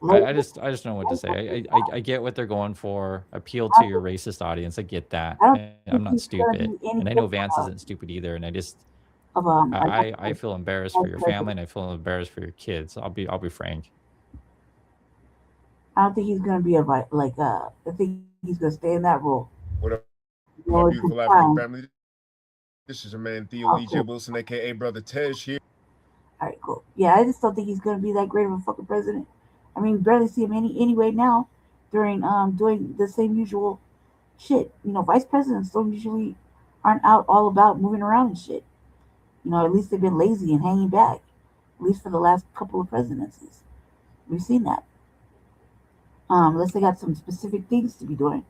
I just don't know what to say. I get what they're going for. Appeal to your racist audience. I get that. I'm not stupid, and I know Vance isn't stupid either. And I just, I feel embarrassed for your family, and I feel embarrassed for your kids. I'll be frank. I don't think he's gonna be I think he's gonna stay in that role. What up, my beautiful African family? This is your man Theo E.J. Wilson, aka Brother Tej here. All right, cool. Yeah, I just don't think he's gonna be that great of a fucking president. I mean, barely see him anyway now during doing the same usual shit. Vice presidents aren't out all about moving around and shit. At least they've been lazy and hanging back. At least for the last couple of presidencies, we've seen that. Unless they got some specific things to be doing,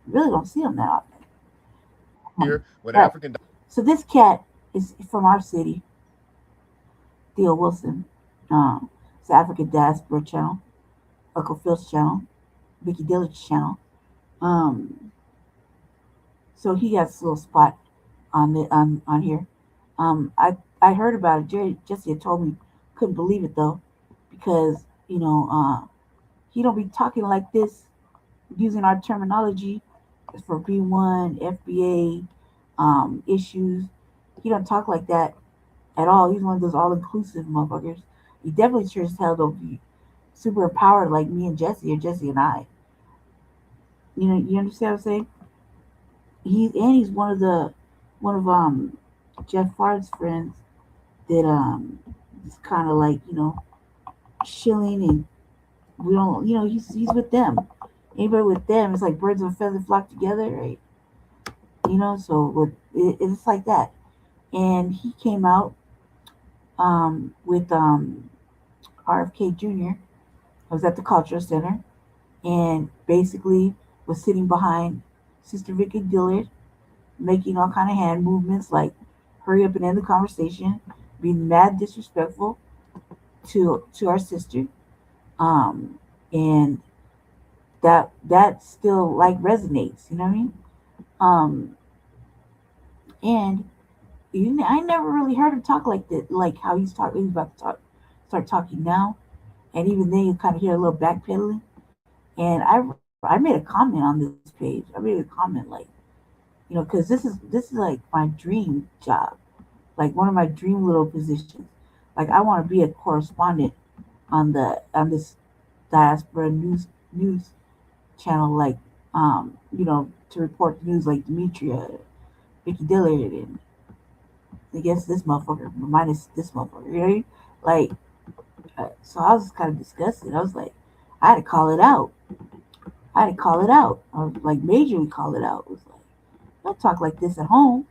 you really don't see them that often. Here with African. So this cat is from our city, Theo Wilson. It's the African Diaspora channel, Uncle Phil's channel, Vicky Dillard's channel. So he got this little spot on here. I heard about it. Jesse had told me, couldn't believe it though, because he don't be talking like this, using our terminology for B1, FBA issues. He don't talk like that at all. He's one of those all-inclusive motherfuckers. He definitely sure as hell don't be super empowered like me and Jesse, or Jesse and I. You understand what I'm saying? He's one of Jeff Fard's friends that is kind of like shilling, and we don't he's with them. Anybody with them, it's like birds of a feather flock together, right? So it's like that. And he came out with RFK Jr. I was at the Cultural Center, and basically was sitting behind Sister Vicky Dillard, making all kind of hand movements like hurry up and end the conversation, being mad disrespectful to our sister. And that still like resonates, you know what I mean? And I never really heard him talk like that, like how he's talking. He's about to start talking now, and even then you kind of hear a little backpedaling. And I made a comment on this page. I made a comment like, because this is like my dream job, like one of my dream little positions. Like I want to be a correspondent on this diaspora news channel, like to report the news, like Demetria, Vicky Dillard, and I guess this motherfucker, minus this motherfucker, you know? Like, so I was kind of disgusted. I was like, I had to call it out. I was like, majorly call it out. It was like, don't talk like this at home.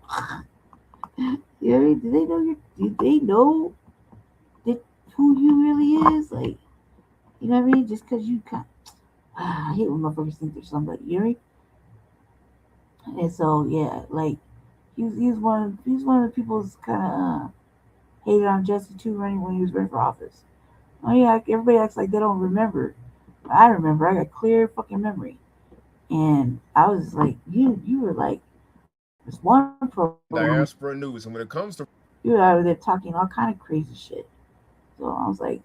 You know, do they know who you really is? Like, you know what I mean? Just because you I hate when motherfuckers think they're somebody, you know? And so yeah, like he's one of the people who's kind of hated on Jesse too, when he was running for office. Oh yeah, everybody acts like they don't remember. I remember. I got clear fucking memory, and I was like, you were like, there's one program. Diaspora news, and when it comes to you were out there talking all kind of crazy shit. So I was like,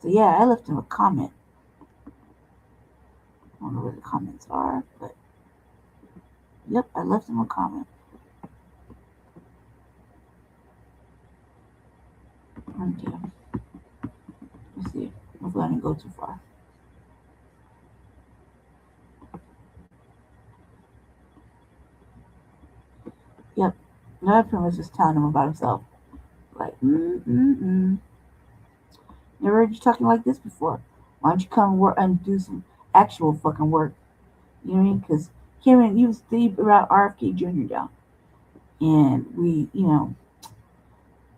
So yeah, I left him a comment. I don't know where the comments are, but yep, I left him a comment. Okay. Let's see. Hopefully I didn't go too far. Yep. I pretty much just telling him about himself. Like, Never heard you talking like this before. Why don't you come work and do some actual fucking work? You know what I mean? Because Cameron, he was around RFK Jr. down, and we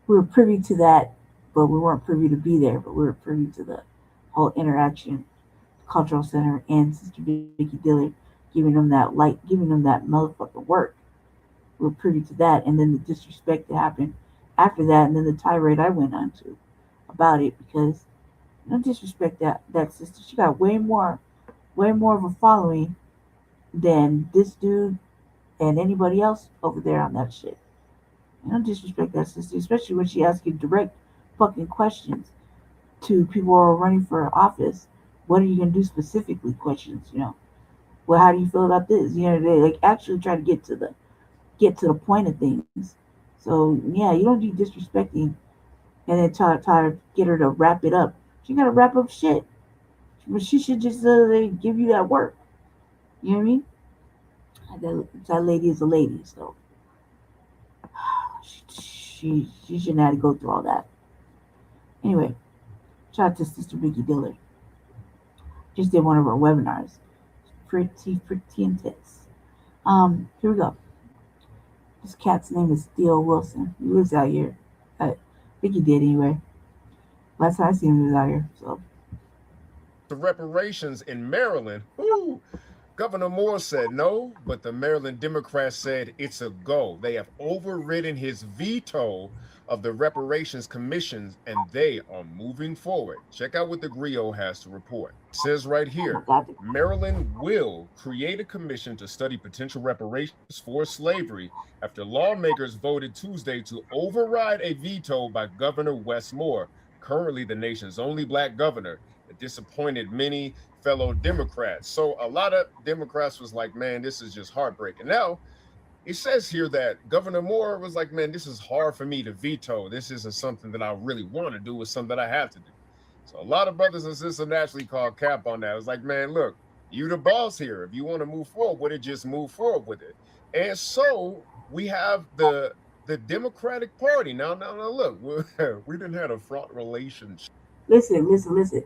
were privy to that, but we weren't privy to be there. But we were privy to the whole interaction, Cultural Center, and Sister Vicky Dillard giving them that motherfucking work. We were privy to that, and then the disrespect that happened after that, and then the tirade I went on to about it, because don't disrespect that sister. She got way more of a following than this dude and anybody else over there on that shit. And don't disrespect that sister, especially when she asks you direct fucking questions to people who are running for office. What are you gonna do specifically? Questions, Well, how do you feel about this? They like actually try to get to the point of things. So yeah, you don't do disrespecting and then try to get her to wrap it up. She gotta wrap up shit. But she should just give you that work. You know what I mean? That lady is a lady, so she shouldn't have to go through all that. Anyway, shout out to Sister Vicky Dillard. Just did one of her webinars. Pretty intense. Here we go. This cat's name is Theo Wilson. He lives out here. I think he did anyway. Last time I seen him, he was out here. So the reparations in Maryland. Ooh, Governor Moore said no, but the Maryland Democrats said it's a go. They have overridden his veto of the reparations commissions, and they are moving forward. Check out what the Griot has to report. It says right here, Maryland will create a commission to study potential reparations for slavery after lawmakers voted Tuesday to override a veto by Governor Wes Moore, currently the nation's only Black governor. It disappointed many fellow Democrats. So a lot of Democrats was like, man, this is just heartbreaking. Now, it says here that Governor Moore was like, man, this is hard for me to veto. This isn't something that I really want to do. It's something that I have to do. So a lot of brothers and sisters naturally called cap on that. It was like, man, look, you the boss here. If you want to move forward with it, just move forward with it. And so we have the Democratic Party. Now look, we didn't have a fraught relationship. Listen.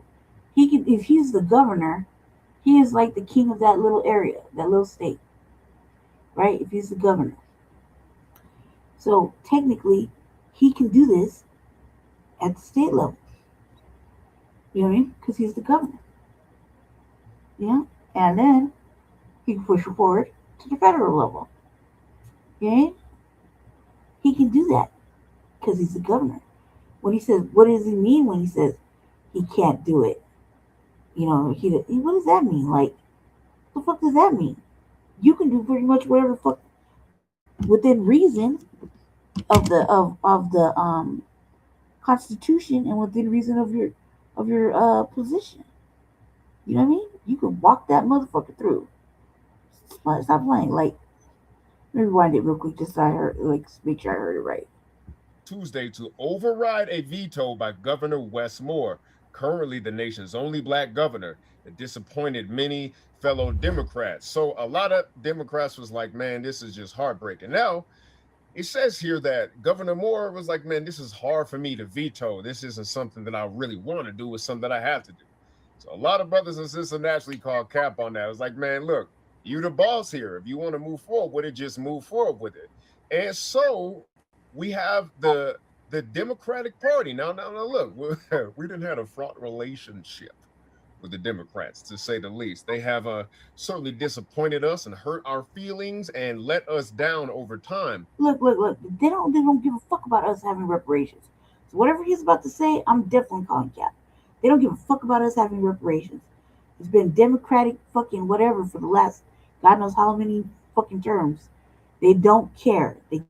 If he's the governor, he is like the king of that little area, that little state. Right? If he's the governor. So technically, he can do this at the state level. You know what I mean? Because he's the governor. Yeah? And then he can push it forward to the federal level. You know what I mean? He can do that because he's the governor. When he says, what does he mean when he says he can't do it? What does that mean? Like, what the fuck does that mean? You can do pretty much whatever the fuck within reason of the Constitution and within reason of your position. You know what I mean? You can walk that motherfucker through. Stop playing. Like, let me rewind it real quick just so I heard, make sure I heard it right. Tuesday to override a veto by Governor Wes Moore, currently the nation's only Black governor. It disappointed many fellow Democrats. So a lot of Democrats was like, man, this is just heartbreaking. Now, it says here that Governor Moore was like, man, this is hard for me to veto. This isn't something that I really want to do. It's something that I have to do. So a lot of brothers and sisters naturally called cap on that. It was like, man, look, you the boss here. If you want to move forward with it, just move forward with it. And so we have the Democratic Party. Now look, we didn't have a fraught relationship with the Democrats, to say the least. They have certainly disappointed us and hurt our feelings and let us down over time. Look. They don't give a fuck about us having reparations. So whatever he's about to say, I'm definitely calling cap. They don't give a fuck about us having reparations. It's been Democratic fucking whatever for the last God knows how many fucking terms. They don't care. They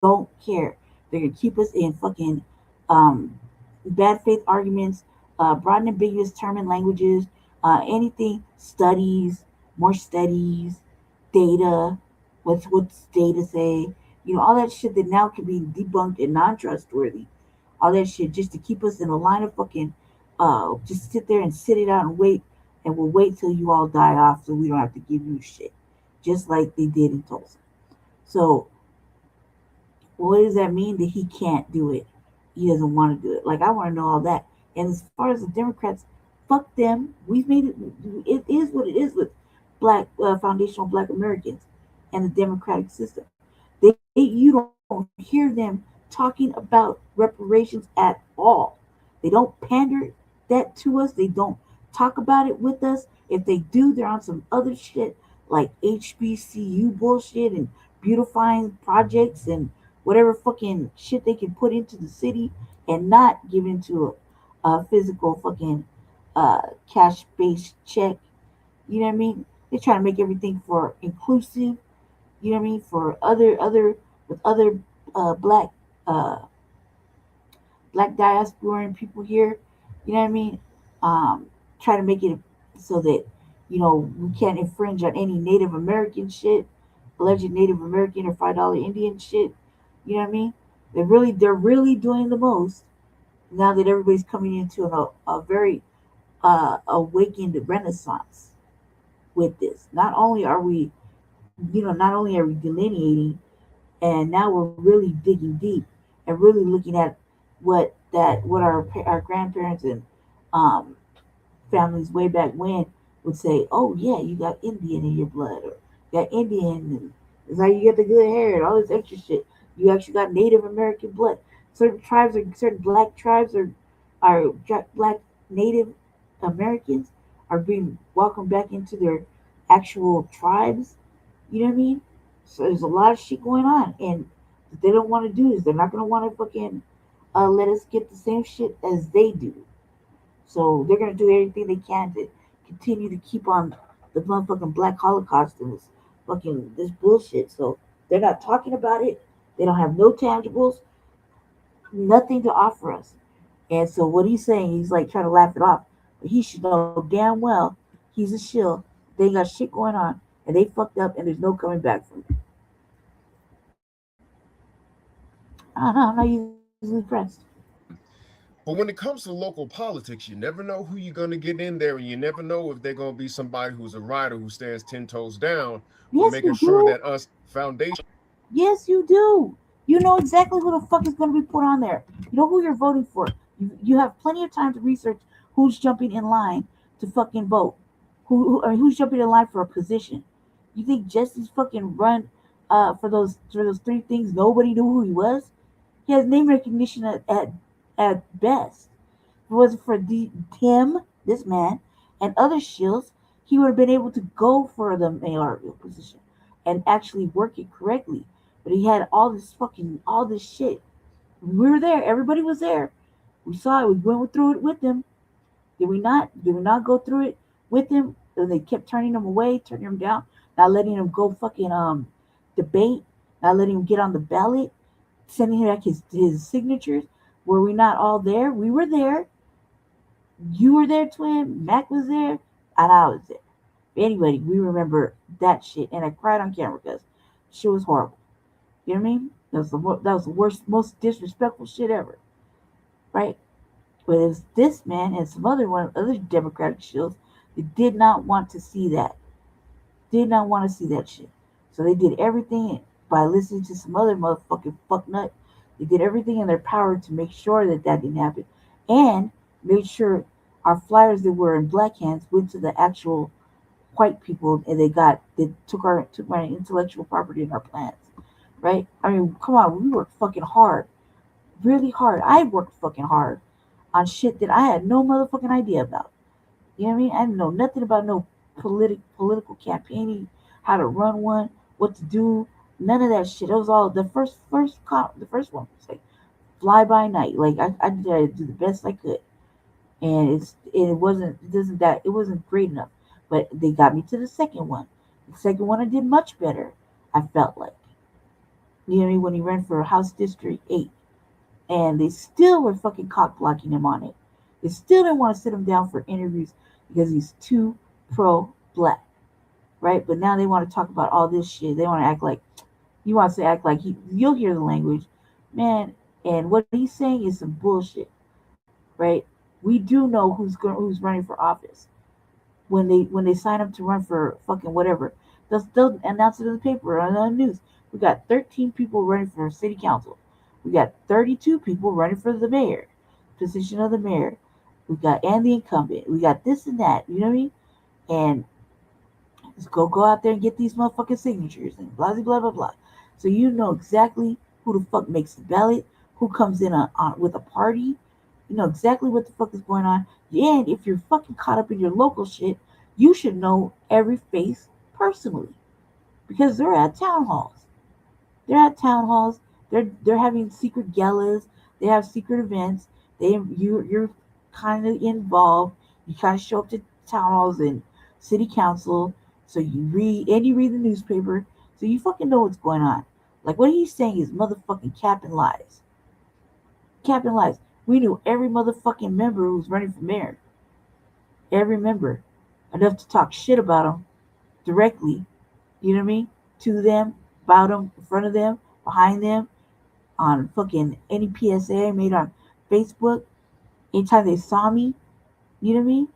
don't care. They're gonna keep us in fucking bad faith arguments, broad and ambiguous term and languages, anything, studies, more studies, data, what's data say, all that shit that now can be debunked and non-trustworthy. All that shit just to keep us in a line of fucking, just sit there and sit it out and wait, and we'll wait till you all die off so we don't have to give you shit, just like they did in Tulsa. So what does that mean that he can't do it? He doesn't want to do it. Like, I want to know all that. And as far as the Democrats, Fuck them. We've made it. It is what it is with black foundational Black Americans and the democratic system. You don't hear them talking about reparations at all. They don't pander that to us. They don't talk about it with us. If they do, they're on some other shit like HBCU bullshit and beautifying projects and whatever fucking shit they can put into the city and not give into a physical fucking cash based check. You know what I mean? They're trying to make everything for inclusive. You know what I mean? For other with other black black diasporan people here. You know what I mean? Try to make it so that we can't infringe on any Native American shit, alleged Native American or $5 Indian shit. You know what I mean? They're really doing the most now that everybody's coming into a very awakened renaissance with this. Not only are we delineating, and now we're really digging deep and really looking at what our grandparents and um, families way back when would say. Oh yeah, you got Indian in your blood, or you got Indian, and it's how you get the good hair and all this extra shit. You actually got Native American blood. Certain black tribes are black Native Americans are being welcomed back into their actual tribes. You know what I mean? So there's a lot of shit going on, and what they don't want to do is they're not gonna want to fucking let us get the same shit as they do. So they're gonna do everything they can to continue to keep on the motherfucking Black Holocaust and this bullshit. So they're not talking about it. They don't have no tangibles, nothing to offer us. And so what he's saying, he's like trying to laugh it off, but he should know damn well he's a shill. They ain't got shit going on, and they fucked up, and there's no coming back from it. I don't know. I'm not easily impressed. But when it comes to local politics, you never know who you're going to get in there, and you never know if they're going to be somebody who's a rider who stands 10 toes down for making sure that us foundation. Yes, you do. You know exactly who the fuck is going to be put on there. You know who you're voting for. You have plenty of time to research who's jumping in line to fucking vote. Who's jumping in line for a position. You think Jesse's fucking run for those three things? Nobody knew who he was. He has name recognition at best. If it wasn't for him, this man, and other shills, he would have been able to go for the mayoral position and actually work it correctly. But he had all this shit. We were there. Everybody was there. We saw it. We went through it with them. Did we not? Did we not go through it with him? And they kept turning him away, turning him down, not letting him go fucking debate, not letting him get on the ballot, sending him back his signatures. Were we not all there? We were there. You were there, twin. Mac was there, and I was there. Anybody, we remember that shit, and I cried on camera because shit was horrible. You know what I mean? That was the worst, most disrespectful shit ever, right? But it was this man and some other Democratic shills that did not want to see that. Did not want to see that shit. So they did everything by listening to some other motherfucking fucknut. They did everything in their power to make sure that didn't happen, and made sure our flyers that were in black hands went to the actual white people, and they took our intellectual property and our plans, right? I mean, come on, we worked fucking hard, really hard. I worked fucking hard on shit that I had no motherfucking idea about. You know what I mean? I didn't know nothing about no political campaigning, how to run one, what to do, none of that shit. It was all the first one was like fly by night. Like I tried to do the best I could, and it wasn't great enough. But they got me to the second one. The second one I did much better. I felt like, you know what I mean, when he ran for House District 8, and they still were fucking cock blocking him on it. They still didn't want to sit him down for interviews because he's too pro-black, right? But now they want to talk about all this shit. They want to act like you'll hear the language, man. And what he's saying is some bullshit, right? We do know who's running for office when they sign up to run for fucking whatever. They'll announce it in the paper or on the news. We got 13 people running for city council. We got 32 people running for the mayor, position of the mayor. We got and the incumbent. We got this and that. You know what I mean? And just go out there and get these motherfucking signatures and blah blah blah blah. So you know exactly who the fuck makes the ballot, who comes in with a party. You know exactly what the fuck is going on. And if you're fucking caught up in your local shit, you should know every face personally because they're at town halls. They're at town halls. They're having secret galas. They have secret events. You're kind of involved. You kind of show up to town halls and city council. So you read the newspaper. So you fucking know what's going on. Like what he's saying is motherfucking cap and lies. Cap and lies. We knew every motherfucking member who was running for mayor. Every member. Enough to talk shit about them directly. You know what I mean? To them, about them, in front of them, behind them, on fucking any PSA I made on Facebook. Anytime they saw me, you know what I mean?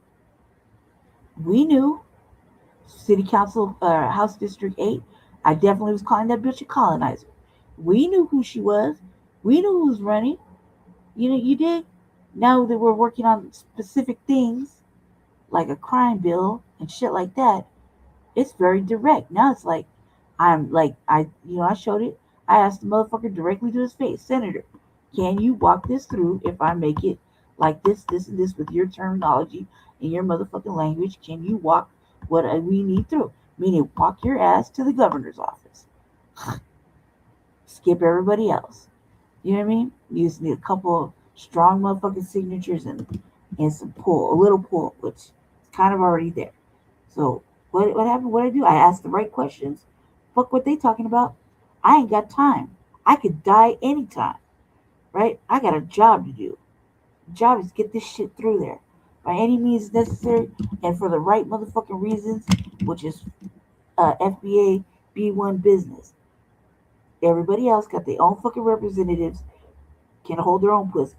We knew. City Council, House District 8, I definitely was calling that bitch a colonizer. We knew who she was. We knew who was running. You know, you did. Now that we're working on specific things, like a crime bill and shit like that, it's very direct. Now it's like, I showed it. I asked the motherfucker directly to his face, Senator, can you walk this through if I make it like this, and this with your terminology and your motherfucking language? Can you walk what we need through? Meaning, walk your ass to the governor's office. Skip everybody else. You know what I mean? You just need a couple of strong motherfucking signatures and some pull, a little pull, which is kind of already there. So what happened? What I do? I asked the right questions. Fuck what they talking about. I ain't got time. I could die anytime. Right? I got a job to do. The job is get this shit through there by any means necessary and for the right motherfucking reasons, which is FBA B1 business. Everybody else got their own fucking representatives, can hold their own pussy.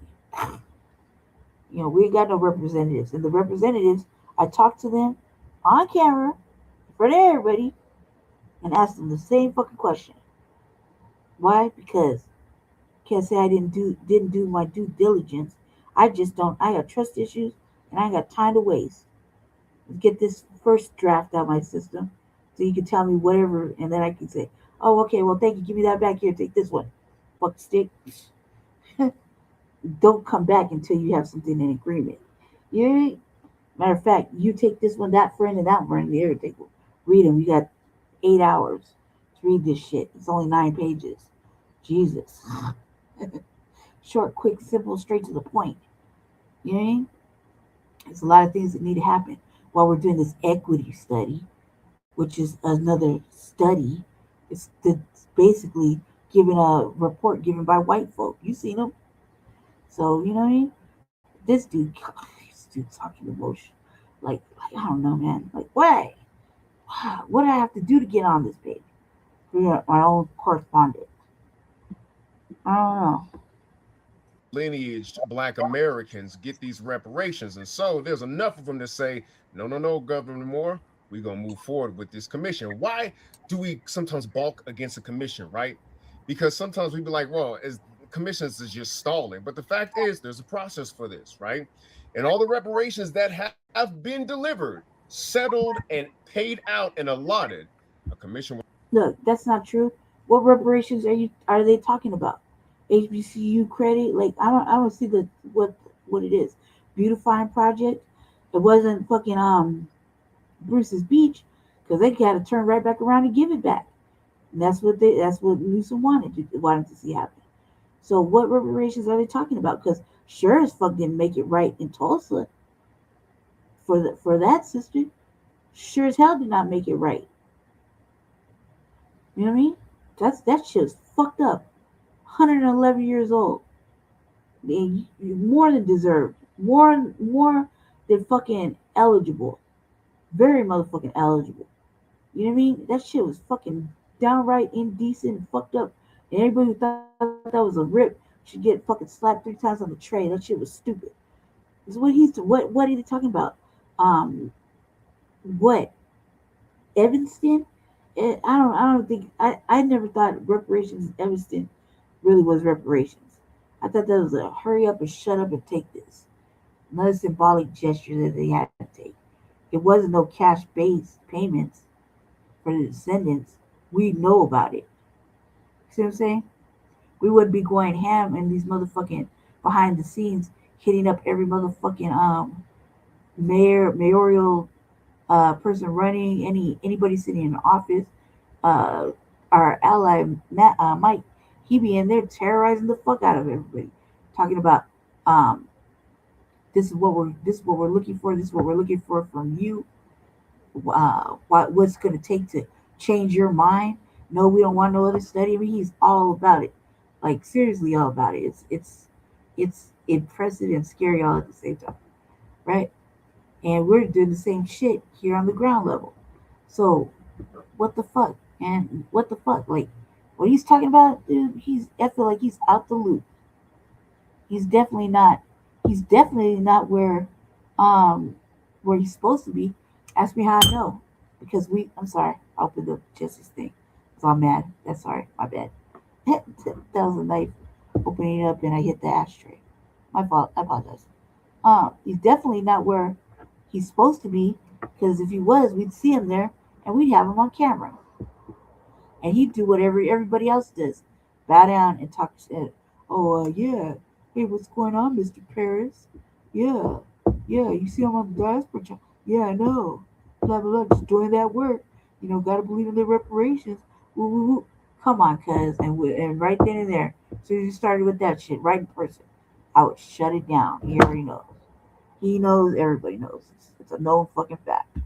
You know, we ain't got no representatives. And the representatives, I talked to them on camera in front of everybody and asked them the same fucking question. Why? Because can't say I didn't do my due diligence. I got trust issues and I ain't got time to waste. Get this first draft out of my system so you can tell me whatever and then I can say, oh, okay, well, thank you. Give me that back here. Take this one. Fuck stick. Don't come back until you have something in agreement. You matter of fact, you take this one, that friend, and that friend. Here, read them. You got 8 hours to read this shit. It's only 9 pages. Jesus. Short, quick, simple, straight to the point. You know what I mean? There's a lot of things that need to happen while we're doing this equity study, which is another study. It's basically giving a report given by white folk. You seen them? So you know what I mean? This dude's talking emotion. Like I don't know, man. Like why? What do I have to do to get on this page? Be my own correspondent. I don't know. Lineaged Black Americans get these reparations. And so there's enough of them to say, no, Governor Moore, we're going to move forward with this commission. Why do we sometimes balk against a commission, right? Because sometimes we be like, well, as commissions is just stalling. But the fact is, there's a process for this, right? And all the reparations that have been delivered, settled, and paid out and allotted, a commission. Look, that's not true. What reparations are they talking about? HBCU credit? Like I don't see what it is. Beautifying project. It wasn't fucking Bruce's Beach because they got to turn right back around and give it back. And that's what Newsom wanted to see happen. So what reparations are they talking about? Because sure as fuck didn't make it right in Tulsa for that sister. Sure as hell did not make it right. You know what I mean? That shit's fucked up. 111 years old. You more than deserved. More than fucking eligible. Very motherfucking eligible. You know what I mean? That shit was fucking downright indecent and fucked up. And everybody who thought that was a rip should get fucking slapped 3 times on the tray. That shit was stupid. Is what are they talking about? What? Evanston? I don't think I never thought reparations in Evanston really was reparations. I thought that was a hurry up and shut up and take this. another symbolic gesture that they had to take. It wasn't no cash-based payments for the descendants. We know about it. See what I'm saying? We wouldn't be going ham in these motherfucking behind the scenes, hitting up every motherfucking mayoral person running, anybody sitting in the office. Uh, our ally Mike, he be in there terrorizing the fuck out of everybody, talking about um, this is what we're looking for. This is what we're looking for from you. What's going to take to change your mind? No, we don't want no other study. I mean, he's all about it, like seriously all about it. It's impressive and scary all at the same time, right? And we're doing the same shit here on the ground level. So what the fuck? And what the fuck? Like what he's talking about, dude, I feel like he's out the loop. He's definitely not where he's supposed to be. Ask me how I know. Because I'm sorry, I opened the justice thing. So I'm mad. That's sorry, my bad. That was a knife opening it up and I hit the ashtray. My fault. I apologize. He's definitely not where he's supposed to be, because if he was, we'd see him there and we'd have him on camera. And he'd do whatever everybody else does. Bow down and talk shit. Oh, yeah. Hey, what's going on, Mr. Paris? Yeah. Yeah, you see him on the diaspora. Yeah, I know. Blah, blah, blah. Just doing that work. Gotta believe in the reparations. Woo, woo, woo. Come on, cuz. And right then and there, as soon as you started with that shit, right in person, I would shut it down. He already knows. He knows, everybody knows. It's a known fucking fact.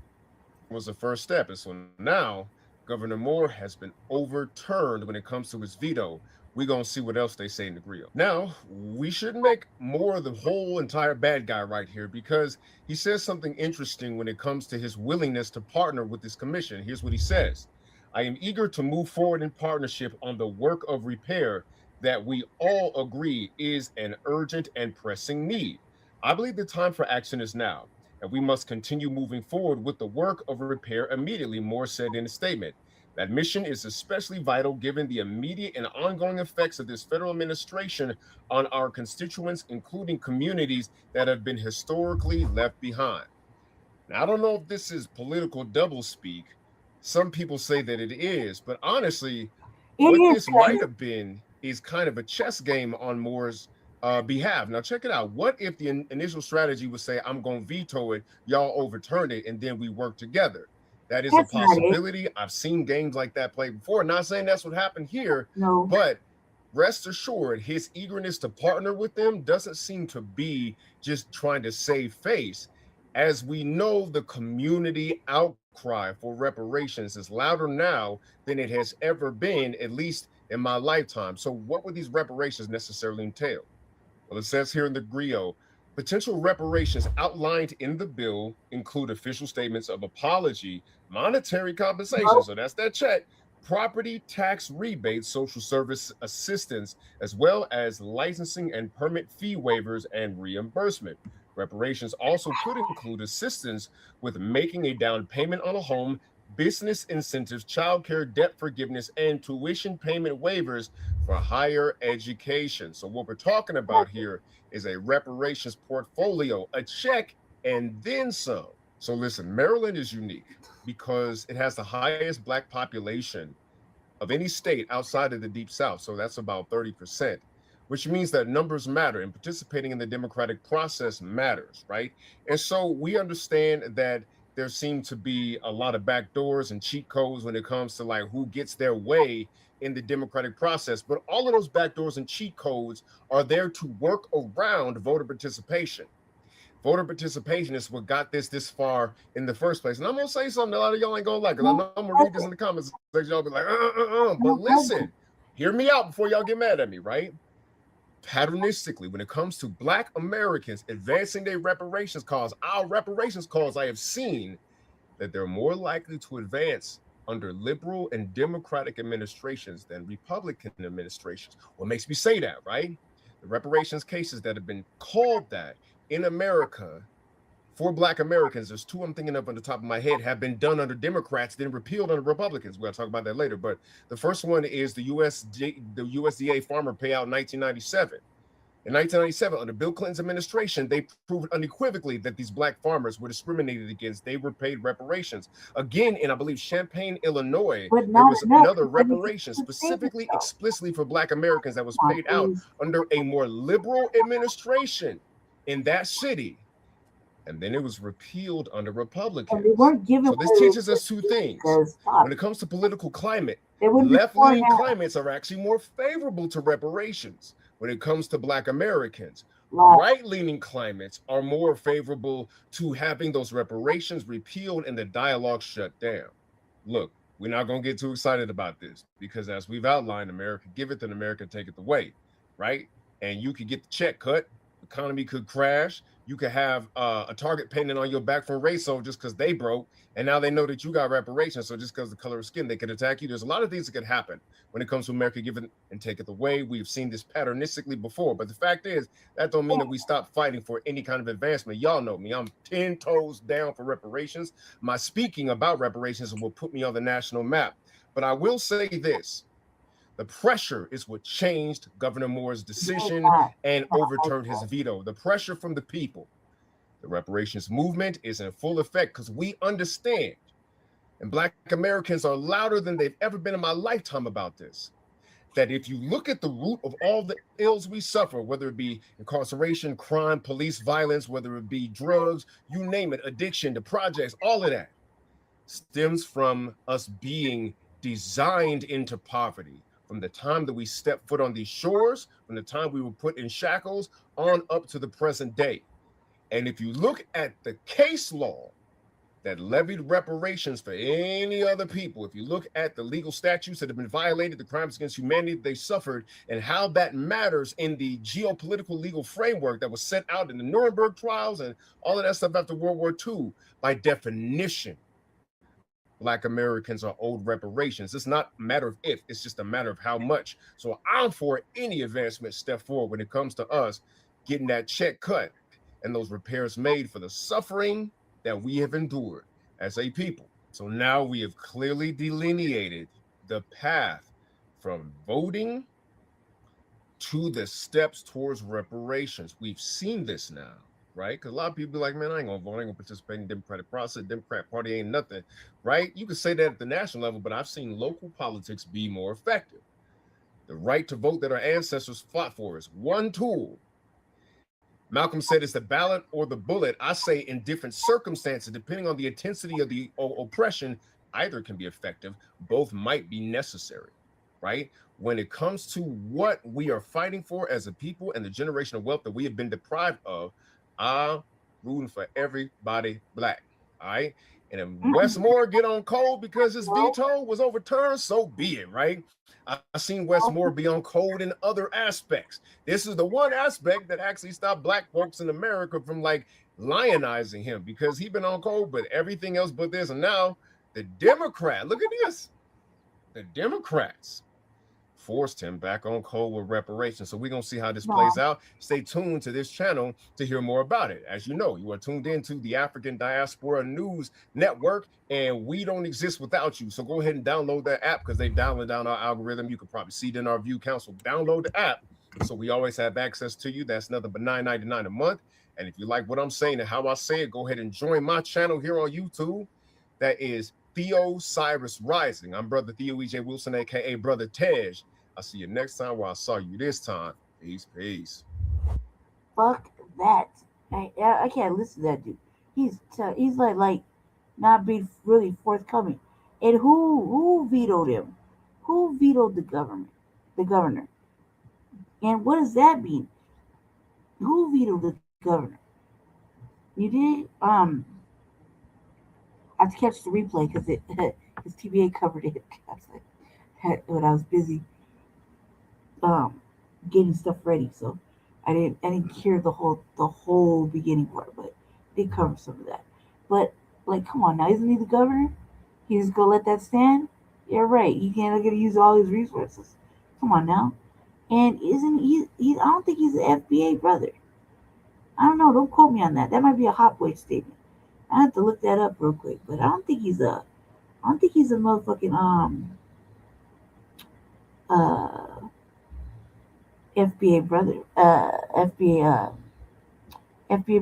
Was the first step. And so now Governor Moore has been overturned when it comes to his veto. We're going to see what else they say in the grill. Now, we shouldn't make Moore the whole entire bad guy right here, because he says something interesting when it comes to his willingness to partner with this commission. Here's what he says. I am eager to move forward in partnership on the work of repair that we all agree is an urgent and pressing need. I believe the time for action is now, and we must continue moving forward with the work of repair immediately, Moore said in a statement. That mission is especially vital given the immediate and ongoing effects of this federal administration on our constituents, including communities that have been historically left behind. Now, I don't know if this is political doublespeak. Some people say that it is, but honestly, this might have been is kind of a chess game on Moore's behalf. Now, check it out. What if the initial strategy was say, I'm going to veto it, y'all overturn it, and then we work together? That is a possibility. I've seen games like that played before. Not saying that's what happened here, but rest assured, his eagerness to partner with them doesn't seem to be just trying to save face. As we know, the community outcry for reparations is louder now than it has ever been, at least in my lifetime. So what would these reparations necessarily entail? Well, it says here in the GRIO, potential reparations outlined in the bill include official statements of apology, monetary compensation, so that's that check, property tax rebates, social service assistance, as well as licensing and permit fee waivers and reimbursement. Reparations also could include assistance with making a down payment on a home, business incentives, childcare debt forgiveness, and tuition payment waivers for higher education. So what we're talking about here is a reparations portfolio, a check, and then some. So listen, Maryland is unique because it has the highest Black population of any state outside of the Deep South. So that's about 30%, which means that numbers matter and participating in the democratic process matters, right? And so we understand that there seem to be a lot of backdoors and cheat codes when it comes to like who gets their way in the democratic process. But all of those backdoors and cheat codes are there to work around voter participation. Voter participation is what got this far in the first place. And I'm going to say something a lot of y'all ain't going to like, because I know I'm going to read this in the comments section. Y'all be like, But listen, hear me out before y'all get mad at me, right? Patternistically, when it comes to Black Americans advancing their reparations cause, our reparations cause, I have seen that they're more likely to advance under liberal and democratic administrations than Republican administrations. What makes me say that, right? The reparations cases that have been called that in America for Black Americans, there's two I'm thinking of on the top of my head, have been done under Democrats, then repealed under Republicans. We're going to talk about that later. But the first one is the USDA farmer payout in 1997. In 1997, under Bill Clinton's administration, they proved unequivocally that these black farmers were discriminated against. They were paid reparations. Again, in, I believe, Champaign, Illinois, there was another reparation specifically, explicitly for black Americans that was paid out under a more liberal administration in that city. And then it was repealed under Republicans. So this teaches us two things. When it comes to political climate, left-leaning climates are actually more favorable to reparations when it comes to black Americans. Right-leaning climates are more favorable to having those reparations repealed and the dialogue shut down. Look, we're not going to get too excited about this because as we've outlined, America giveth and America taketh away, right? And you could get the check cut, the economy could crash, you could have a target painted on your back from racial just because they broke, and now they know that you got reparations, so just because of the color of skin, they could attack you. There's a lot of things that could happen when it comes to America giving and taketh away. We've seen this patternistically before, but the fact is, that don't mean that we stop fighting for any kind of advancement. Y'all know me. I'm 10 toes down for reparations. My speaking about reparations will put me on the national map. But I will say this. The pressure is what changed Governor Moore's decision and overturned his veto. The pressure from the people. The reparations movement is in full effect because we understand, and Black Americans are louder than they've ever been in my lifetime about this, that if you look at the root of all the ills we suffer, whether it be incarceration, crime, police violence, whether it be drugs, you name it, addiction, the projects, all of that stems from us being designed into poverty. From the time that we stepped foot on these shores, from the time we were put in shackles on up to the present day. And if you look at the case law that levied reparations for any other people, if you look at the legal statutes that have been violated, the crimes against humanity they suffered, and how that matters in the geopolitical legal framework that was set out in the Nuremberg trials and all of that stuff after World War II, by definition, Black Americans are owed reparations. It's not a matter of if, it's just a matter of how much. So I'm for any advancement step forward when it comes to us getting that check cut and those repairs made for the suffering that we have endured as a people. So now we have clearly delineated the path from voting to the steps towards reparations. We've seen this now, right? Because a lot of people be like, man, I ain't gonna vote, I ain't gonna participate in the Democratic process. Democrat Party ain't nothing, right? You can say that at the national level, but I've seen local politics be more effective. The right to vote that our ancestors fought for is one tool. Malcolm said it's the ballot or the bullet. I say in different circumstances, depending on the intensity of the oppression, either can be effective. Both might be necessary, right? When it comes to what we are fighting for as a people and the generational wealth that we have been deprived of, I'm rooting for everybody Black, all right? And if Wes Moore get on cold because his veto was overturned, so be it, right? I've seen Wes Moore be on cold in other aspects. This is the one aspect that actually stopped Black folks in America from like lionizing him, because he been on cold, but everything else but this. And now the Democrat, look at this, the Democrats forced him back on cold with reparations. So we're going to see how this plays out. Stay tuned to this channel to hear more about it. As you know, you are tuned into the African Diaspora News Network, and we don't exist without you. So go ahead and download that app, because they download down our algorithm. You can probably see it in our view council. Download the app so we always have access to you. That's nothing but $9.99 a month. And if you like what I'm saying and how I say it, go ahead and join my channel here on YouTube. That is Theo Cyrus Rising. I'm Brother Theo E.J. Wilson, aka Brother Tej. I'll see you next time where I saw you this time. Peace, peace. Fuck that. I can't listen to that dude. He's like not being really forthcoming. And who vetoed him? Who vetoed the governor? And what does that mean? Who vetoed the governor? You did? I have to catch the replay because his TVA covered it when I was busy getting stuff ready, so I didn't hear the whole beginning part, but they covered some of that. But like, come on now, isn't he the governor? He's gonna let that stand? Yeah, right. He can't get to use all his resources. Come on now. And isn't he? I don't think he's an FBA brother. I don't know. Don't quote me on that. That might be a hot boy statement. I have to look that up real quick. But I don't think he's a motherfucking FBA brother, FBA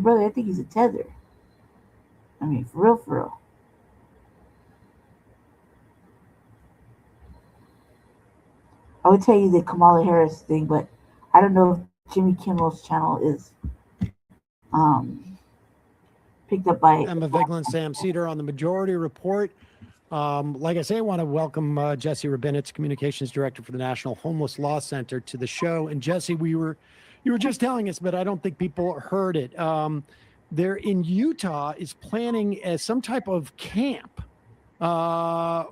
brother. I think he's a tether. I mean, for real, for real. I would tell you the Kamala Harris thing, but I don't know if Jimmy Kimmel's channel is picked up by Emma Vigeland, Sam Cedar on the Majority Report. Like I say, I want to welcome Jesse Rabinowitz, Communications Director for the National Homeless Law Center, to the show. And Jesse, you were just telling us, but I don't think people heard it. They're in Utah is planning some type of camp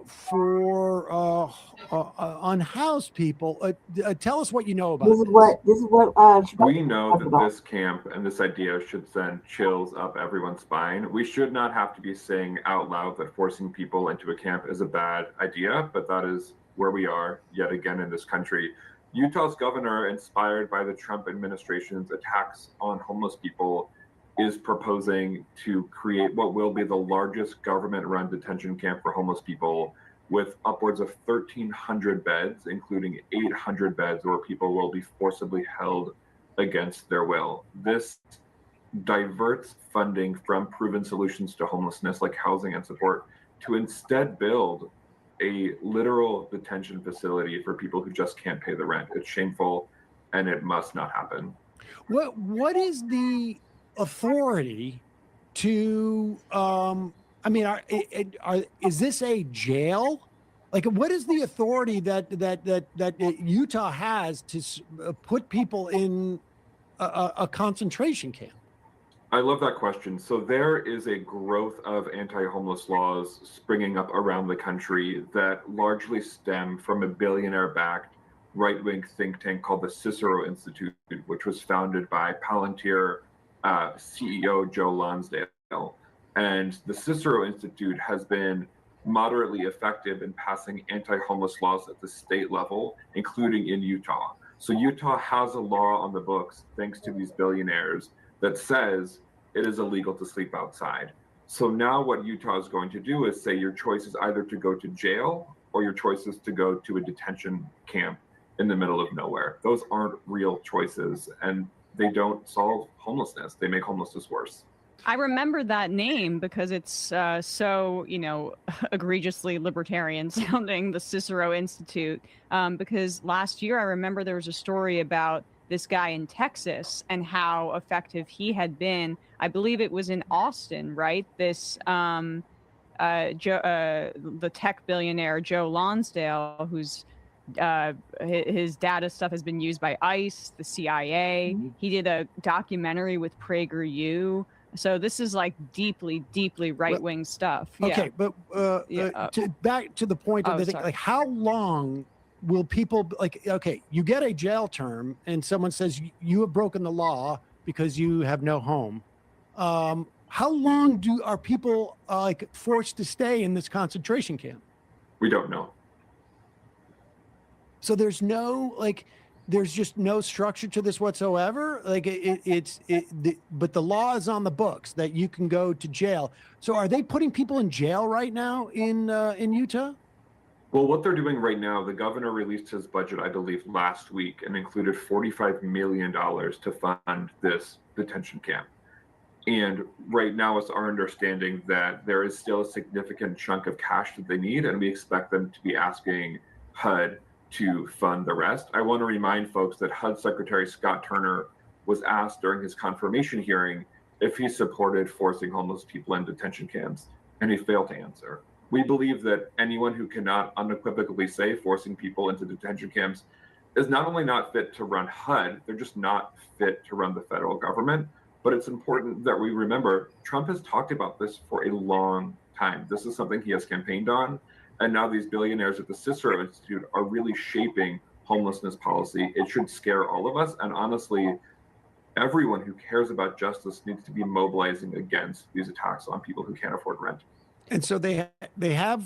for unhoused people. Tell us what you know about this. This is what we know that this camp and this idea should send chills up everyone's spine. We should not have to be saying out loud that forcing people into a camp is a bad idea, but that is where we are yet again in this country. Utah's governor, inspired by the Trump administration's attacks on homeless people, is proposing to create what will be the largest government-run detention camp for homeless people, with upwards of 1,300 beds, including 800 beds where people will be forcibly held against their will. This diverts funding from proven solutions to homelessness like housing and support to instead build a literal detention facility for people who just can't pay the rent. It's shameful and it must not happen. What is the authority to is this a jail? Like, what is the authority that Utah has to put people in a concentration camp? I love that question. So there is a growth of anti-homeless laws springing up around the country that largely stem from a billionaire-backed right-wing think tank called the Cicero Institute, which was founded by Palantir CEO Joe Lonsdale. And the Cicero Institute has been moderately effective in passing anti-homeless laws at the state level, including in Utah. So Utah has a law on the books, thanks to these billionaires, that says it is illegal to sleep outside. So now what Utah is going to do is say your choice is either to go to jail or your choice is to go to a detention camp in the middle of nowhere. Those aren't real choices, and they don't solve homelessness. They make homelessness worse. I remember that name because it's so, egregiously libertarian sounding, the Cicero Institute. Because last year, I remember there was a story about this guy in Texas and how effective he had been. I believe it was in Austin, right? This the tech billionaire Joe Lonsdale, who's his data stuff has been used by ICE, the CIA. He did a documentary with PragerU. So this is like deeply, deeply right-wing stuff. Okay, but back to the point of the thing, like, how long will people, like, okay, you get a jail term and someone says you have broken the law because you have no home. How long are people forced to stay in this concentration camp? We don't know. So there's just no structure to this whatsoever. Like but the law is on the books that you can go to jail. So are they putting people in jail right now in Utah? Well, what they're doing right now, the governor released his budget, I believe, last week and included $45 million to fund this detention camp. And right now it's our understanding that there is still a significant chunk of cash that they need, and we expect them to be asking HUD to fund the rest. I want to remind folks that HUD Secretary Scott Turner was asked during his confirmation hearing if he supported forcing homeless people in detention camps, and he failed to answer. We believe that anyone who cannot unequivocally say forcing people into detention camps is not only not fit to run HUD, they're just not fit to run the federal government. But it's important that we remember Trump has talked about this for a long time. This is something he has campaigned on. And now these billionaires at the Cicero Institute are really shaping homelessness policy. It should scare all of us. And honestly, everyone who cares about justice needs to be mobilizing against these attacks on people who can't afford rent. And so they have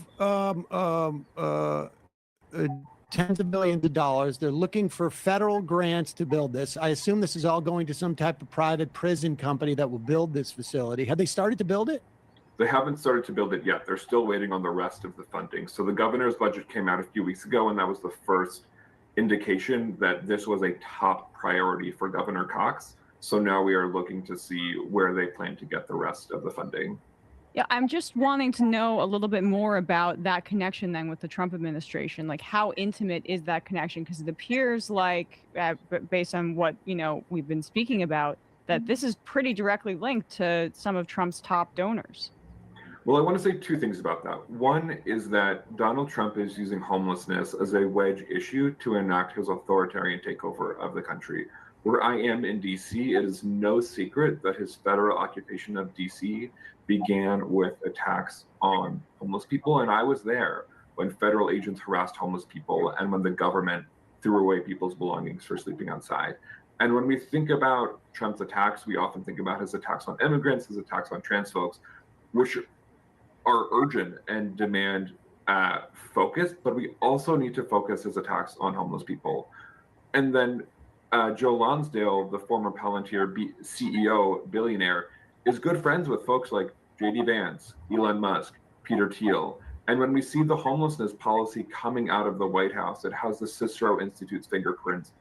tens of millions of dollars. They're looking for federal grants to build this. I assume this is all going to some type of private prison company that will build this facility. Have they started to build it? They haven't started to build it yet. They're still waiting on the rest of the funding. So the governor's budget came out a few weeks ago, and that was the first indication that this was a top priority for Governor Cox. So now we are looking to see where they plan to get the rest of the funding. Yeah, I'm just wanting to know a little bit more about that connection then with the Trump administration. Like, how intimate is that connection? Because it appears like, based on what, you know, we've been speaking about, that this is pretty directly linked to some of Trump's top donors. Well, I want to say two things about that. One is that Donald Trump is using homelessness as a wedge issue to enact his authoritarian takeover of the country. Where I am in DC, it is no secret that his federal occupation of DC began with attacks on homeless people. And I was there when federal agents harassed homeless people and when the government threw away people's belongings for sleeping outside. And when we think about Trump's attacks, we often think about his attacks on immigrants, his attacks on trans folks, which are urgent and demand focus, but we also need to focus his attacks on homeless people. And then Joe Lonsdale, the former Palantir CEO billionaire, is good friends with folks like J.D. Vance, Elon Musk, Peter Thiel. And when we see the homelessness policy coming out of the White House, it has the Cicero Institute's fingerprints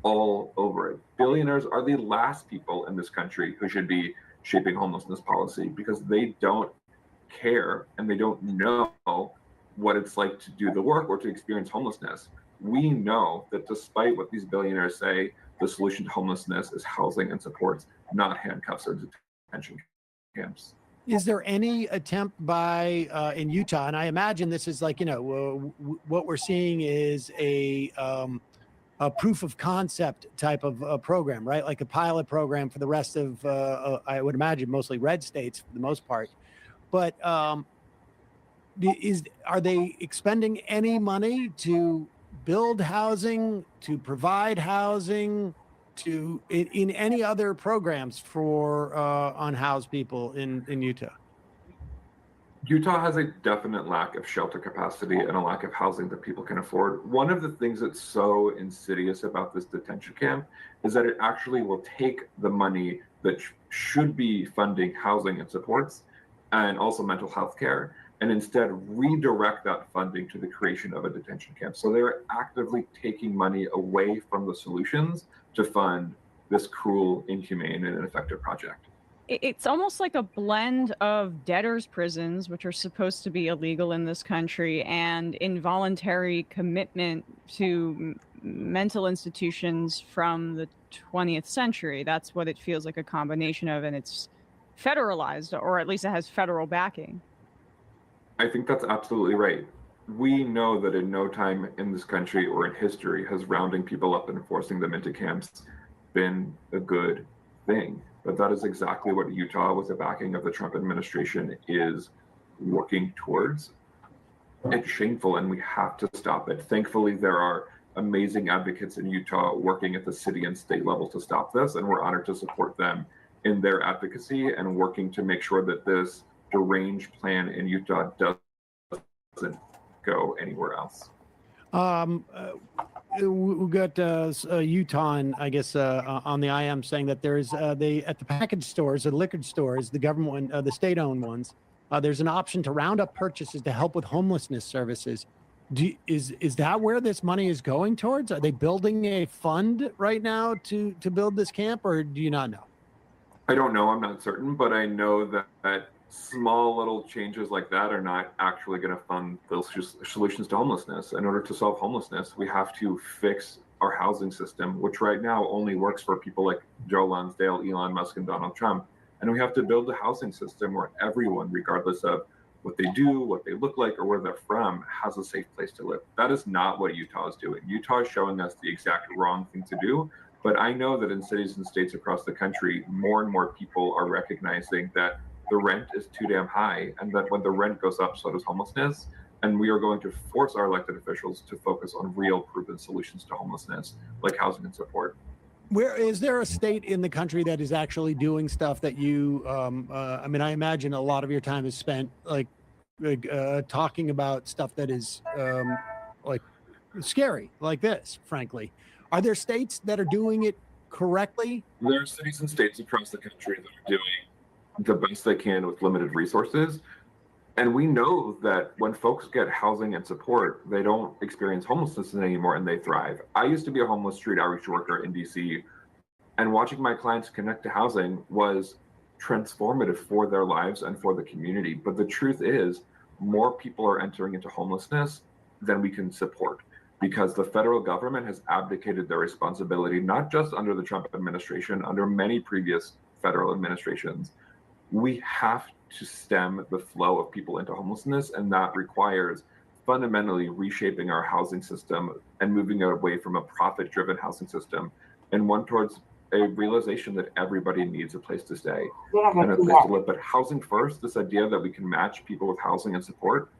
all over it. Billionaires are the last people in this country who should be shaping homelessness policy because they don't care and they don't know what it's like to do the work or to experience homelessness. We know that despite what these billionaires say, the solution to homelessness is housing and supports, not handcuffs or detention camps. Is there any attempt by in Utah, and I imagine this is like, you know, what we're seeing is a proof of concept type of program, right? Like a pilot program for the rest of, I would imagine mostly red states for the most part. But are they expending any money to build housing, to provide housing, to in any other programs for unhoused people in Utah? Utah has a definite lack of shelter capacity and a lack of housing that people can afford. One of the things that's so insidious about this detention camp is that it actually will take the money that should be funding housing and supports and also mental health care, and instead redirect that funding to the creation of a detention camp. So they're actively taking money away from the solutions to fund this cruel, inhumane, and ineffective project. It's almost like a blend of debtors' prisons, which are supposed to be illegal in this country, and involuntary commitment to mental institutions from the 20th century. That's what it feels like, a combination of, and it's federalized, or at least it has federal backing. I think that's absolutely right. We know that in no time in this country or in history has rounding people up and forcing them into camps been a good thing. But that is exactly what Utah, with the backing of the Trump administration, is working towards. It's shameful and we have to stop it. Thankfully, there are amazing advocates in Utah working at the city and state level to stop this, and we're honored to support them in their advocacy and working to make sure that this deranged plan in Utah doesn't go anywhere else. We got Utah, I guess, on the IM saying that there's at the package stores, the liquor stores, the government, the state-owned ones, there's an option to round up purchases to help with homelessness services. Is that where this money is going towards? Are they building a fund right now to build this camp, or do you not know? I don't know. I'm not certain, but I know that small little changes like that are not actually going to fund those solutions to homelessness. In order to solve homelessness, we have to fix our housing system, which right now only works for people like Joe Lonsdale, Elon Musk, and Donald Trump. And we have to build a housing system where everyone, regardless of what they do, what they look like, or where they're from, has a safe place to live. That is not what Utah is doing. Utah is showing us the exact wrong thing to do. But I know that in cities and states across the country, more and more people are recognizing that the rent is too damn high, and that when the rent goes up, so does homelessness. And we are going to force our elected officials to focus on real proven solutions to homelessness, like housing and support. Where is there a state in the country that is actually doing stuff that you, I mean, I imagine a lot of your time is spent like talking about stuff that is like scary, like this, frankly. Are there states that are doing it correctly? There are cities and states across the country that are doing the best they can with limited resources. And we know that when folks get housing and support, they don't experience homelessness anymore and they thrive. I used to be a homeless street outreach worker in DC, and watching my clients connect to housing was transformative for their lives and for the community. But the truth is, more people are entering into homelessness than we can support, because the federal government has abdicated their responsibility, not just under the Trump administration, under many previous federal administrations. We have to stem the flow of people into homelessness, and that requires fundamentally reshaping our housing system and moving it away from a profit-driven housing system and one towards a realization that everybody needs a place to stay and a place to live. But housing first, this idea that we can match people with housing and support,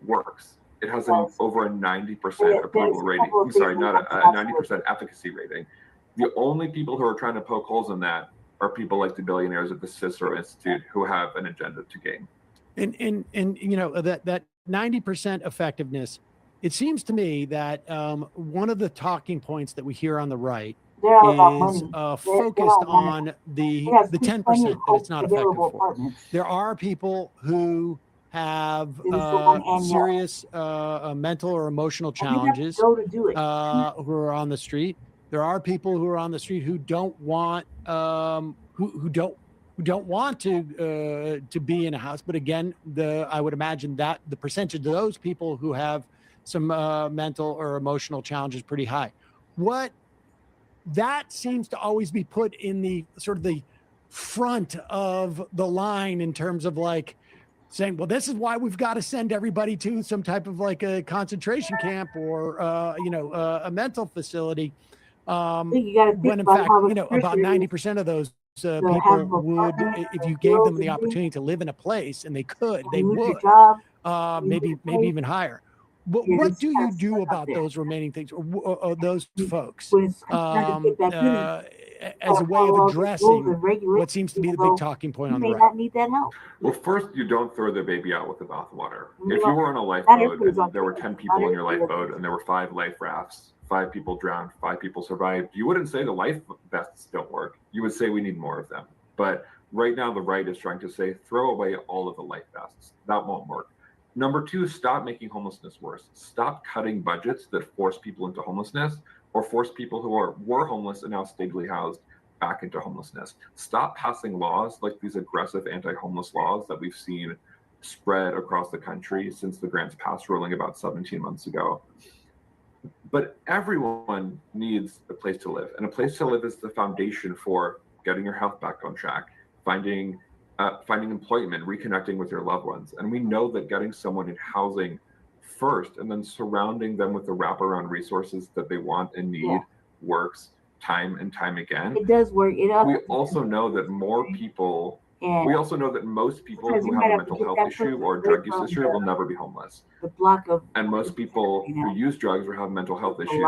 works. It has over a 90% approval rating. I'm sorry, not a 90% efficacy rating. The only people who are trying to poke holes in that are people like the billionaires at the Cicero Institute who have an agenda to gain. And you know, that 90% effectiveness, it seems to me that one of the talking points that we hear on the right is focused on the 10% that it's not effective for. There are people who have serious mental or emotional challenges who are on the street. There are people who are on the street who don't want who don't want to be in a house. But again, I would imagine that the percentage of those people who have some mental or emotional challenges is pretty high. What that seems to always be put in the sort of the front of the line in terms of like saying, well, this is why we've got to send everybody to some type of like a concentration camp or a mental facility. When in fact, about 90% of those people would, if you gave them the opportunity to live in a place, and they could, they would, maybe even higher. What do you do about those remaining things, or those folks, as a way of addressing what seems to be the big talking point on the right? Need that help. Well, first, you don't throw the baby out with the bathwater. If you were on a lifeboat and there were 10 people in your lifeboat and there were 5 life rafts, 5 people drowned, 5 people survived, you wouldn't say the life vests don't work. You would say we need more of them. But right now, the right is trying to say, throw away all of the life vests. That won't work. Number 2, stop making homelessness worse. Stop cutting budgets that force people into homelessness or force people who were homeless and now stably housed back into homelessness. Stop passing laws like these aggressive anti-homeless laws that we've seen spread across the country since the Grants Pass ruling about 17 months ago. But everyone needs a place to live, and a place to live is the foundation for getting your health back on track, finding employment, reconnecting with your loved ones. And we know that getting someone in housing first and then surrounding them with the wraparound resources that they want and need works time and time again. It does work. We also know that we also know that most people who have a mental health issue or a drug use issue will never be homeless. And most people who use drugs or have mental health issues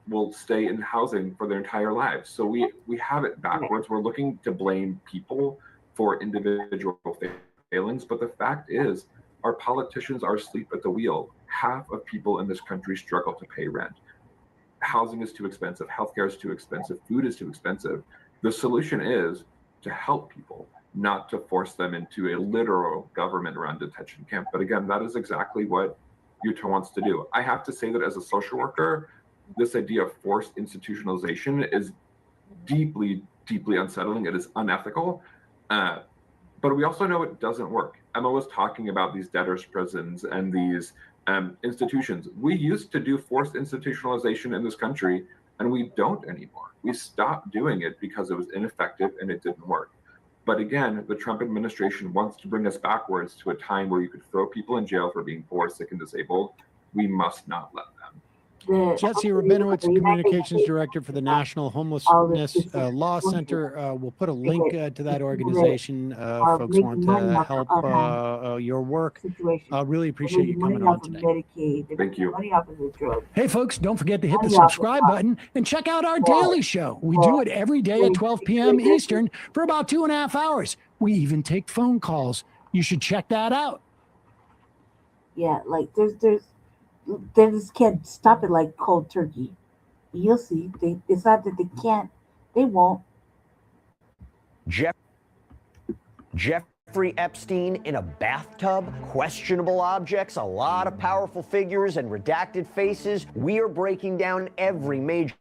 will stay in housing for their entire lives. So we have it backwards. We're looking to blame people for individual failings, but the fact is our politicians are asleep at the wheel. Half of people in this country struggle to pay rent. Housing is too expensive, healthcare is too expensive, food is too expensive. The solution is to help people, not to force them into a literal government-run detention camp. But again, that is exactly what Utah wants to do. I have to say that as a social worker, this idea of forced institutionalization is deeply, deeply unsettling. It is unethical. But we also know it doesn't work. Emma was talking about these debtors' prisons and these institutions. We used to do forced institutionalization in this country, and we don't anymore. We stopped doing it because it was ineffective and it didn't work. But again, the Trump administration wants to bring us backwards to a time where you could throw people in jail for being poor, sick, and disabled. We must not let them. Jesse Rabinowitz, Communications Director for the National Homelessness Law Center. We'll put a link to that organization if folks want to help your work. Really appreciate you coming on today. Thank you. Hey, folks, don't forget to hit the subscribe button and check out our daily show. We do it every day at 12 p.m. Eastern for about 2.5 hours. We even take phone calls. You should check that out. Yeah, like they just can't stop it like cold turkey. You'll see. It's not that they can't. They won't. Jeff Jeffrey Epstein in a bathtub, questionable objects, a lot of powerful figures, and redacted faces. We are breaking down every major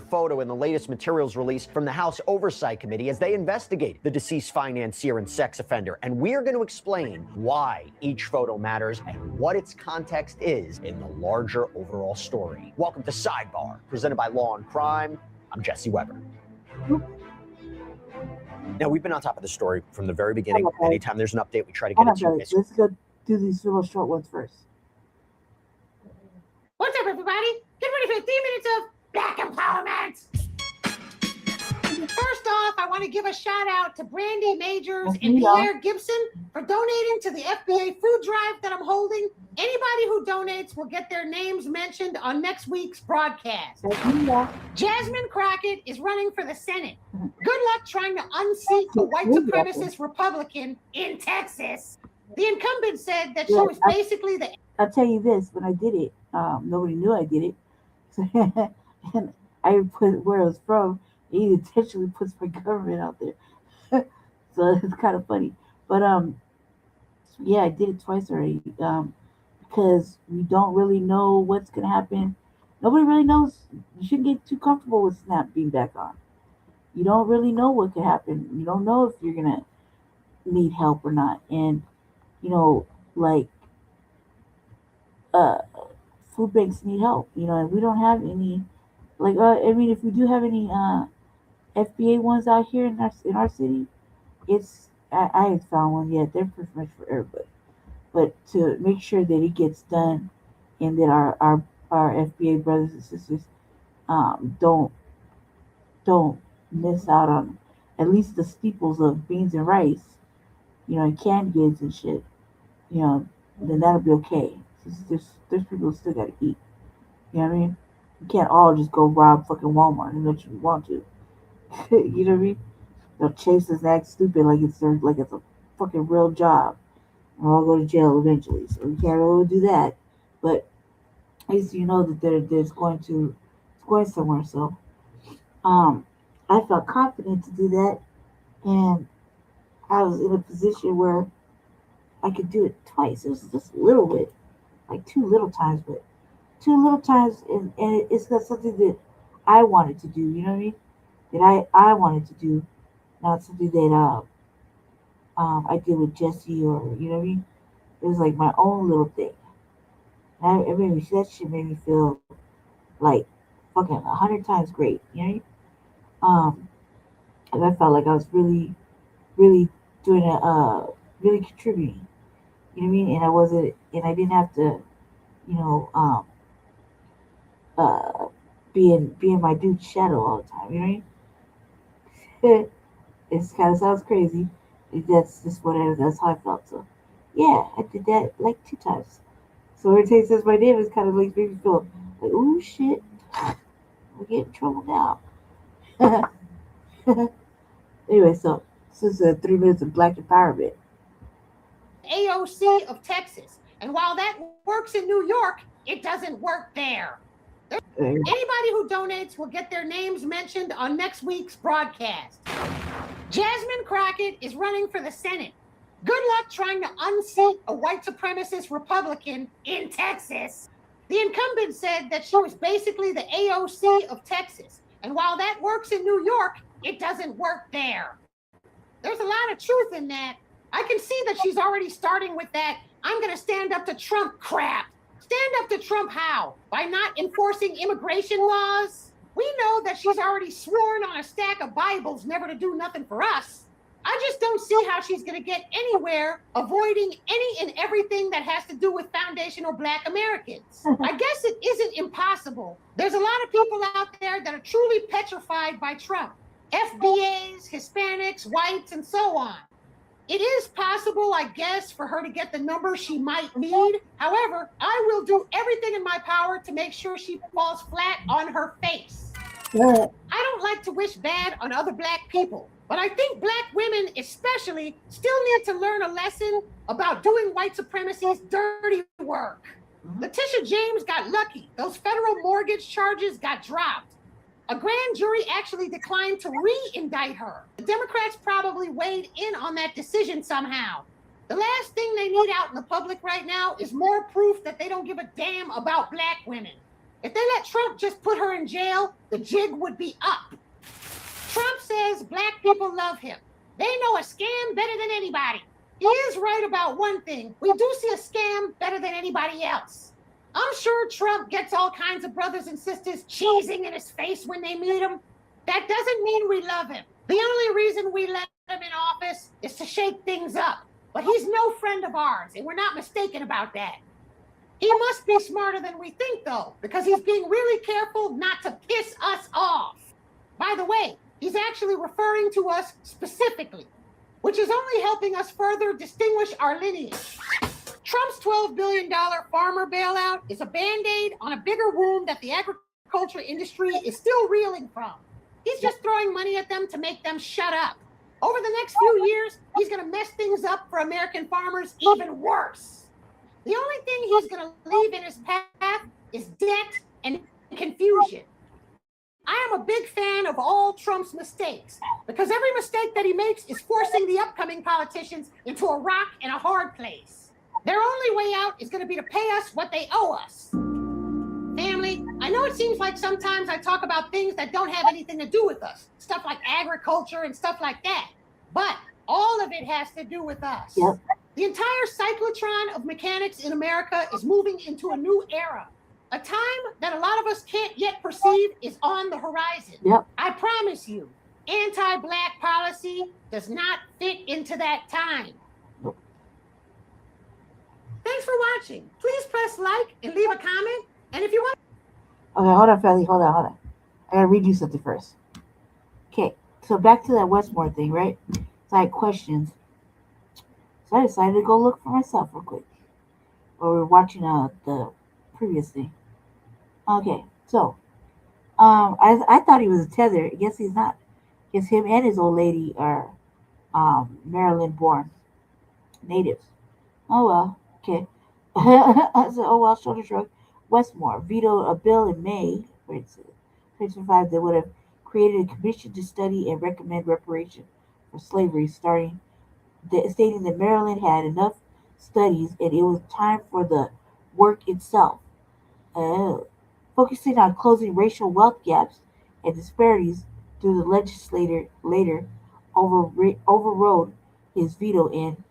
photo in the latest materials release from the House Oversight Committee as they investigate the deceased financier and sex offender. And we're going to explain why each photo matters and what its context is in the larger overall story. Welcome to Sidebar, presented by Law and Crime. I'm Jesse Weber. Now, we've been on top of the story from the very beginning. Anytime there's an update, we try to get it to you. Let's go do these little short ones first. What's up, everybody? Get ready for 3 minutes of Black Empowerment. First off, I want to give a shout out to Brandy Majors and Pierre Gibson for donating to the FBA food drive that I'm holding. Anybody who donates will get their names mentioned on next week's broadcast. Jasmine Crockett is running for the Senate. Good luck trying to unseat a white supremacist Republican in Texas. The incumbent said that she was basically the... I'll tell you this, when I did it, nobody knew I did it. And I put where it was from. He intentionally puts my government out there. So it's kind of funny. But yeah, I did it twice already. Because we don't really know what's gonna happen. Nobody really knows. You shouldn't get too comfortable with Snap being back on. You don't really know what could happen. You don't know if you're gonna need help or not. And you know, like food banks need help, you know, and we don't have any, like, I mean, if we do have any FBA ones out here in our city, it's, I haven't found one yet. They're pretty much for everybody. But to make sure that it gets done and that our FBA brothers and sisters don't miss out on at least the staples of beans and rice, you know, and canned goods and shit, you know, then that'll be okay. There's people who still gotta eat. You know what I mean? You can't all just go rob fucking Walmart and let you want to. You know what I mean? They'll chase us and act stupid like it's a fucking real job. And we'll all go to jail eventually. So we can't really do that. But at least you know that it's going somewhere. So I felt confident to do that, and I was in a position where I could do it twice. It was just a little bit. Like 2 little times, and it's not something that I wanted to do, you know what I mean? That I wanted to do, not something that I did with Jesse, or you know what I mean? It was like my own little thing. That shit made me feel like fucking 100 times great, you know what I mean? And I felt like I was really, really doing really contributing. You know what I mean? And I didn't have to, you know, be in my dude's shadow all the time. You know what I mean? It kind of sounds crazy. That's just that's how I felt. So, yeah, I did that like 2 times. So every time he says my name, it's kind of like makes me feel like, ooh, shit, we're getting in trouble now. Anyway, so this is 3 minutes of Black Empowerment. AOC of Texas. And while that works in New York, it doesn't work there. Anybody who donates will get their names mentioned on next week's broadcast. Jasmine Crockett is running for the Senate. Good luck trying to unseat a white supremacist Republican in Texas. The incumbent said that she was basically the AOC of Texas. And while that works in New York, it doesn't work there. There's a lot of truth in that. I can see that she's already starting with that I'm going to stand up to Trump crap. Stand up to Trump how? By not enforcing immigration laws? We know that she's already sworn on a stack of Bibles never to do nothing for us. I just don't see how she's going to get anywhere avoiding any and everything that has to do with foundational Black Americans. I guess it isn't impossible. There's a lot of people out there that are truly petrified by Trump. FBAs, Hispanics, whites, and so on. It is possible, I guess, for her to get the number she might need. However, I will do everything in my power to make sure she falls flat on her face. I don't like to wish bad on other Black people, but I think Black women especially still need to learn a lesson about doing white supremacy's dirty work. Letitia James got lucky. Those federal mortgage charges got dropped. A grand jury actually declined to re-indict her. The Democrats probably weighed in on that decision somehow. The last thing they need out in the public right now is more proof that they don't give a damn about black women. If they let Trump just put her in jail, the jig would be up. Trump says black people love him. They know a scam better than anybody. He is right about one thing. We do see a scam better than anybody else. I'm sure Trump gets all kinds of brothers and sisters cheesing in his face when they meet him. That doesn't mean we love him. The only reason we let him in office is to shake things up. But he's no friend of ours, and we're not mistaken about that. He must be smarter than we think, though, because he's being really careful not to piss us off. By the way, he's actually referring to us specifically, which is only helping us further distinguish our lineage. Trump's $12 billion farmer bailout is a Band-Aid on a bigger wound that the agriculture industry is still reeling from. He's just throwing money at them to make them shut up. Over the next few years, he's going to mess things up for American farmers even worse. The only thing he's going to leave in his path is debt and confusion. I am a big fan of all Trump's mistakes, because every mistake that he makes is forcing the upcoming politicians into a rock and a hard place. Their only way out is going to be to pay us what they owe us. Family, I know it seems like sometimes I talk about things that don't have anything to do with us, stuff like agriculture and stuff like that, but all of it has to do with us. Yep. The entire cyclotron of mechanics in America is moving into a new era. A time that a lot of us can't yet perceive is on the horizon. Yep. I promise you, anti-black policy does not fit into that time. Nope. Thanks for watching. Please press like and leave a comment. And if you want... Okay, hold on, Felly. Hold on. I gotta read you something first. Okay, so back to that Westmore thing, right? So I had questions. So I decided to go look for myself real quick. While we were watching the previous thing. Okay, so I thought he was a tether. I guess he's not. I guess him and his old lady are Maryland born natives. Oh well, okay. I said, oh well, shoulder shrug. Westmore vetoed a bill in May 2025 that would have created a commission to study and recommend reparation for slavery, stating that Maryland had enough studies and it was time for the work itself. Focusing on closing racial wealth gaps and disparities through the legislature later overrode his veto in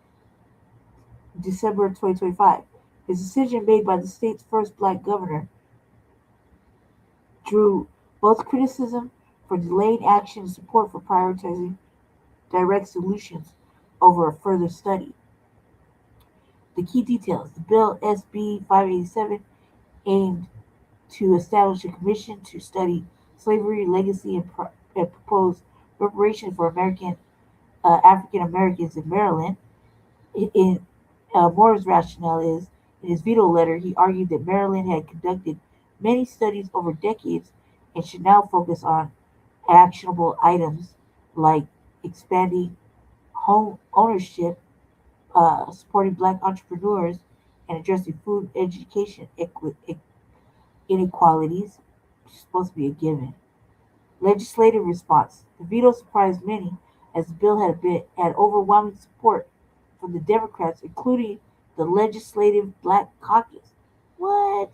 December 2025. His decision, made by the state's first black governor, drew both criticism for delaying action and support for prioritizing direct solutions over a further study. The key details: the bill SB 587 aimed to establish a commission to study slavery legacy and propose reparations for African Americans in Maryland. Moore's rationale is, in his veto letter, he argued that Maryland had conducted many studies over decades and should now focus on actionable items like expanding home ownership, supporting black entrepreneurs, and addressing food education inequalities, which is supposed to be a given. Legislative response. The veto surprised many, as the bill had overwhelming support from the Democrats, including the Legislative Black Caucus. What?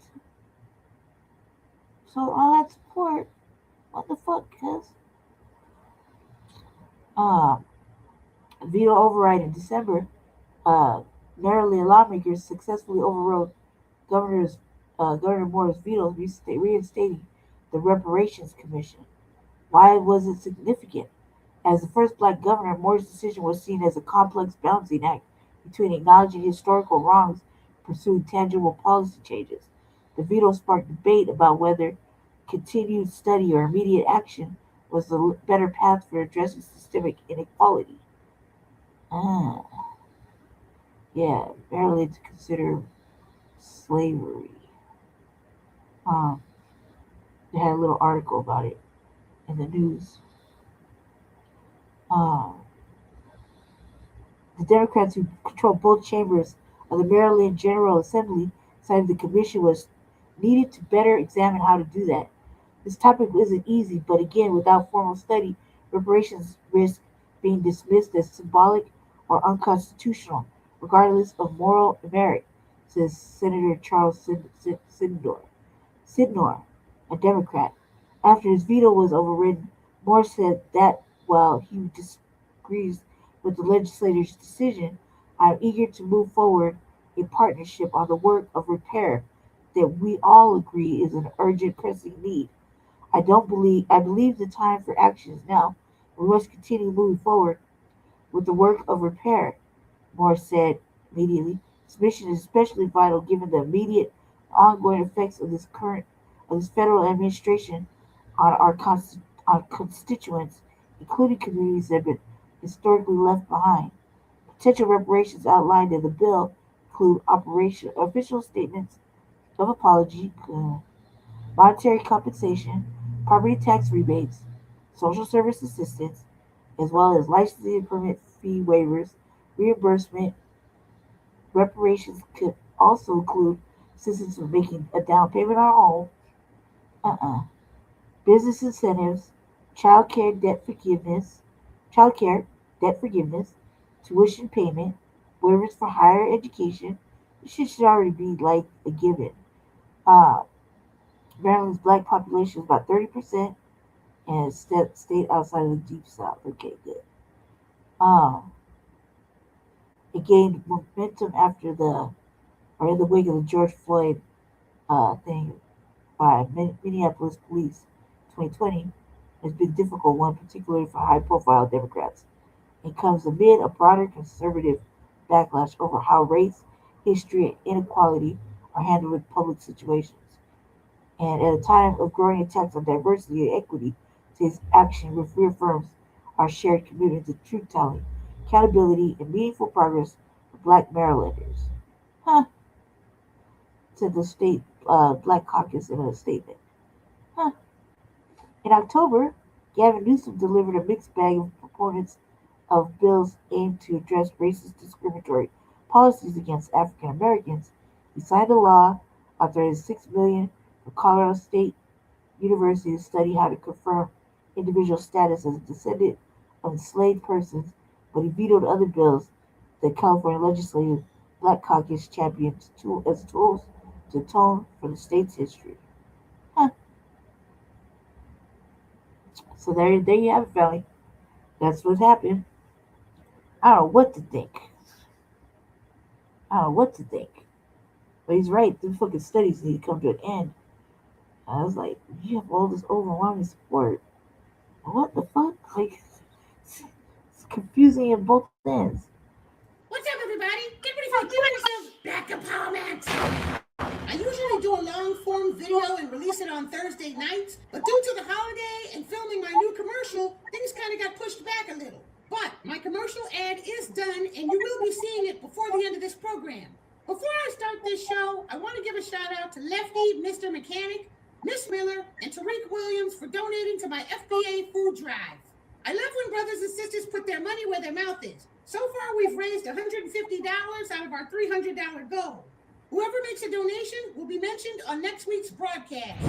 So all that support? What the fuck, cuz? Veto override in December. Maryland lawmakers successfully overrode Governor Moore's veto, reinstating the Reparations Commission. Why was it significant? As the first black governor, Moore's decision was seen as a complex balancing act between acknowledging historical wrongs and pursuing tangible policy changes. The veto sparked debate about whether continued study or immediate action was the better path for addressing systemic inequality. Yeah, barely to consider slavery. They had a little article about it in the news. The Democrats, who control both chambers of the Maryland General Assembly, decided the commission was needed to better examine how to do that. This topic isn't easy, but again, without formal study, reparations risk being dismissed as symbolic or unconstitutional, regardless of moral merit, says Senator Charles Sidnor, a Democrat. After his veto was overridden, Moore said that while he disagrees with the legislator's decision, I am eager to move forward a partnership on the work of repair that we all agree is an urgent pressing need. I believe the time for action is now. We must continue moving forward with the work of repair, Moore said immediately. This mission is especially vital given the immediate ongoing effects of this federal administration on on constituents, including communities that have been historically left behind. Potential reparations outlined in the bill include official statements of apology, monetary compensation, property tax rebates, social service assistance, as well as licensing and permit fee waivers, reimbursement. Reparations could also include assistance for making a down payment on a home, business incentives, child care debt forgiveness, tuition payment, waivers for higher education. This shit should already be like a given. Uh, Maryland's black population is about 30%, and it's state outside of the deep south. Okay, good. Um, it gained momentum in the wake of the George Floyd thing by Minneapolis police 2020. Has been a difficult one, particularly for high-profile Democrats. It comes amid a broader conservative backlash over how race, history, and inequality are handled in public situations. And at a time of growing attacks on diversity and equity, today's action reaffirms our shared commitment to truth-telling, accountability, and meaningful progress for Black Marylanders. Huh? Said the state Black Caucus in a statement. Huh? In October, Gavin Newsom delivered a mixed bag of proponents of bills aimed to address racist discriminatory policies against African Americans. He signed a law authorizing $6 million for Colorado State University to study how to confirm individual status as a descendant of enslaved persons, but he vetoed other bills that California legislative Black Caucus championed as tools to atone for the state's history. Huh. So there you have it, family. That's what happened. I don't know what to think. But he's right. The fucking studies need to come to an end. I was like, you have all this overwhelming support. What the fuck? Like, it's confusing in both ends. What's up, everybody? Get ready for Giving Yourselves Black Empowerment. I usually do a long-form video and release it on Thursday nights, but due to the holiday and filming my new commercial, things kind of got pushed back a little. But my commercial ad is done, and you will be seeing it before the end of this program. Before I start this show, I want to give a shout-out to Lefty, Mr. Mechanic, Miss Miller, and Tariq Williams for donating to my FBA food drive. I love when brothers and sisters put their money where their mouth is. So far, we've raised $150 out of our $300 goal. Whoever makes a donation will be mentioned on next week's broadcast.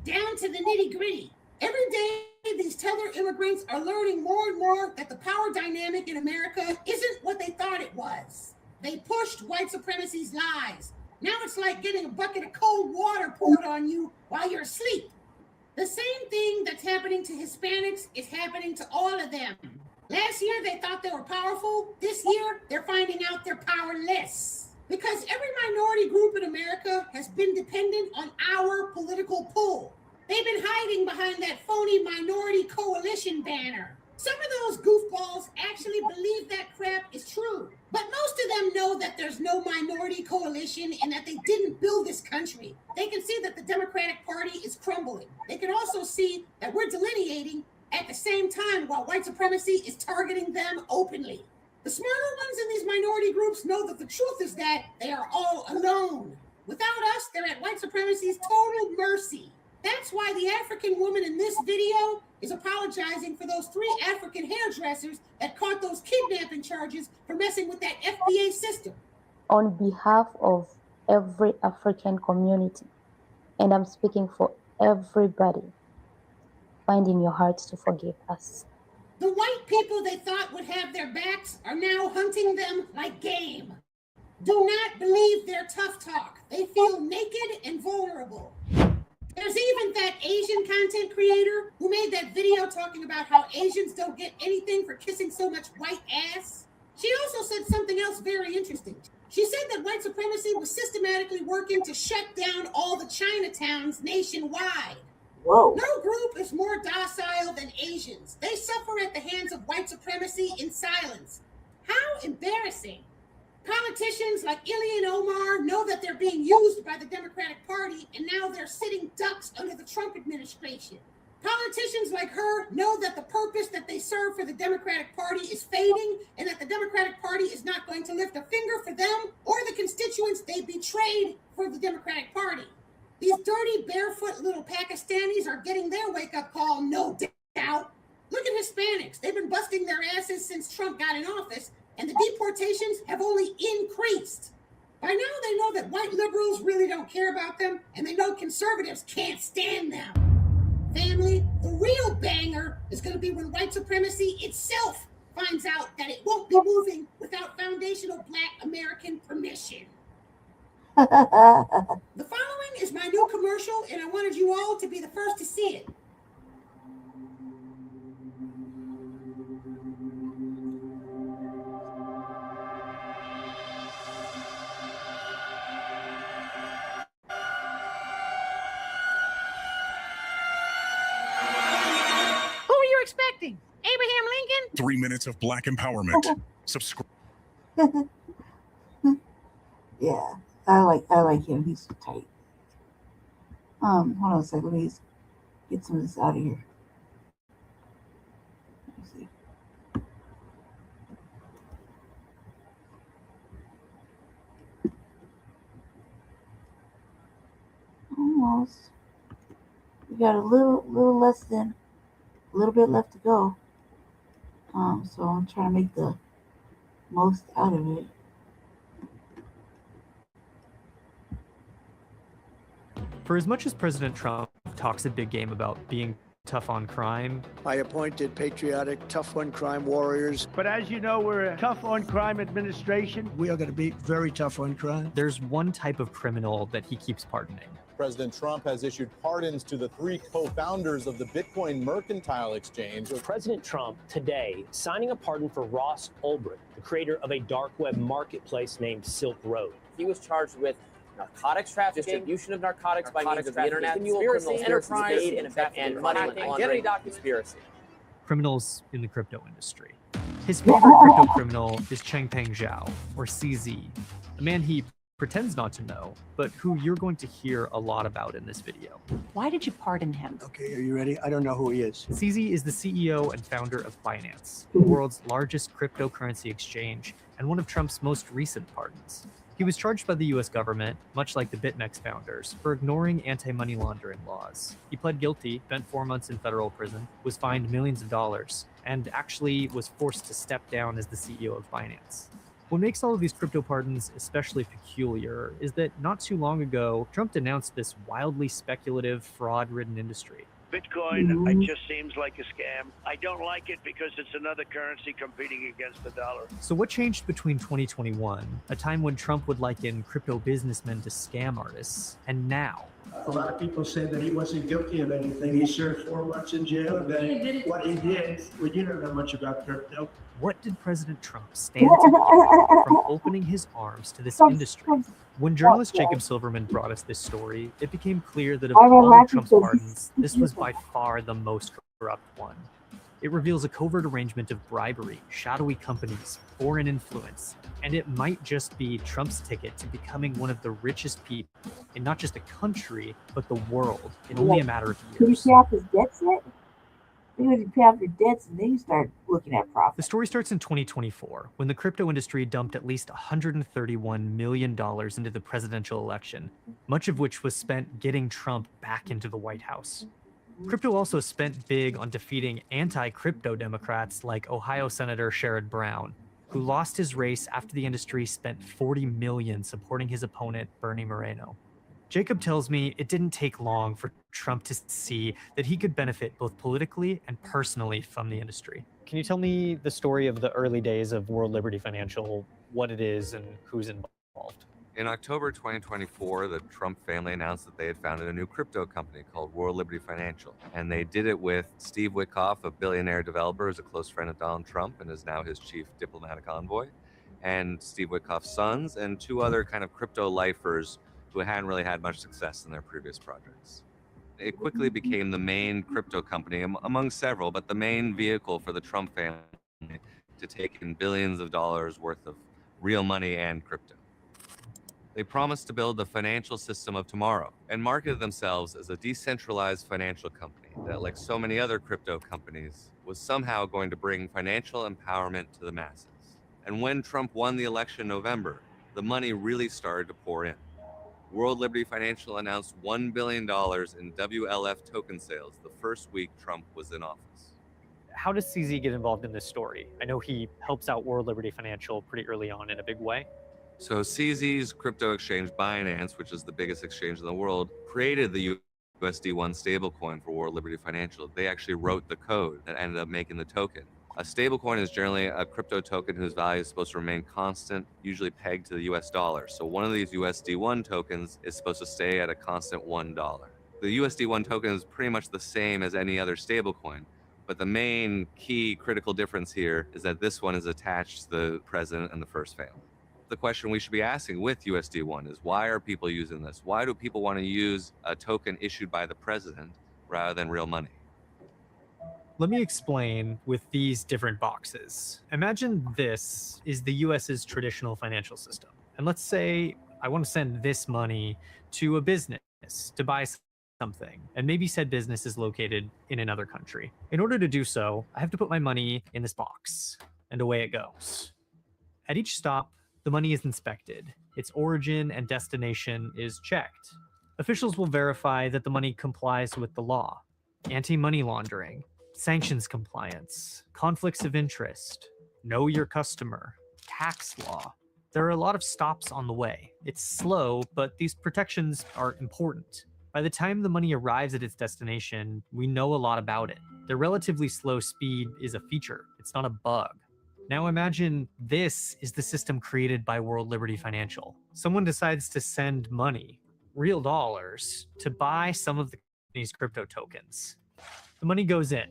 Down to the nitty-gritty. Every day, these Teller immigrants are learning more and more that the power dynamic in America isn't what they thought it was. They pushed white supremacy's lies. Now it's like getting a bucket of cold water poured on you while you're asleep. The same thing that's happening to Hispanics is happening to all of them. Last year, they thought they were powerful. This year, they're finding out they're powerless. Because every minority group in America has been dependent on our political pull. They've been hiding behind that phony minority coalition banner. Some of those goofballs actually believe that crap is true. But most of them know that there's no minority coalition and that they didn't build this country. They can see that the Democratic Party is crumbling. They can also see that we're delineating at the same time while white supremacy is targeting them openly. The smarter ones in these minority groups know that the truth is that they are all alone. Without us, they're at white supremacy's total mercy. That's why the African woman in this video is apologizing for those 3 African hairdressers that caught those kidnapping charges for messing with that FBA system. On behalf of every African community, and I'm speaking for everybody, find in your hearts to forgive us. The white people they thought would have their backs are now hunting them like game. Do not believe their tough talk. They feel naked and vulnerable. There's even that Asian content creator who made that video talking about how Asians don't get anything for kissing so much white ass. She also said something else very interesting. She said that white supremacy was systematically working to shut down all the Chinatowns nationwide. Whoa. No group is more docile than Asians. They suffer at the hands of white supremacy in silence. How embarrassing. Politicians like Ilhan Omar know that they're being used by the Democratic Party, and now they're sitting ducks under the Trump administration. Politicians like her know that the purpose that they serve for the Democratic Party is fading, and that the Democratic Party is not going to lift a finger for them or the constituents they betrayed for the Democratic Party. These dirty, barefoot little Pakistanis are getting their wake-up call, no doubt. Look at Hispanics. They've been busting their asses since Trump got in office, and the deportations have only increased. By now, they know that white liberals really don't care about them, and they know conservatives can't stand them. Family, the real banger is going to be when white supremacy itself finds out that it won't be moving without foundational Black American permission. The following is my new commercial, and I wanted you all to be the first to see it. Who are you expecting? Abraham Lincoln? 3 minutes of Black empowerment. Subscribe. Yeah, I like him. He's so tight. Hold on a second. Let me just get some of this out of here. Let me see. Almost. We got a little bit left to go. So I'm trying to make the most out of it. For as much as President Trump talks a big game about being tough on crime, I appointed patriotic, tough on crime warriors. But as you know, we're a tough on crime administration. We are going to be very tough on crime. there's one type of criminal that he keeps pardoning. President Trump has issued pardons to the 3 co-founders of the Bitcoin mercantile exchange. President Trump today signing a pardon for Ross Ulbricht, the creator of a dark web marketplace named Silk Road. He was charged with narcotics trafficking, distribution of narcotics by means of the internet, conspiracy, enterprise, and money hacking, laundering, conspiracy. Criminals in the crypto industry. His favorite crypto criminal is Changpeng Zhao, or CZ, a man he pretends not to know, but who you're going to hear a lot about in this video. Why did you pardon him? Okay, are you ready? I don't know who he is. CZ is the CEO and founder of Binance, the world's largest cryptocurrency exchange, and one of Trump's most recent pardons. He was charged by the US government, much like the BitMEX founders, for ignoring anti-money laundering laws. He pled guilty, spent 4 months in federal prison, was fined millions of dollars, and actually was forced to step down as the CEO of Binance. What makes all of these crypto pardons especially peculiar is that not too long ago, Trump denounced this wildly speculative, fraud-ridden industry. Bitcoin, it just seems like a scam. I don't like it because it's another currency competing against the dollar. So what changed between 2021, a time when Trump would liken crypto businessmen to scam artists, and now? A lot of people say that he wasn't guilty of anything. He served 4 months in jail. And then what he did, well, you don't know much about crypto. What did President Trump stand to gain from opening his arms to this industry? When journalist Jacob Silverman brought us this story, it became clear that of all of Trump's pardons, this was by far the most corrupt one. It reveals a covert arrangement of bribery, shadowy companies, foreign influence, and it might just be Trump's ticket to becoming one of the richest people in not just a country, but the world in only a matter of years. Did you pay off his debts yet? When you pay off your debts and then you start looking at profit. The story starts in 2024, when the crypto industry dumped at least $131 million into the presidential election, much of which was spent getting Trump back into the White House. Crypto also spent big on defeating anti-crypto Democrats like Ohio Senator Sherrod Brown, who lost his race after the industry spent $40 million supporting his opponent, Bernie Moreno. Jacob tells me it didn't take long for Trump to see that he could benefit both politically and personally from the industry. Can you tell me the story of the early days of World Liberty Financial, what it is and who's involved? In October 2024, the Trump family announced that they had founded a new crypto company called World Liberty Financial. And they did it with Steve Witkoff, a billionaire developer who's a close friend of Donald Trump and is now his chief diplomatic envoy, and Steve Witkoff's sons, and two other kind of crypto lifers who hadn't really had much success in their previous projects. It quickly became the main crypto company among several, but the main vehicle for the Trump family to take in billions of dollars worth of real money and crypto. They promised to build the financial system of tomorrow and marketed themselves as a decentralized financial company that, like so many other crypto companies, was somehow going to bring financial empowerment to the masses. And when Trump won the election in November, the money really started to pour in. World Liberty Financial announced $1 billion in WLF token sales the first week Trump was in office. How does CZ get involved in this story? I know he helps out World Liberty Financial pretty early on in a big way. So CZ's crypto exchange Binance, which is the biggest exchange in the world, created the USD1 stablecoin for World Liberty Financial. They actually wrote the code that ended up making the token. A stablecoin is generally a crypto token whose value is supposed to remain constant, usually pegged to the US dollar. So one of these USD1 tokens is supposed to stay at a constant $1. The USD1 token is pretty much the same as any other stablecoin, but the main key critical difference here is that this one is attached to the president and the first family. The question we should be asking with USD1 is, why are people using this? Why do people want to use a token issued by the president rather than real money? Let me explain with these different boxes. Imagine this is the US's traditional financial system. And let's say I want to send this money to a business to buy something, and maybe said business is located in another country. In order to do so, I have to put my money in this box, and away it goes. At each stop, the money is inspected. Its origin and destination is checked. Officials will verify that the money complies with the law. Anti-money laundering, sanctions compliance, conflicts of interest, know your customer, tax law. There are a lot of stops on the way. It's slow, but these protections are important. By the time the money arrives at its destination, we know a lot about it. The relatively slow speed is a feature. It's not a bug. Now imagine this is the system created by World Liberty Financial. Someone decides to send money, real dollars, to buy some of these crypto tokens. The money goes in.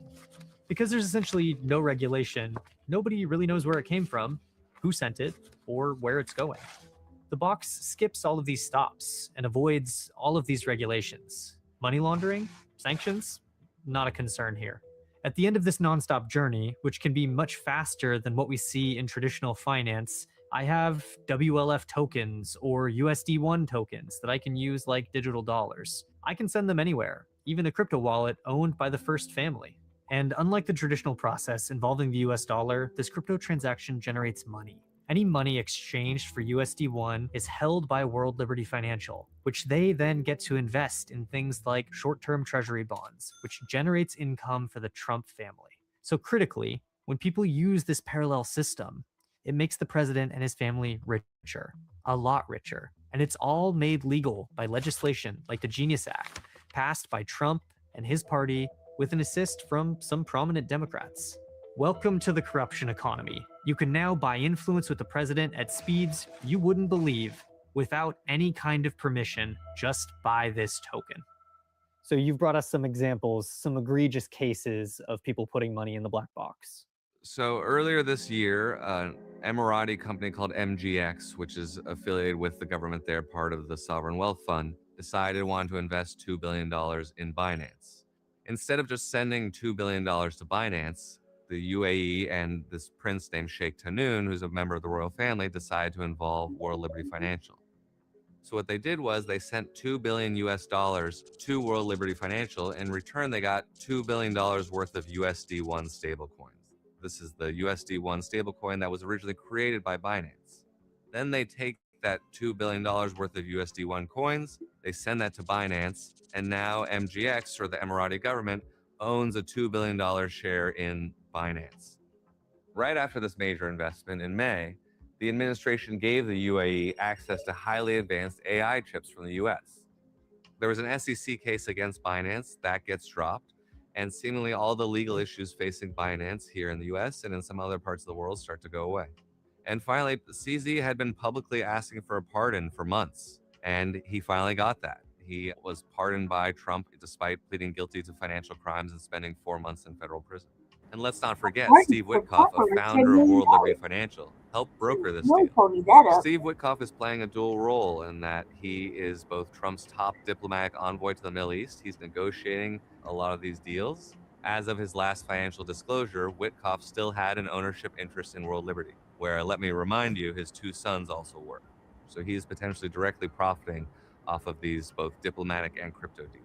Because there's essentially no regulation, nobody really knows where it came from, who sent it, or where it's going. The box skips all of these stops and avoids all of these regulations. Money laundering, sanctions, not a concern here. At the end of this nonstop journey, which can be much faster than what we see in traditional finance, I have WLF tokens or USD1 tokens that I can use like digital dollars. I can send them anywhere, even a crypto wallet owned by the first family. And unlike the traditional process involving the US dollar, this crypto transaction generates money. Any money exchanged for USD1 is held by World Liberty Financial, which they then get to invest in things like short-term treasury bonds, which generates income for the Trump family. So critically, when people use this parallel system, it makes the president and his family richer, a lot richer. And it's all made legal by legislation like the Genius Act, passed by Trump and his party with an assist from some prominent Democrats. Welcome to the corruption economy. You can now buy influence with the president at speeds you wouldn't believe without any kind of permission. Just buy this token. So you've brought us some examples, some egregious cases of people putting money in the black box. So earlier this year, an Emirati company called MGX, which is affiliated with the government there, part of the Sovereign Wealth Fund, decided it wanted to invest $2 billion in Binance. Instead of just sending $2 billion to Binance, the UAE and this prince named Sheikh Tahnoon, who's a member of the royal family, decided to involve World Liberty Financial. So what they did was they sent $2 billion to World Liberty Financial. In return, they got $2 billion worth of USD1 stablecoins. This is the USD1 stablecoin that was originally created by Binance. Then they take that $2 billion worth of USD1 coins, they send that to Binance, and now MGX, or the Emirati government, owns a $2 billion share in Binance. Right after this major investment in May, the administration gave the UAE access to highly advanced AI chips from the US. There was an SEC case against Binance that gets dropped, and seemingly all the legal issues facing Binance here in the US and in some other parts of the world start to go away. And finally, CZ had been publicly asking for a pardon for months, and he finally got that. He was pardoned by Trump despite pleading guilty to financial crimes and spending 4 months in federal prison. And let's not forget, Steve Witkoff, a founder of World Liberty Financial, helped broker this deal. Steve Witkoff is playing a dual role in that he is both Trump's top diplomatic envoy to the Middle East. He's negotiating a lot of these deals. As of his last financial disclosure, Witkoff still had an ownership interest in World Liberty, where, let me remind you, his 2 sons also work. So he's potentially directly profiting off of these both diplomatic and crypto deals.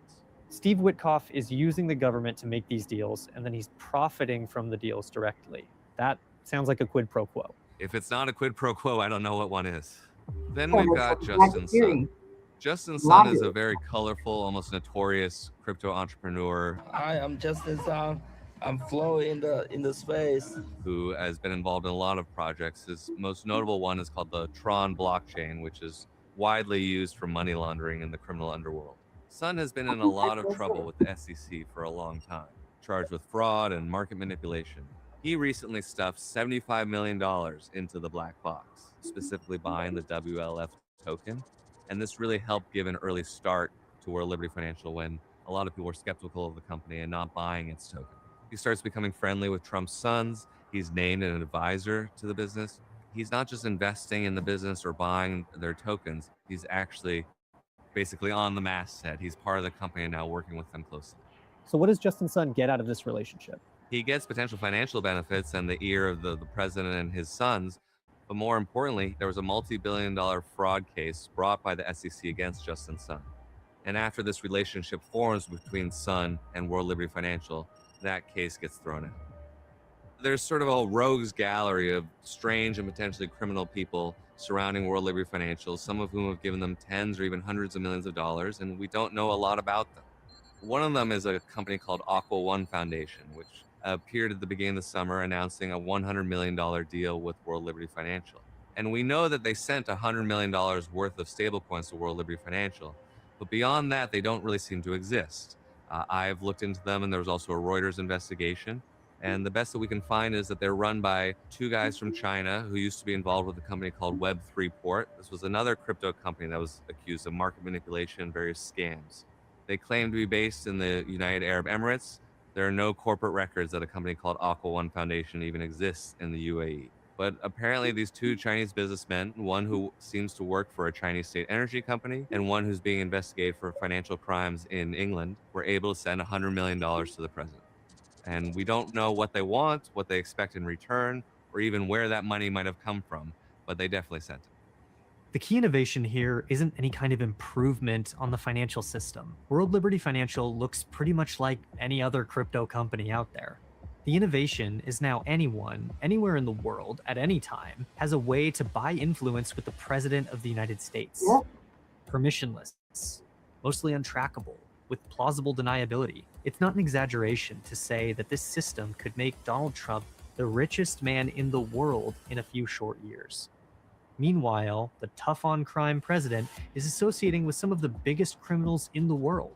Steve Witkoff is using the government to make these deals, and then he's profiting from the deals directly. That sounds like a quid pro quo. If it's not a quid pro quo, I don't know what one is. Then we've got Justin Sun. Justin Sun is a very colorful, almost notorious crypto entrepreneur. Hi, I'm Justin Sun. I'm Flo in the space. Who has been involved in a lot of projects. His most notable one is called the Tron blockchain, which is widely used for money laundering in the criminal underworld. Sun has been in a lot of trouble with the SEC for a long time, charged with fraud and market manipulation. He recently stuffed $75 million into the black box, specifically buying the WLF token. And this really helped give an early start to World Liberty Financial when a lot of people were skeptical of the company and not buying its token. He starts becoming friendly with Trump's sons. He's named an advisor to the business. He's not just investing in the business or buying their tokens. He's actually basically on the masthead. He's part of the company and now working with them closely. So what does Justin Sun get out of this relationship? He gets potential financial benefits and the ear of the president and his sons. But more importantly, there was a multi-billion-dollar fraud case brought by the SEC against Justin Sun. And after this relationship forms between Sun and World Liberty Financial, that case gets thrown out. There's sort of a rogues gallery of strange and potentially criminal people surrounding World Liberty Financial, some of whom have given them tens or even hundreds of millions of dollars, and we don't know a lot about them. One of them is a company called Aqua One Foundation, which appeared at the beginning of the summer announcing a $100 million deal with World Liberty Financial. And we know that they sent $100 million worth of stablecoins to World Liberty Financial, but beyond that, they don't really seem to exist. I've looked into them, and there was also a Reuters investigation. And the best that we can find is that they're run by 2 guys from China who used to be involved with a company called Web3 Port. This was another crypto company that was accused of market manipulation and various scams. They claim to be based in the United Arab Emirates. There are no corporate records that a company called Aqua One Foundation even exists in the UAE. But apparently these 2 Chinese businessmen, one who seems to work for a Chinese state energy company and one who's being investigated for financial crimes in England, were able to send $100 million to the president. And we don't know what they want, what they expect in return, or even where that money might have come from, but they definitely sent it. The key innovation here isn't any kind of improvement on the financial system. World Liberty Financial looks pretty much like any other crypto company out there. The innovation is now anyone, anywhere in the world, at any time, has a way to buy influence with the President of the United States. Permissionless, mostly untrackable, with plausible deniability. It's not an exaggeration to say that this system could make Donald Trump the richest man in the world in a few short years. Meanwhile, the tough-on-crime president is associating with some of the biggest criminals in the world.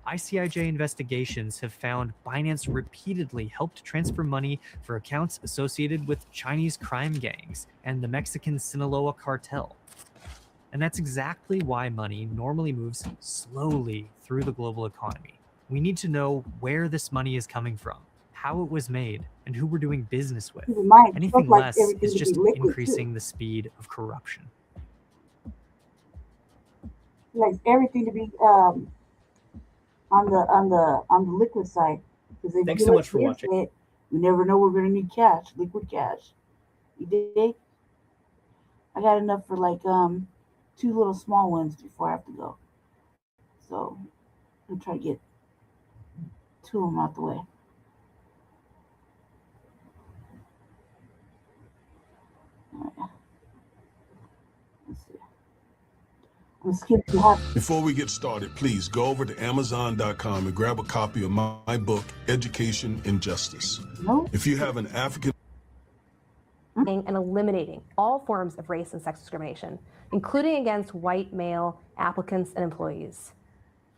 ICIJ investigations have found Binance repeatedly helped transfer money for accounts associated with Chinese crime gangs and the Mexican Sinaloa cartel. And that's exactly why money normally moves slowly through the global economy. We need to know where this money is coming from, how it was made, and who we're doing business with. Anything less is just increasing the speed of corruption. Like everything to be on the liquid side. Thanks so much for watching. You never know we're gonna need cash, liquid cash. You dig? I got enough for like 2 little small ones before I have to go. So I'm trying to get 2 of them out the way. All right. Let's see. Before we get started, please go over to Amazon.com and grab a copy of my book, Education and Justice. If you have an African and eliminating all forms of race and sex discrimination, including against white male applicants and employees.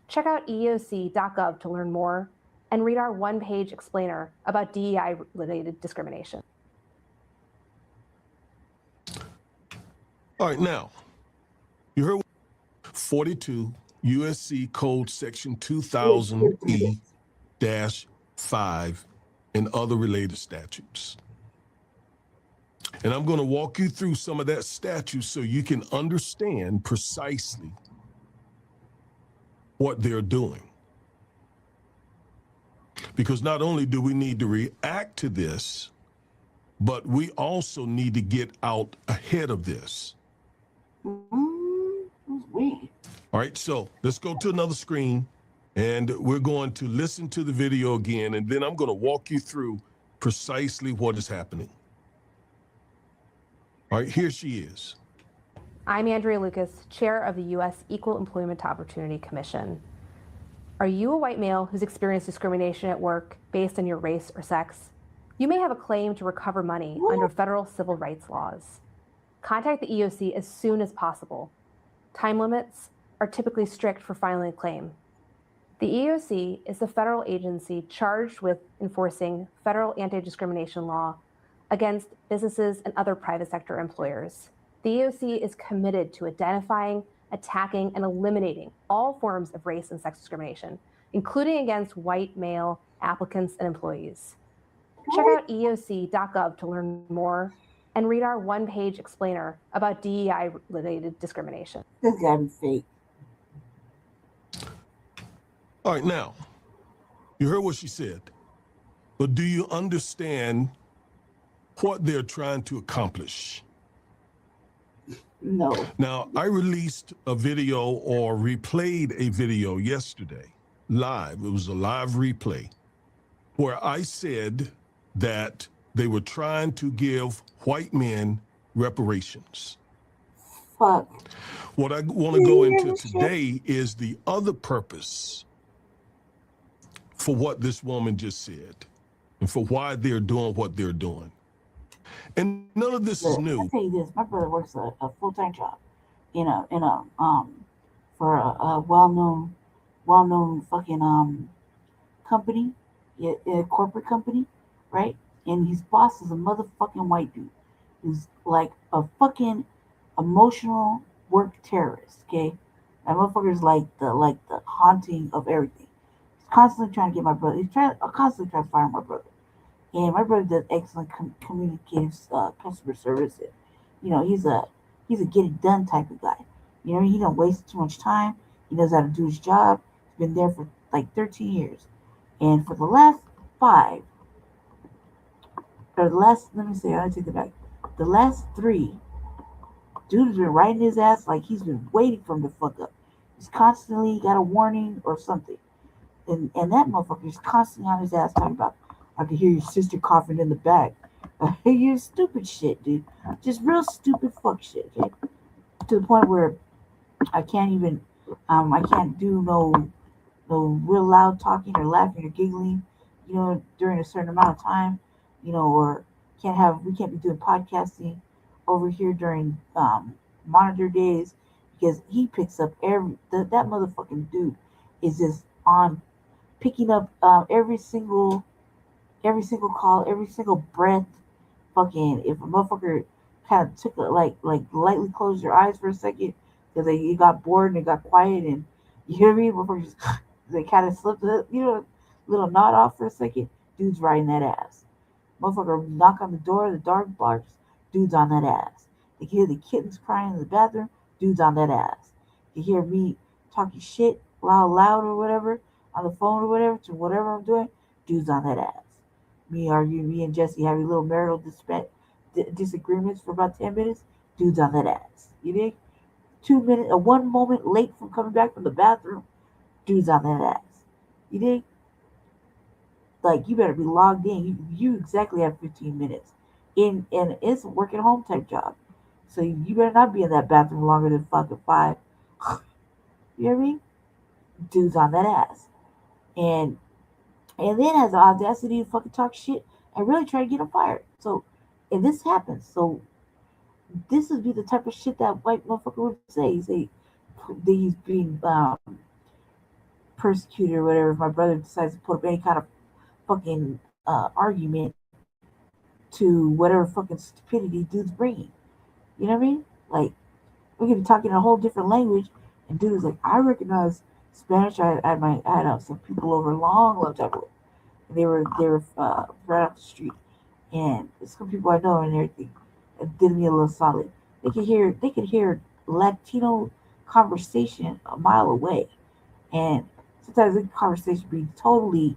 Check out eoc.gov to learn more and read our one-page explainer about DEI-related discrimination. All right, now, you heard 42 USC Code Section 2000E-5 and other related statutes. And I'm going to walk you through some of that statute so you can understand precisely what they're doing. Because not only do we need to react to this, but we also need to get out ahead of this. All right, so let's go to another screen, and we're going to listen to the video again, and then I'm going to walk you through precisely what is happening. All right, here she is. I'm Andrea Lucas, chair of the U.S. Equal Employment Opportunity Commission. Are you a white male who's experienced discrimination at work based on your race or sex? You may have a claim to recover money under federal civil rights laws. Contact the EOC as soon as possible. Time limits are typically strict for filing a claim. The EOC is the federal agency charged with enforcing federal anti-discrimination law against businesses and other private sector employers. The EOC is committed to identifying, attacking, and eliminating all forms of race and sex discrimination, including against white male applicants and employees. Check out eoc.gov to learn more and read our one-page explainer about DEI-related discrimination. This gotta be fake. All right, now, you heard what she said, but do you understand what they're trying to accomplish? No. Now, I released a video or replayed a video yesterday, live. It was a live replay, where I said that they were trying to give white men reparations. Fuck. What I want to go into today is the other purpose for what this woman just said and for why they're doing what they're doing. And none of this is new. I'll tell you this, my brother works a full-time job for a well-known fucking company, a corporate company, right? And his boss is a motherfucking white dude who's like a fucking emotional work terrorist, okay? That motherfucker's like the haunting of everything. He's constantly trying to get my brother. Constantly trying to fire my brother. And my brother does excellent communicative customer service. You know, he's a get it done type of guy. You know, he don't waste too much time. He knows how to do his job. He's been there for like 13 years. And for the last 5, or the last, let me say, I'll take it back. The last 3, dude's been riding his ass like he's been waiting for him to fuck up. He's constantly got a warning or something. And that motherfucker is constantly on his ass talking about, I can hear your sister coughing in the back. You stupid shit, dude. Just real stupid fuck shit, okay? To the point where I can't even, I can't do no real loud talking or laughing or giggling, you know, during a certain amount of time, you know, or we can't be doing podcasting over here during monitor days because he picks up that motherfucking dude is just on picking up every single call, every single breath. Fucking, if a motherfucker kind of took lightly closed your eyes for a second because you got bored and it got quiet and you hear me, motherfucker just, they kind of slipped a little nod off for a second, dude's riding that ass. Motherfucker knock on the door, the dog barks, dude's on that ass. They hear the kittens crying in the bathroom, dude's on that ass. You hear me talking shit loud or whatever on the phone or whatever to whatever I'm doing, dude's on that ass. Me and Jesse having little marital disagreements for about 10 minutes, dude's on that ass. You dig? 2 minutes, 1 moment late from coming back from the bathroom, dude's on that ass. You dig? Like, you better be logged in. You exactly have 15 minutes. And it's a work at home type job. So you better not be in that bathroom longer than fucking 5. You know what I mean? Dude's on that ass. And then has the audacity to fucking talk shit and really try to get him fired. So, and this happens. So, this would be the type of shit that white motherfucker would say. He's being persecuted or whatever if my brother decides to put up any kind of fucking argument to whatever fucking stupidity dude's bringing. You know what I mean? Like, we could be talking in a whole different language, and dude was like, I recognize Spanish. I had some people over a long time ago. And they were right off the street, and some people I know and everything. It did me a little solid. They could hear Latino conversation a mile away, and sometimes the conversation be totally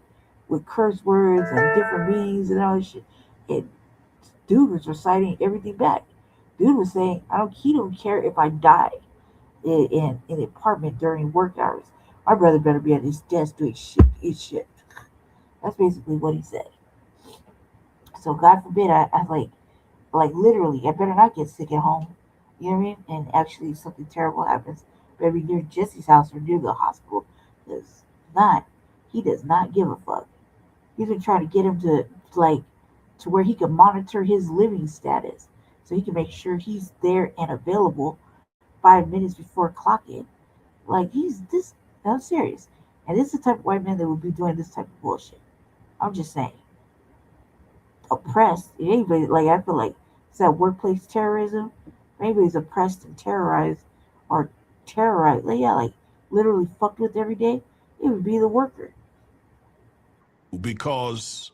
with curse words and different meanings and all this shit. And dude was reciting everything back. Dude was saying, he don't care if I die in an apartment during work hours. My brother better be at his desk doing his shit. That's basically what he said. So God forbid I like literally, I better not get sick at home. You know what I mean? And actually something terrible happens. Better be near Jesse's house or near the hospital. Because he does not give a fuck. He's been trying to get him to where he can monitor his living status. So he can make sure he's there and available 5 minutes before clock in. Like, I'm serious. And this is the type of white man that would be doing this type of bullshit. I'm just saying. Oppressed. Anybody, like, I feel like it's that workplace terrorism. Anybody's oppressed and terrorized or terrorized. Like literally fucked with every day. It would be the worker. Because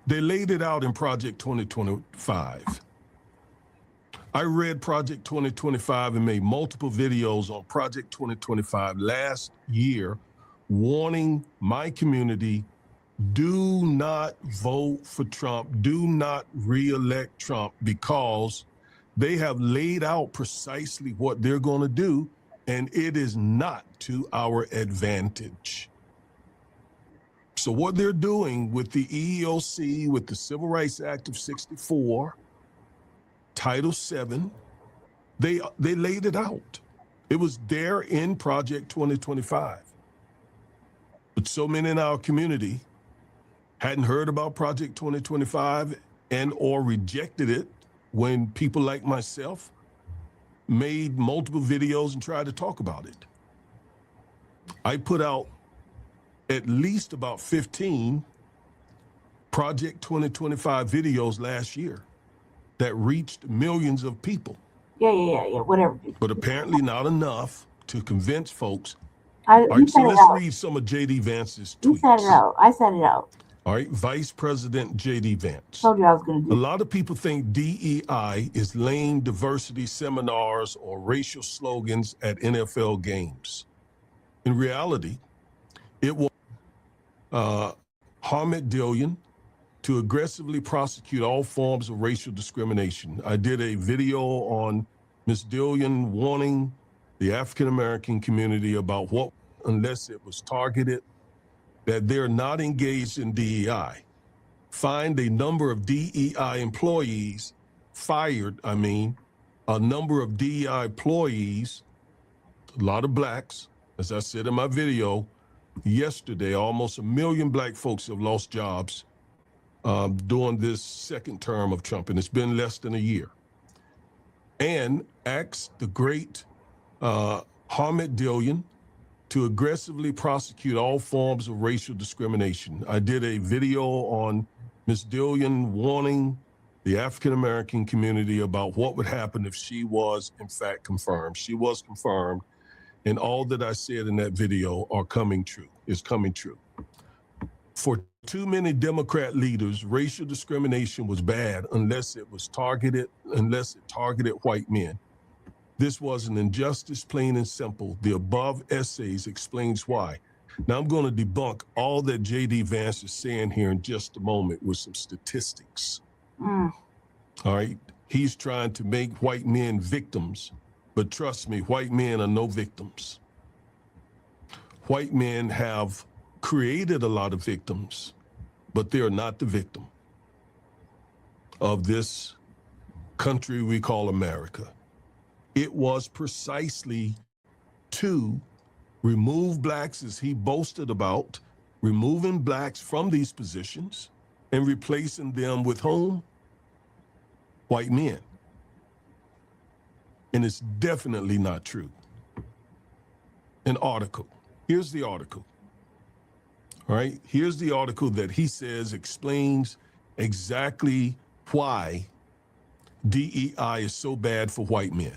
they laid it out in Project 2025. I read Project 2025 and made multiple videos on Project 2025 last year, warning my community, do not vote for Trump, do not re-elect Trump, because they have laid out precisely what they're going to do, and it is not to our advantage. So what they're doing with the EEOC, with the Civil Rights Act of 64, Title VII, they laid it out. It was there in Project 2025. But so many in our community hadn't heard about Project 2025 and or rejected it when people like myself made multiple videos and tried to talk about it. I put out at least about 15 Project 2025 videos last year that reached millions of people. Yeah, whatever. But apparently not enough to convince folks. All right, so let's read some of J.D. Vance's tweets. You said it out. I said it out. All right, Vice President J.D. Vance. Told you I was going to do. A lot of people think DEI is lame diversity seminars or racial slogans at NFL games. In reality, it was Hamid Dillian to aggressively prosecute all forms of racial discrimination. I did a video on Ms. Dillian warning the African-American community about what, unless it was targeted, that they're not engaged in DEI. Find a number of DEI employees, a number of DEI employees, a lot of blacks, as I said in my video yesterday, almost 1 million black folks have lost jobs during this second term of Trump, and it's been less than a year. And asked the great Hamid Dillian to aggressively prosecute all forms of racial discrimination. I did a video on Ms. Dillian warning the African-American community about what would happen if she was, in fact, confirmed. She was confirmed, and all that I said in that video is coming true. For too many Democrat leaders, racial discrimination was bad unless it targeted white men. This was an injustice, plain and simple. The above essays explains why. Now I'm going to debunk all that J.D. Vance is saying here in just a moment with some statistics. All right, he's trying to make white men victims, but trust me, white men are no victims. White men have created a lot of victims, but they are not the victim of this country we call America. It was precisely to remove blacks, as he boasted about, removing blacks from these positions and replacing them with whom? White men. And it's definitely not true. An article. Here's the article. All right, here's the article that he says explains exactly why DEI is so bad for white men.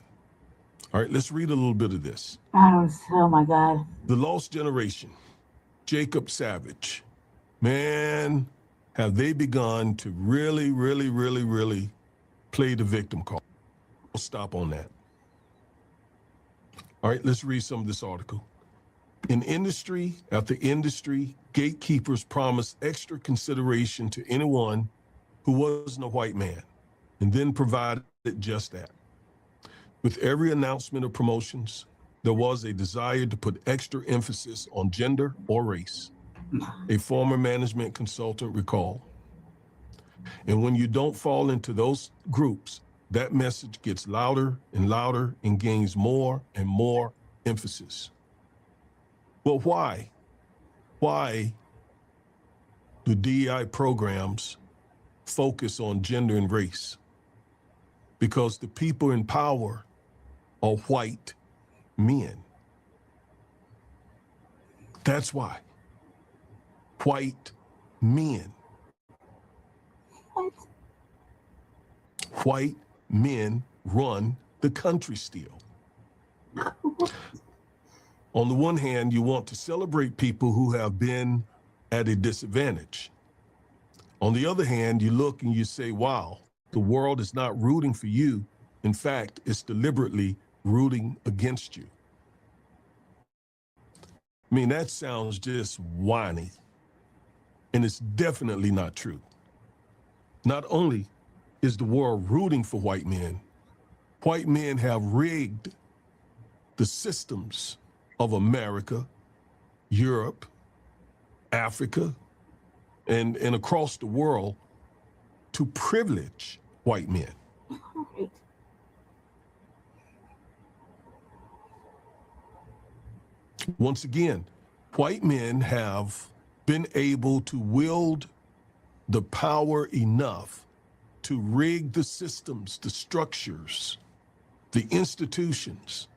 All right, let's read a little bit of this. Oh my God. The Lost Generation, Jacob Savage. Man, have they begun to really play the victim card. We'll stop on that. All right, let's read some of this article. In industry after industry, gatekeepers promised extra consideration to anyone who wasn't a white man, and then provided just that. With every announcement of promotions, there was a desire to put extra emphasis on gender or race, a former management consultant recalled. And when you don't fall into those groups, that message gets louder and louder and gains more and more emphasis. Well, why? Why do DEI programs focus on gender and race? Because the people in power are white men. That's why. White men. White men run the country still. On the one hand, you want to celebrate people who have been at a disadvantage. On the other hand, you look and you say, wow, the world is not rooting for you. In fact, it's deliberately rooting against you. I mean, that sounds just whiny. And it's definitely not true. Not only is the world rooting for white men have rigged the systems of America, Europe, Africa, and across the world to privilege white men. Once again, white men have been able to wield the power enough to rig the systems, the structures, the institutions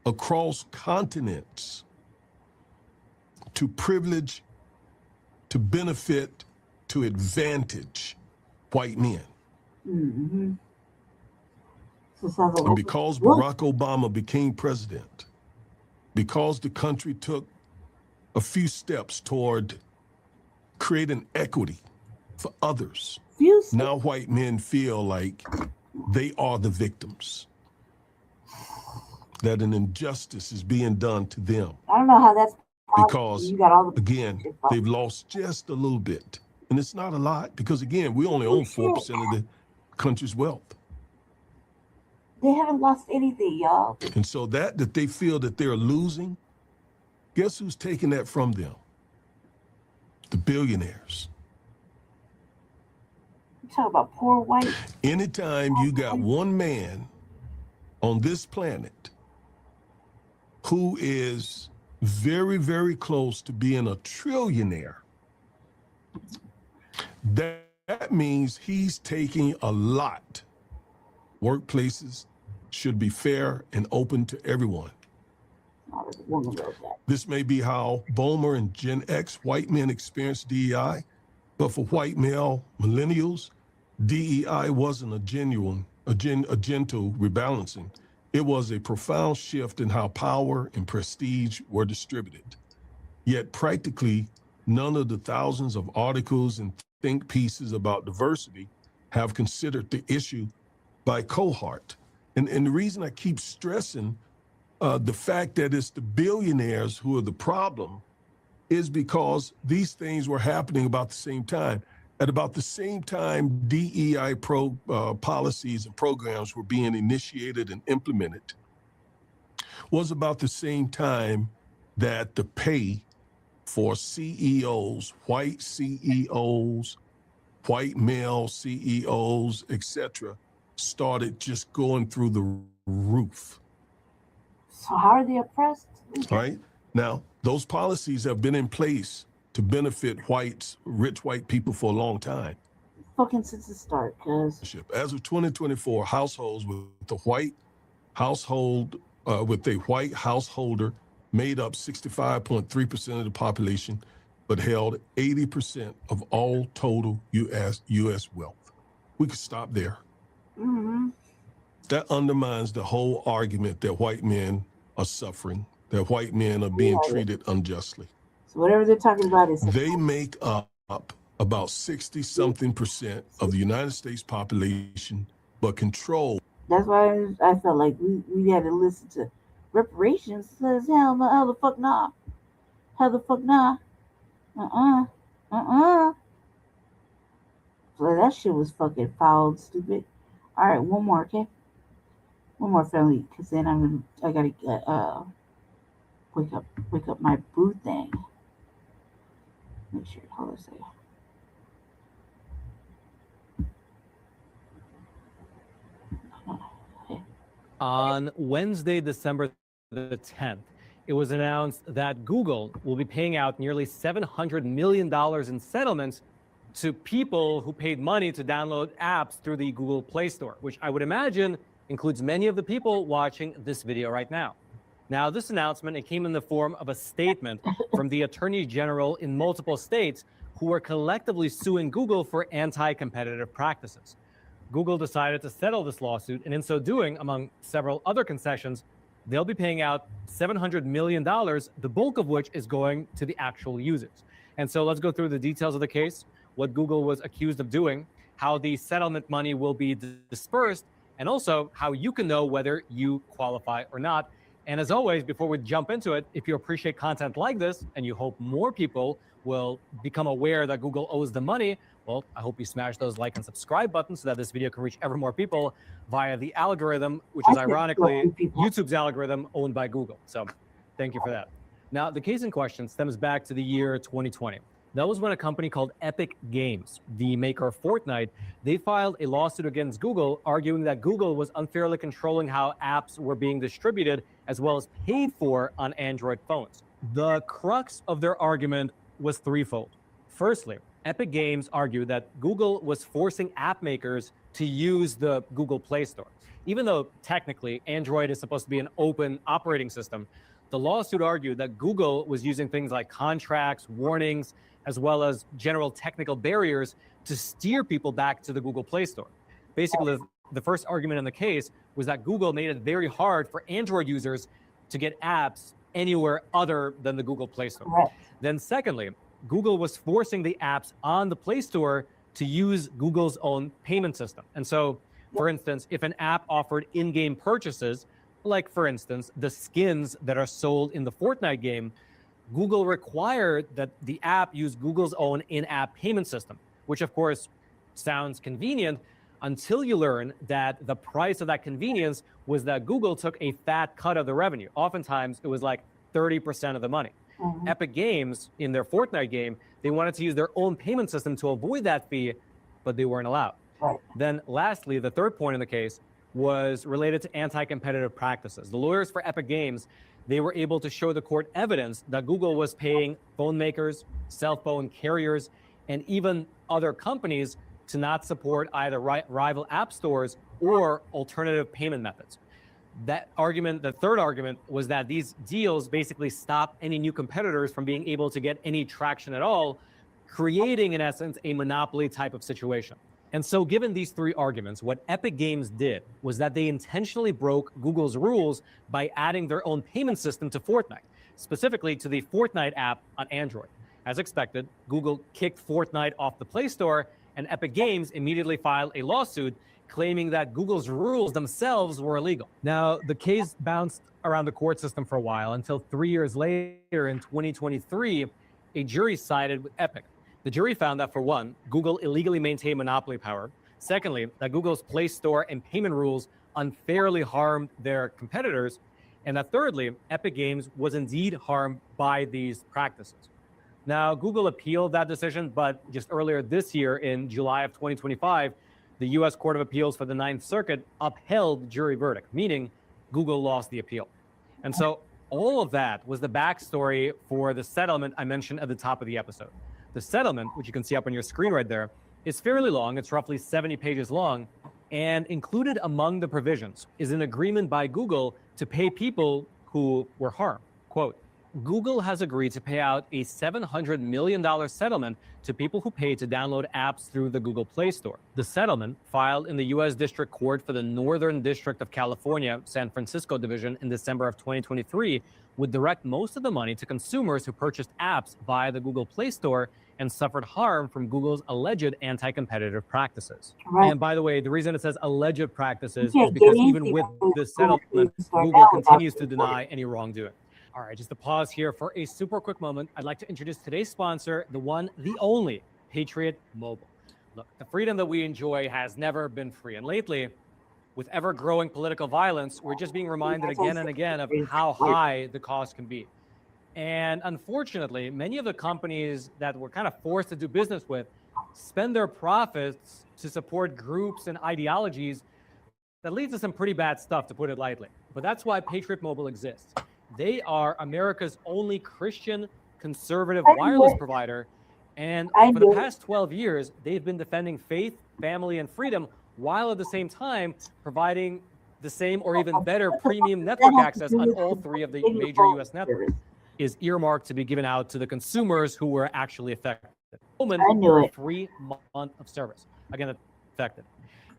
across continents to privilege, to benefit, to advantage white men. Mm-hmm. And because Barack Obama became president, because the country took a few steps toward creating equity for others, now white men feel like they are the victims, that an injustice is being done to them. I don't know how that's because, you got all the again, they've lost just a little bit. And it's not a lot because, again, we only own 4% of the country's wealth. They haven't lost anything, y'all. And so that they feel that they're losing, guess who's taking that from them? The billionaires. You talk about poor white. Anytime you got one man on this planet who is very close to being a trillionaire, that means he's taking a lot. Workplaces should be fair and open to everyone. This may be how Boomer and Gen X white men experience DEI, but for white male millennials, DEI wasn't a gentle rebalancing. It was a profound shift in how power and prestige were distributed. Yet practically none of the thousands of articles and think pieces about diversity have considered the issue by cohort. And the reason I keep stressing the fact that it's the billionaires who are the problem is because these things were happening about the same time. At about the same time DEI policies and programs were being initiated and implemented was about the same time that the pay for CEOs, white male CEOs, etc., started just going through the roof. So how are they oppressed? Right? Now, those policies have been in place to benefit rich white people for a long time. Fucking since the start, cuz. As of 2024, households with a white householder made up 65.3% of the population, but held 80% of all total U.S. wealth. We could stop there. Mm-hmm. That undermines the whole argument that white men are suffering, that white men are being treated unjustly. So whatever they're talking about is they make up about 60-something% of the United States population, but control. That's why I felt like we had to listen to reparations. Says hell the fuck nah. Hell the fuck nah. So that shit was fucking foul and stupid. All right, one more, okay? One more, family, because then I gotta wake up my boo thing. Make sure. Hold on a second. On Wednesday, December the 10th, it was announced that Google will be paying out nearly $700 million in settlements to people who paid money to download apps through the Google Play Store, which I would imagine includes many of the people watching this video right now. Now, this announcement, it came in the form of a statement from the Attorney General in multiple states who are collectively suing Google for anti-competitive practices. Google decided to settle this lawsuit, and in so doing, among several other concessions, they'll be paying out $700 million, the bulk of which is going to the actual users. And so let's go through the details of the case, what Google was accused of doing, how the settlement money will be dispersed, and also how you can know whether you qualify or not. And as always, before we jump into it, if you appreciate content like this and you hope more people will become aware that Google owes them money, well, I hope you smash those like and subscribe buttons so that this video can reach ever more people via the algorithm, which is ironically YouTube's algorithm owned by Google. So thank you for that. Now, the case in question stems back to the year 2020. That was when a company called Epic Games, the maker of Fortnite, they filed a lawsuit against Google, arguing that Google was unfairly controlling how apps were being distributed as well as paid for on Android phones. The crux of their argument was threefold. Firstly, Epic Games argued that Google was forcing app makers to use the Google Play Store. Even though technically Android is supposed to be an open operating system, the lawsuit argued that Google was using things like contracts, warnings, as well as general technical barriers to steer people back to the Google Play Store. Basically, the first argument in the case was that Google made it very hard for Android users to get apps anywhere other than the Google Play Store. Right. Then secondly, Google was forcing the apps on the Play Store to use Google's own payment system. And so, for instance, if an app offered in-game purchases, like for instance, the skins that are sold in the Fortnite game, Google required that the app use Google's own in-app payment system, which of course sounds convenient until you learn that the price of that convenience was that Google took a fat cut of the revenue. Oftentimes, it was like 30% of the money. Mm-hmm. Epic Games, in their Fortnite game, they wanted to use their own payment system to avoid that fee, but they weren't allowed. Right. Then lastly, the third point in the case was related to anti-competitive practices. The lawyers for Epic Games, they were able to show the court evidence that Google was paying phone makers, cell phone carriers, and even other companies to not support either rival app stores or alternative payment methods. That argument, the third argument, was that these deals basically stop any new competitors from being able to get any traction at all, creating, in essence, a monopoly type of situation. And so given these three arguments, what Epic Games did was that they intentionally broke Google's rules by adding their own payment system to Fortnite, specifically to the Fortnite app on Android. As expected, Google kicked Fortnite off the Play Store, and Epic Games immediately filed a lawsuit claiming that Google's rules themselves were illegal. Now, the case bounced around the court system for a while until 3 years later in 2023, a jury sided with Epic. The jury found that, for one, Google illegally maintained monopoly power. Secondly, that Google's Play Store and payment rules unfairly harmed their competitors. And that thirdly, Epic Games was indeed harmed by these practices. Now, Google appealed that decision, but just earlier this year, in July of 2025, the U.S. Court of Appeals for the Ninth Circuit upheld the jury verdict, meaning Google lost the appeal. And so all of that was the backstory for the settlement I mentioned at the top of the episode. The settlement, which you can see up on your screen right there, is fairly long. It's roughly 70 pages long, and included among the provisions is an agreement by Google to pay people who were harmed. Quote, Google has agreed to pay out a $700 million settlement to people who pay to download apps through the Google Play Store. The settlement, filed in the U.S. District Court for the Northern District of California, San Francisco Division in December of 2023, would direct most of the money to consumers who purchased apps via the Google Play Store and suffered harm from Google's alleged anti-competitive practices. Right. And by the way, the reason it says alleged practices You is can't because get even anything with from this Google settlement, Play Store Google now without continues to the deny any wrongdoing. All right, just to pause here for a super quick moment, I'd like to introduce today's sponsor, the one, the only, Patriot Mobile. Look, the freedom that we enjoy has never been free. And lately, with ever-growing political violence, we're just being reminded again and again of how high the cost can be. And unfortunately, many of the companies that we're kind of forced to do business with spend their profits to support groups and ideologies that leads to some pretty bad stuff, to put it lightly. But that's why Patriot Mobile exists. They are America's only Christian conservative wireless provider. And for the past 12 years, they've been defending faith, family, and freedom, while at the same time providing the same or even better premium network access on all three of the major U.S. networks. Is earmarked to be given out to the consumers who were actually affected. For a free month of service. Again, affected.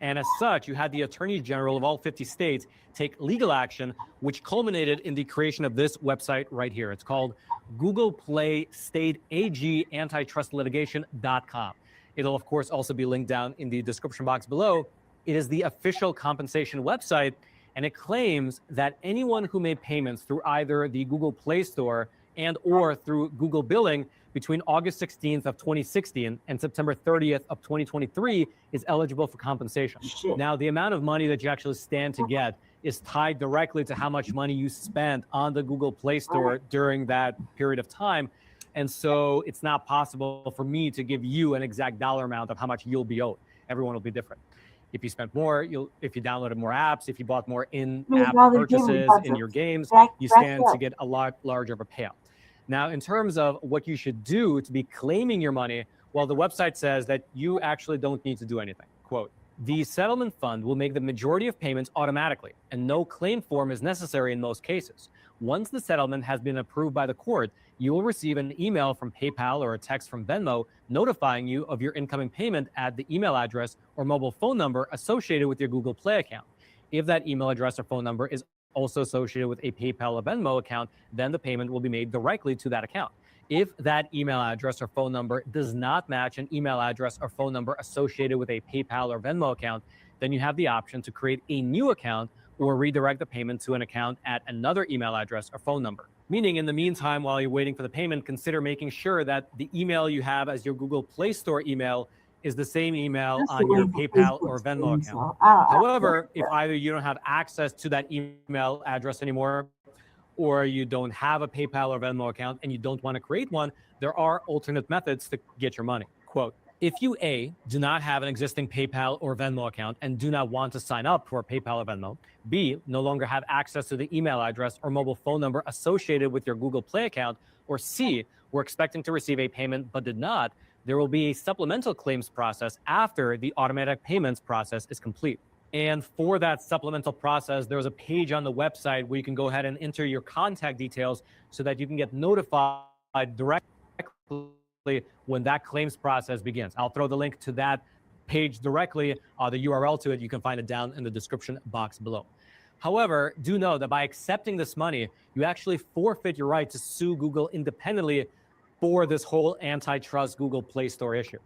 And as such, you had the Attorney General of all 50 states take legal action, which culminated in the creation of this website right here. It's called Google Play State AG Antitrust Litigation.com. It'll, of course, also be linked down in the description box below. It is the official compensation website, and it claims that anyone who made payments through either the Google Play Store and or through Google Billing between August 16th of 2016 and September 30th of 2023 is eligible for compensation. Now, the amount of money that you actually stand to get is tied directly to how much money you spent on the Google Play Store during that period of time. And so it's not possible for me to give you an exact dollar amount of how much you'll be owed. Everyone will be different. If you spent more, if you downloaded more apps, if you bought more in-app purchases in your games, you stand to get a lot larger of a payout. Now, in terms of what you should do to be claiming your money, well, the website says that you actually don't need to do anything. Quote, the settlement fund will make the majority of payments automatically, and no claim form is necessary in most cases. Once the settlement has been approved by the court, you will receive an email from PayPal or a text from Venmo notifying you of your incoming payment at the email address or mobile phone number associated with your Google Play account. If that email address or phone number is also associated with a PayPal or Venmo account, then the payment will be made directly to that account. If that email address or phone number does not match an email address or phone number associated with a PayPal or Venmo account, then you have the option to create a new account or redirect the payment to an account at another email address or phone number. Meaning, in the meantime, while you're waiting for the payment, consider making sure that the email you have as your Google Play Store email is the same email on your PayPal or Venmo account. However, if either you don't have access to that email address anymore, or you don't have a PayPal or Venmo account and you don't want to create one, there are alternate methods to get your money. Quote, if you A, do not have an existing PayPal or Venmo account and do not want to sign up for PayPal or Venmo, B, no longer have access to the email address or mobile phone number associated with your Google Play account, or C, were expecting to receive a payment but did not, there will be a supplemental claims process after the automatic payments process is complete. And for that supplemental process, there's a page on the website where you can go ahead and enter your contact details so that you can get notified directly when that claims process begins. I'll throw the link to that page directly, the URL to it. You can find it down in the description box below. However, do know that by accepting this money, you actually forfeit your right to sue Google independently for this whole antitrust Google Play Store issue.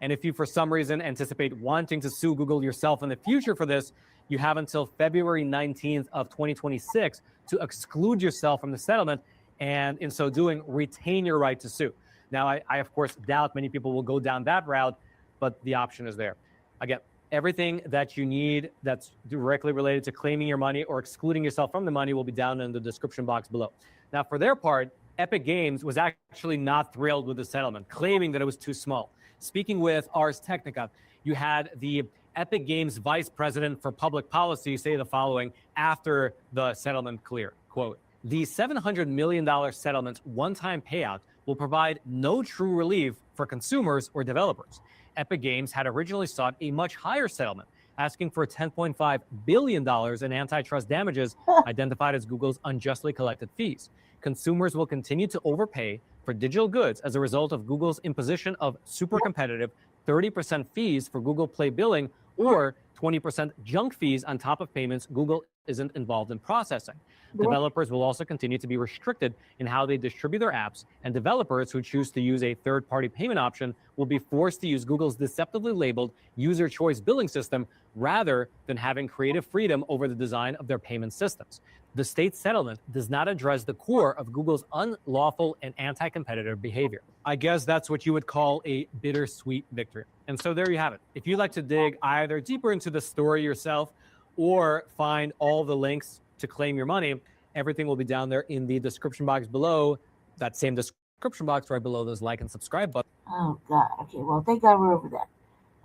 And if you, for some reason, anticipate wanting to sue Google yourself in the future for this, you have until February 19th of 2026 to exclude yourself from the settlement, and in so doing, retain your right to sue. Now, I of course, doubt many people will go down that route, but the option is there. Again, everything that you need that's directly related to claiming your money or excluding yourself from the money will be down in the description box below. Now, for their part, Epic Games was actually not thrilled with the settlement, claiming that it was too small. Speaking with Ars Technica, you had the Epic Games Vice President for Public Policy say the following after the settlement cleared, quote, the $700 million settlement's one-time payout will provide no true relief for consumers or developers. Epic Games had originally sought a much higher settlement, asking for $10.5 billion in antitrust damages identified as Google's unjustly collected fees. Consumers will continue to overpay for digital goods as a result of Google's imposition of super competitive 30% fees for Google Play billing or 20% junk fees on top of payments Google isn't involved in processing. Developers will also continue to be restricted in how they distribute their apps, and developers who choose to use a third-party payment option will be forced to use Google's deceptively labeled user choice billing system rather than having creative freedom over the design of their payment systems. The state settlement does not address the core of Google's unlawful and anti-competitive behavior. I guess that's what you would call a bittersweet victory. And so there you have it. If you'd like to dig either deeper into the story yourself or find all the links to claim your money, everything will be down there in the description box below. That same description box right below those like and subscribe buttons. Oh, God. Okay, well, thank God we're over that.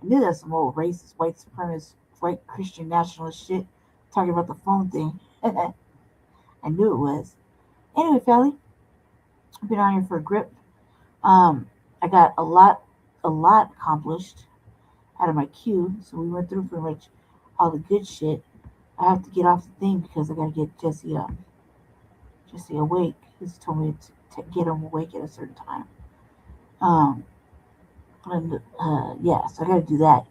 I knew that's some old racist, white supremacist, white Christian nationalist shit talking about the phone thing. I knew it was. Anyway, Felly, I've been on here for a grip. I got a lot accomplished out of my queue, so we went through pretty much all the good shit. I have to get off the thing because I gotta get Jesse awake. He's told me to get him awake at a certain time. Yeah, so I gotta do that,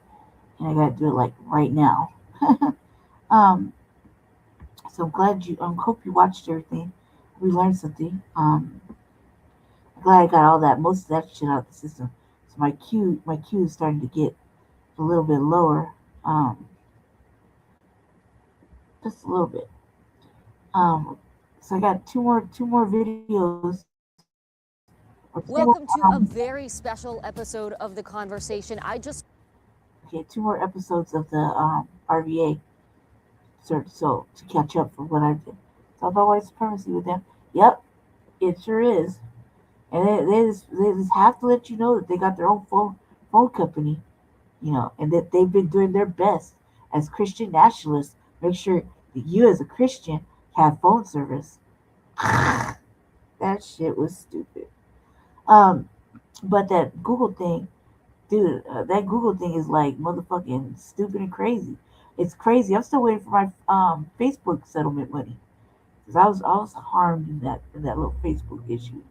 and I gotta do it like right now. So I'm glad hope you watched everything. We learned something. I'm glad I got most of that shit out of the system. So my queue is starting to get a little bit lower. Just a little bit. So I got two more videos. Welcome to a very special episode of The Conversation. Okay, 2 more episodes of the RVA. So to catch up for what I did. It's all about white supremacy with them. Yep, it sure is. And they just have to let you know that they got their own phone company, and that they've been doing their best as Christian nationalists. Make sure that you as a Christian have phone service. That shit was stupid. But that Google thing, dude, that Google thing is like motherfucking stupid and crazy. It's crazy. I'm still waiting for my Facebook settlement money because I was harmed in that little Facebook issue.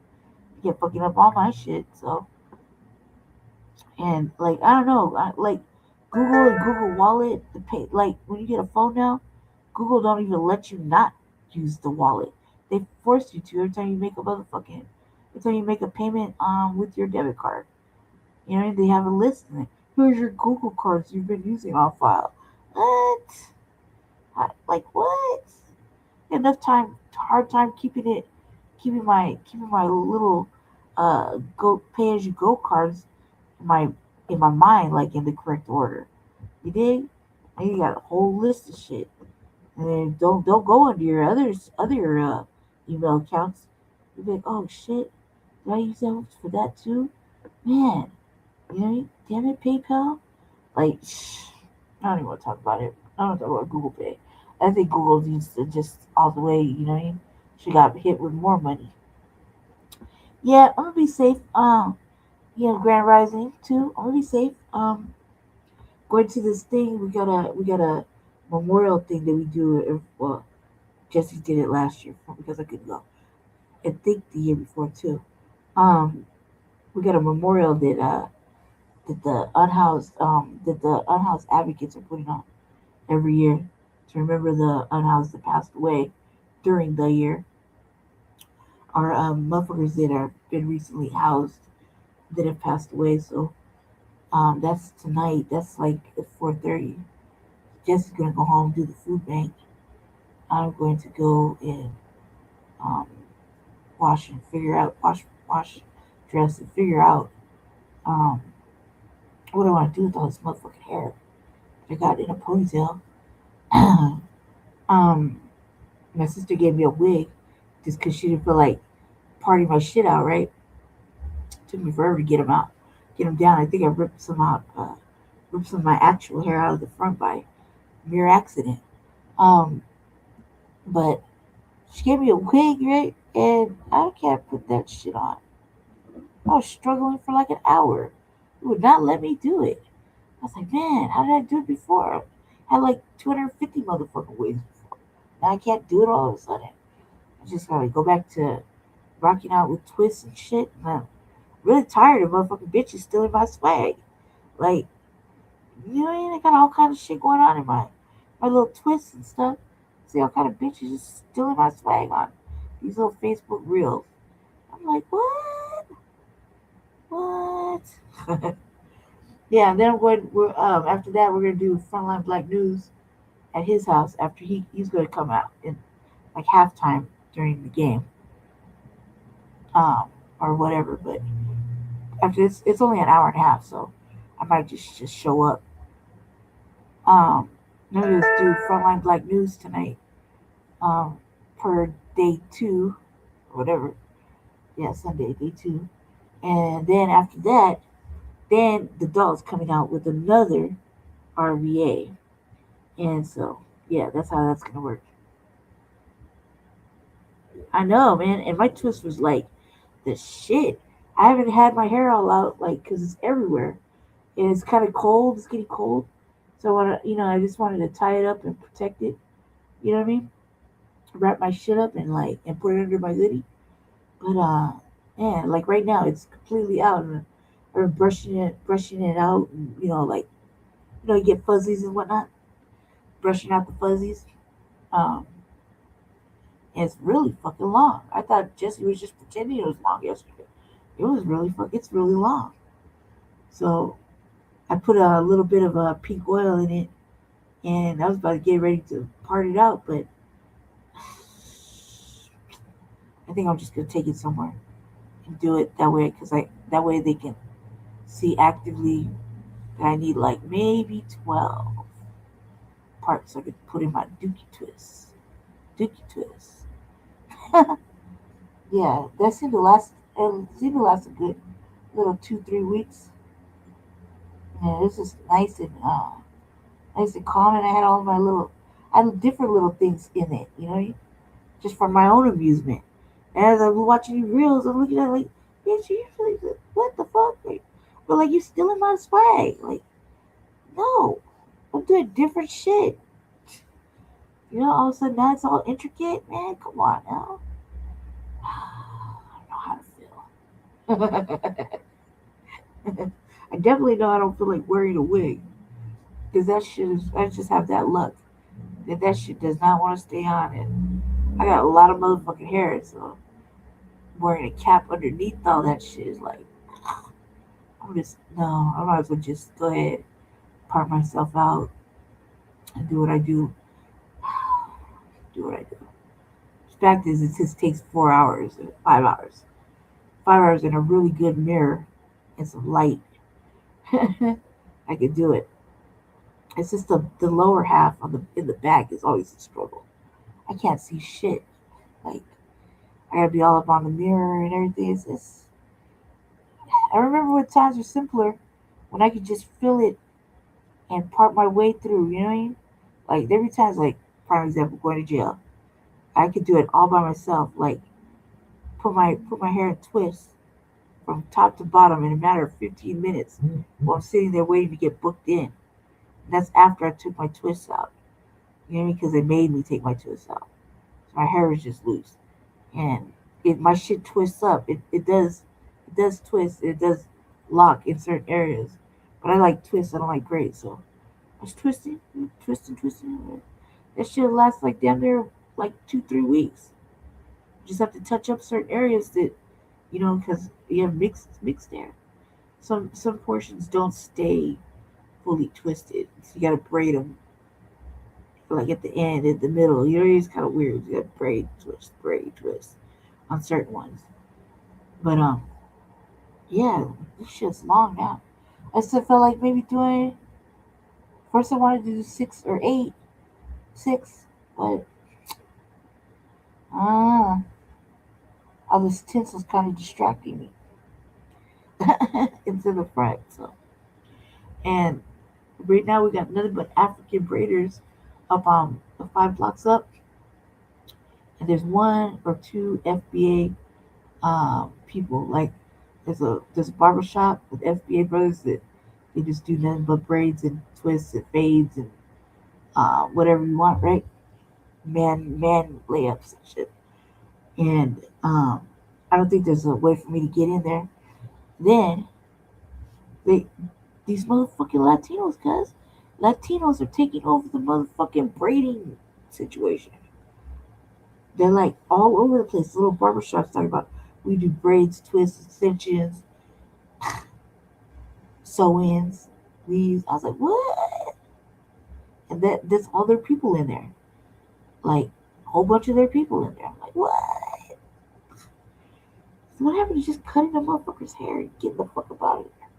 They kept fucking up all my shit. So, and like I don't know, like Google and Google Wallet, the pay, like when you get a phone now, Google don't even let you not use the wallet. They force you to every time you make a payment with your debit card. They have a list in it. Here's your Google cards you've been using on file. What? What? Hard time keeping my little pay as you go cards in my mind, like in the correct order. You dig? And you got a whole list of shit. And then don't go into your other email accounts. You'll be like, oh shit, did I use that for that too? Man, damn it, PayPal. Like, I don't even want to talk about it. I don't want to talk about Google Pay. I think Google needs to just all the way, she got hit with more money. Yeah, I'm gonna be safe. Grand Rising too. I'm gonna be safe. Going to this thing, we got a memorial thing that we do. Well, Jesse did it last year because I couldn't go. I think the year before too. We got a memorial that the unhoused advocates are putting on every year to remember the unhoused that passed away during the year. Our motherfuckers that have been recently housed that have passed away. So that's tonight. That's like at 4:30. Jesse's gonna go home, do the food bank. I'm going to go and wash, dress, and figure out what I want to do with all this motherfucking hair I got in a ponytail. My sister gave me a wig just because she didn't feel like partying my shit out, right? Took me forever to get them down. I think I ripped some of my actual hair out of the front by mere accident. But she gave me a wig, right? And I can't put that shit on. I was struggling for like an hour. It would not let me do it. I was like, man, how did I do it before? had like 250 motherfucking wigs before. Now I can't do it all of a sudden. I just gotta go back to rocking out with twists and shit. And I'm really tired of motherfucking bitches stealing my swag. Like, you know, I got all kind of shit going on in my little twists and stuff. See all kind of bitches just stealing my swag on these little Facebook reels. I'm like, what? What? Yeah, and then I'm going. After that, we're gonna do Frontline Black News at his house. After he's gonna come out in like halftime during the game, or whatever. But after this, it's only an hour and a half, so I might just show up. Then we just do Frontline Black News tonight. Per day 2, or whatever. Yeah, Sunday day 2, and then after that. Then the dog's coming out with another RVA. And so, yeah, that's how that's going to work. I know, man. And my twist was like the shit. I haven't had my hair all out, like, because it's everywhere. And it's kind of cold. It's getting cold. So I want to, I just wanted to tie it up and protect it. You know what I mean? Wrap my shit up and put it under my hoodie. But, yeah, like right now, it's completely out. And or brushing it out, and, you get fuzzies and whatnot. Brushing out the fuzzies. And it's really fucking long. I thought Jesse was just pretending it was long yesterday. It was it's really long. So I put a little bit of pink oil in it, and I was about to get ready to part it out, but I think I'm just gonna take it somewhere and do it that way, because that way they can see actively that I need like maybe 12 parts I could put in my dookie twist. Yeah, that seemed to last a good little 2-3 weeks. Yeah, it was just nice and calm, and I had different little things in it, just for my own amusement. And as I was watching these reels, I'm looking at it like, bitch, you usually, what the fuck? But you stealing my swag. No. I'm doing different shit. All of a sudden now it's all intricate. Man, come on now. I don't know how to feel. I definitely know I don't feel like wearing a wig. Because I just have that luck. That shit does not want to stay on. And I got a lot of motherfucking hair, so wearing a cap underneath all that shit is like, I might as well just go ahead, part myself out, and do what I do. The fact is, it just takes 4 hours, 5 hours. 5 hours in a really good mirror and some light. I could do it. It's just the lower half in the back is always a struggle. I can't see shit. I gotta be all up on the mirror and everything. I remember when times were simpler, when I could just feel it and part my way through. You know what I mean? There be times, prime example, going to jail. I could do it all by myself. Put my hair in twists from top to bottom in a matter of 15 minutes while I'm sitting there waiting to get booked in. And that's after I took my twists out. You know what I mean? Because they made me take my twists out. So my hair is just loose. And if my shit twists up, it does twist. It does lock in certain areas. But I like twists. I don't like braids. So I was twisting. That shit lasts damn near 2-3 weeks. You just have to touch up certain areas that, because you have mixed hair. Some portions don't stay fully twisted, so you gotta braid them. At the end, at the middle, it's kind of weird. You got braid twist on certain ones. But yeah, this shit's long now. I still felt like maybe doing. First, I wanted to do 6 or 8. 6, but all this tinsel's kind of distracting me into the front. So, and right now we got nothing but African braiders up on the 5 blocks up, and there's 1 or 2 FBA people. There's a barber shop with FBA brothers that they just do nothing but braids and twists and fades and whatever you want, right? Man layups and shit. And I don't think there's a way for me to get in there. Then these motherfucking Latinos, cuz Latinos are taking over the motherfucking braiding situation. They're like all over the place. Little barbershops talking about we do braids, twists, extensions, sew-ins, weaves. I was like, what? And that's all their people in there. Like a whole bunch of their people in there. I'm like, what? So what happened to just cutting the motherfucker's hair and getting the fuck up out of there?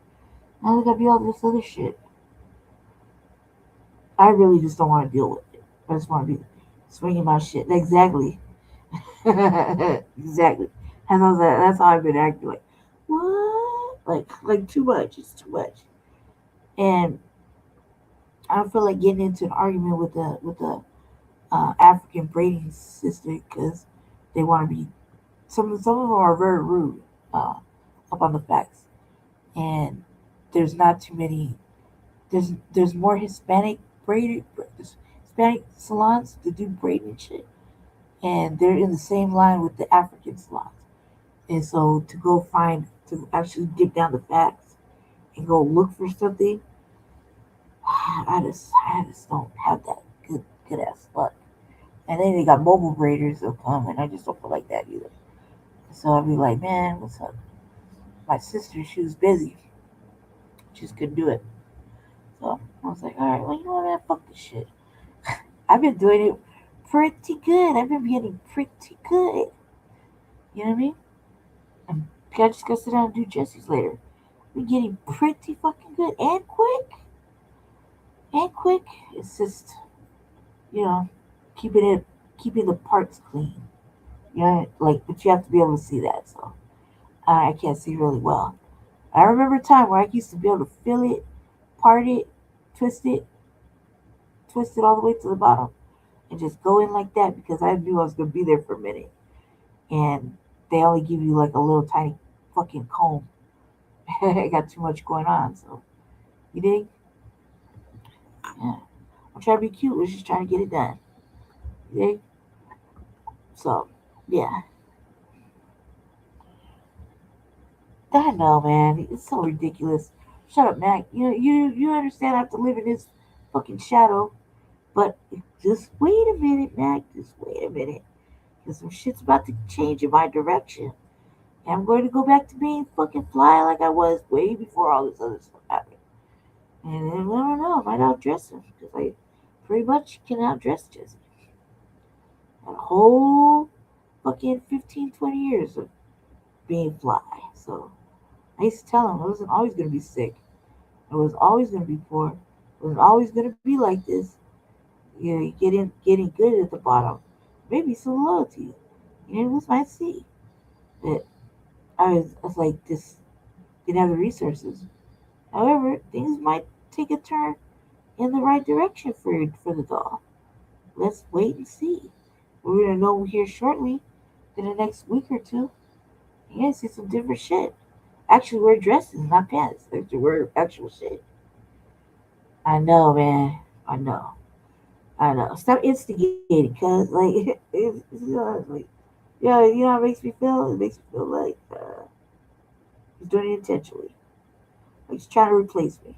Now they gotta be all this other shit. I really just don't want to deal with it. I just want to be swinging my shit. Exactly. Exactly. That's how I've been acting. Like, what? Like too much. It's too much. And I don't feel like getting into an argument with the African braiding sister because they want to be. Some of them are very rude up on the facts, and there's not too many. There's more Hispanic Hispanic salons to do braiding shit, and they're in the same line with the African salons. And so to actually get down the facts and go look for something, I just don't have that good ass luck. And then they got mobile braiders that come, and I just don't feel like that either. So I'll be like, man, what's up? My sister, she was busy. She just couldn't do it. So I was like, all right, well, you know what, man, fuck this shit. I've been doing it pretty good. I've been getting pretty good. You know what I mean? I just gotta sit down and do Jesse's later. I've been getting pretty fucking good and quick. And quick. It's just, keeping the parts clean. But you have to be able to see that. So I can't see really well. I remember a time where I used to be able to feel it, part it, twist it all the way to the bottom, and just go in like that because I knew I was gonna be there for a minute. And they only give you like a little tiny fucking comb. I got too much going on, so you dig? Yeah. I'm trying to be cute. We're just trying to get it done. You dig? So, yeah. I know, man. It's so ridiculous. Shut up, Mac. You understand I have to live in this fucking shadow. But just wait a minute, Mac. Just wait a minute. Because some shit's about to change in my direction. And I'm going to go back to being fucking fly like I was way before all this other stuff happened. And then, I don't know. I might outdress him. Because I pretty much can outdress Jesse. A whole fucking 15, 20 years of being fly. So I used to tell him I wasn't always going to be sick. I was always going to be poor. I was always going to be like this. You getting good at the bottom. Maybe some loyalty. We might see. But I was like, this didn't have the resources. However, things might take a turn in the right direction for the doll. Let's wait and see. We're going to know here shortly, in the next week or two. You're going to see some different shit. Actually wear dresses, not pants. They have to wear actual shit. I know, man. I know. Stop instigating, cuz how it makes me feel? It makes me feel like he's doing it intentionally. Like he's trying to replace me.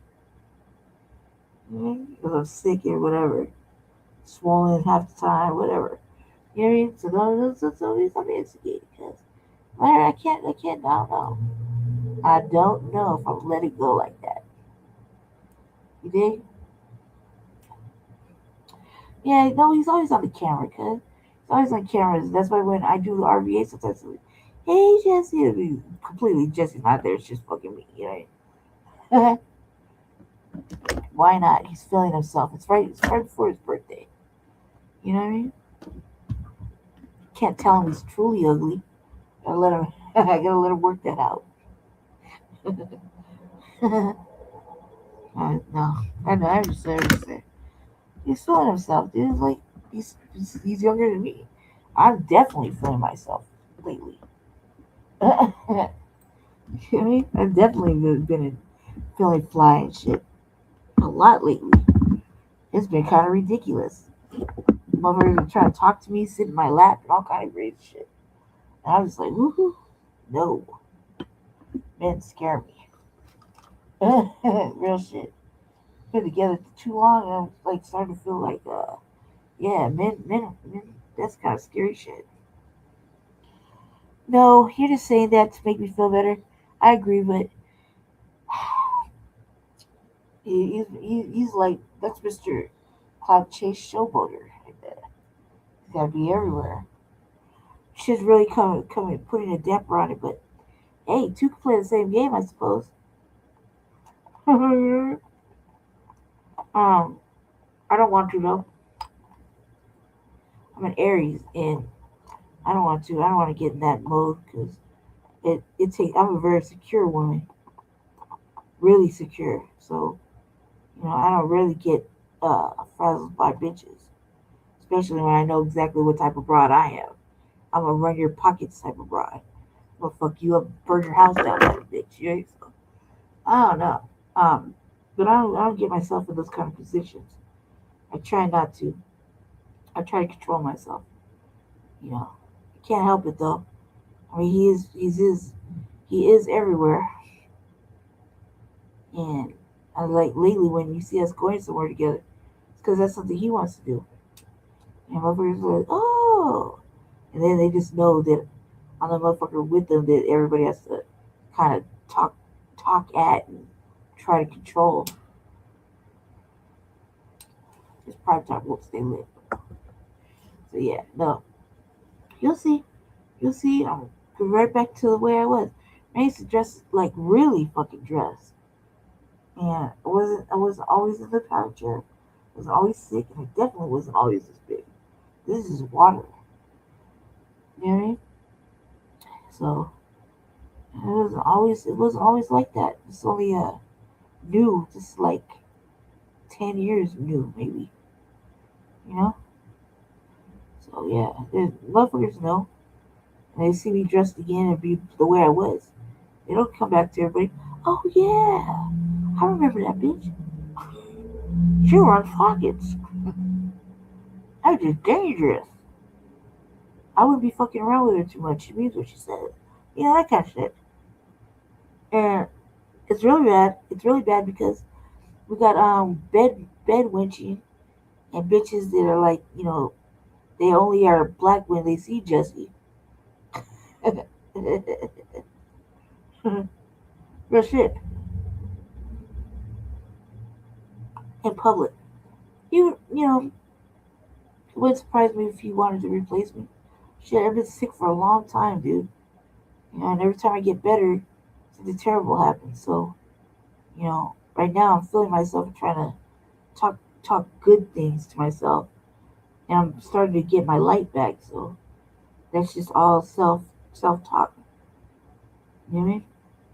Because I'm sick or whatever. Swollen half the time, whatever. You know what I mean? So don't instigate, cuz I can't, I don't know. I don't know if I'll let it go like that. You dig? Yeah, no, he's always on the camera, cuz. He's always on cameras. That's why when I do the RVA, sometimes I'm like, hey, Jesse, it'll be completely Jesse's not there. It's just fucking me, you know? Why not? He's feeling himself. It's right before his birthday. You know what I mean? Can't tell him he's truly ugly. I gotta let him work that out. No, I know. I understand. He's feeling himself, dude. Like he's younger than me. I'm definitely feeling myself lately. You know what I mean? I've definitely been feeling fly and shit a lot lately. It's been kind of ridiculous. Motherfuckers been trying to talk to me, sit in my lap, and all kind of crazy shit. And I was just like, woohoo, no. Men scare me. Real shit. Been together for too long, and I'm like starting to feel like, yeah, men, that's kind of scary shit. No, you're just saying that to make me feel better. I agree, but he's like, that's Mr. Cloud Chase Showboater. Like that. He's gotta be everywhere. Shit's really coming, putting a damper on it, but hey, two can play the same game, I suppose. I don't want to though. I'm an Aries, and I don't want to. I don't want to get in that mode because it takes. I'm a very secure woman, really secure. So I don't really get frazzled by bitches, especially when I know exactly what type of broad I am. I'm a run your pockets type of broad. I'm gonna fuck you up, burn your house down, type of bitch. You know? So, I don't know. But I don't get myself in those kind of positions. I try not to. I try to control myself. I can't help it though. I mean, he is everywhere. And I like lately when you see us going somewhere together, it's because that's something he wants to do. And motherfuckers are like, oh, and then they just know that I'm the motherfucker with them that everybody has to kind of talk at and try to control. It's private time won't stay lit. So yeah, no. You'll see. I'm going right back to the way I was. I used to dress like really fucking dress. And I wasn't always in the power chair. I wasn't always sick, and I definitely wasn't always this big. This is water. You know what I mean? So it wasn't always like that. It's only new, just like 10 years new, maybe. So yeah, the motherfuckers know. And they see me dressed again and be the way I was. They don't come back to everybody. Oh yeah, I remember that bitch. She runs pockets. That was just dangerous. I wouldn't be fucking around with her too much. She means what she said. That kind of shit. And it's really bad. It's really bad because we got bed wenching and bitches that are like, they only are black when they see Jesse. Real shit. In public. It wouldn't surprise me if you wanted to replace me. Shit, I've been sick for a long time, dude. And every time I get better, something terrible happens. So, right now I'm feeling myself and trying to talk good things to myself. And I'm starting to get my light back, so that's just all self talk. You know what I mean?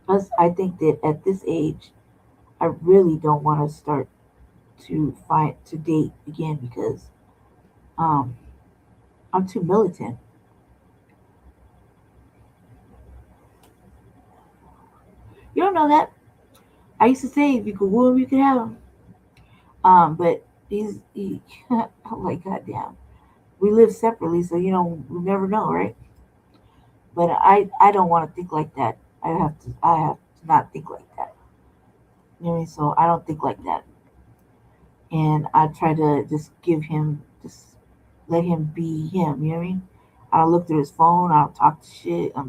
Plus, I think that at this age, I really don't want to start to date again because I'm too militant. You don't know that. I used to say if you could woo him, you could have him. But he I'm like, goddamn. We live separately, so we never know, right? But I don't want to think like that. I have to not think like that. You know what I mean? So I don't think like that. And I try to just let him be him, you know what I mean? I don't look through his phone, I don't talk to shit. I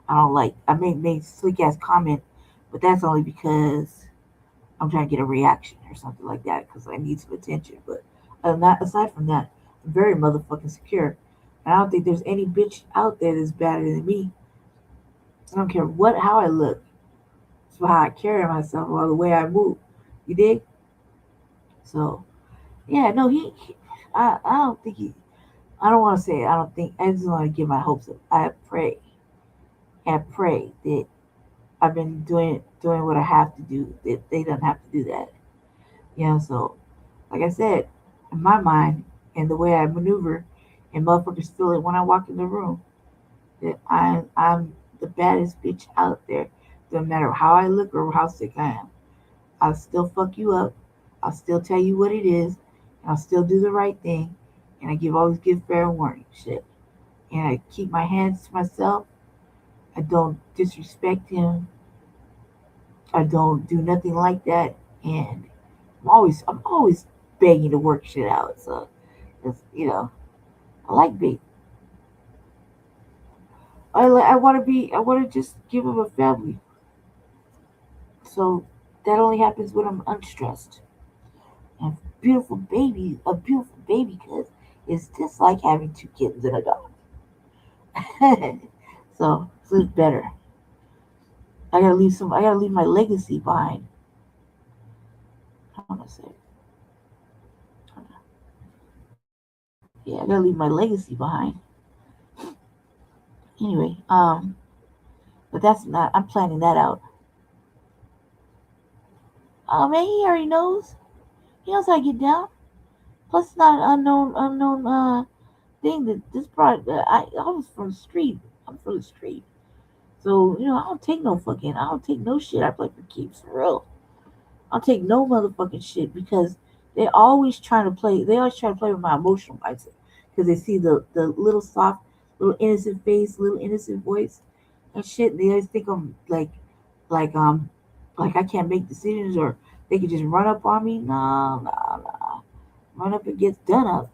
don't like, I make slick ass comment, but that's only because I'm trying to get a reaction or something like that because I need some attention. But aside from that, I'm very motherfucking secure. And I don't think there's any bitch out there that's better than me. I don't care how I look. It's how I carry myself or the way I move. You dig? So, yeah, no, I don't think I don't want to say I don't think, I just want to get my hopes up. I pray that I've been doing what I have to do, that they don't have to do that. So, like I said, in my mind and the way I maneuver, and motherfuckers feel it when I walk in the room, that I'm the baddest bitch out there. Doesn't matter how I look or how sick I am. I'll still fuck you up. I'll still tell you what it is, I'll still do the right thing, and always give fair warning, shit. And I keep my hands to myself. I don't disrespect him. I don't do nothing like that, and I'm always begging to work shit out. So, I like bait. I want to just give him a family. So that only happens when I'm unstressed. And a beautiful baby, cuz it's just like having two kittens and a dog. So it's better. I gotta leave my legacy behind. I want to say, yeah, I gotta leave my legacy behind. Anyway, but that's not. I'm planning that out. Oh man, he already knows. He knows how to get down. Plus, it's not an unknown thing that this brought. I was from the street. I'm from the street. So I don't take no shit. I play for keeps for real. I'll take no motherfucking shit because they always trying to play. They always try to play with my emotional mindset because they see the little soft, little innocent face, little innocent voice, and shit. They always think I'm like like I can't make decisions or they can just run up on me. No. Run up and get done up.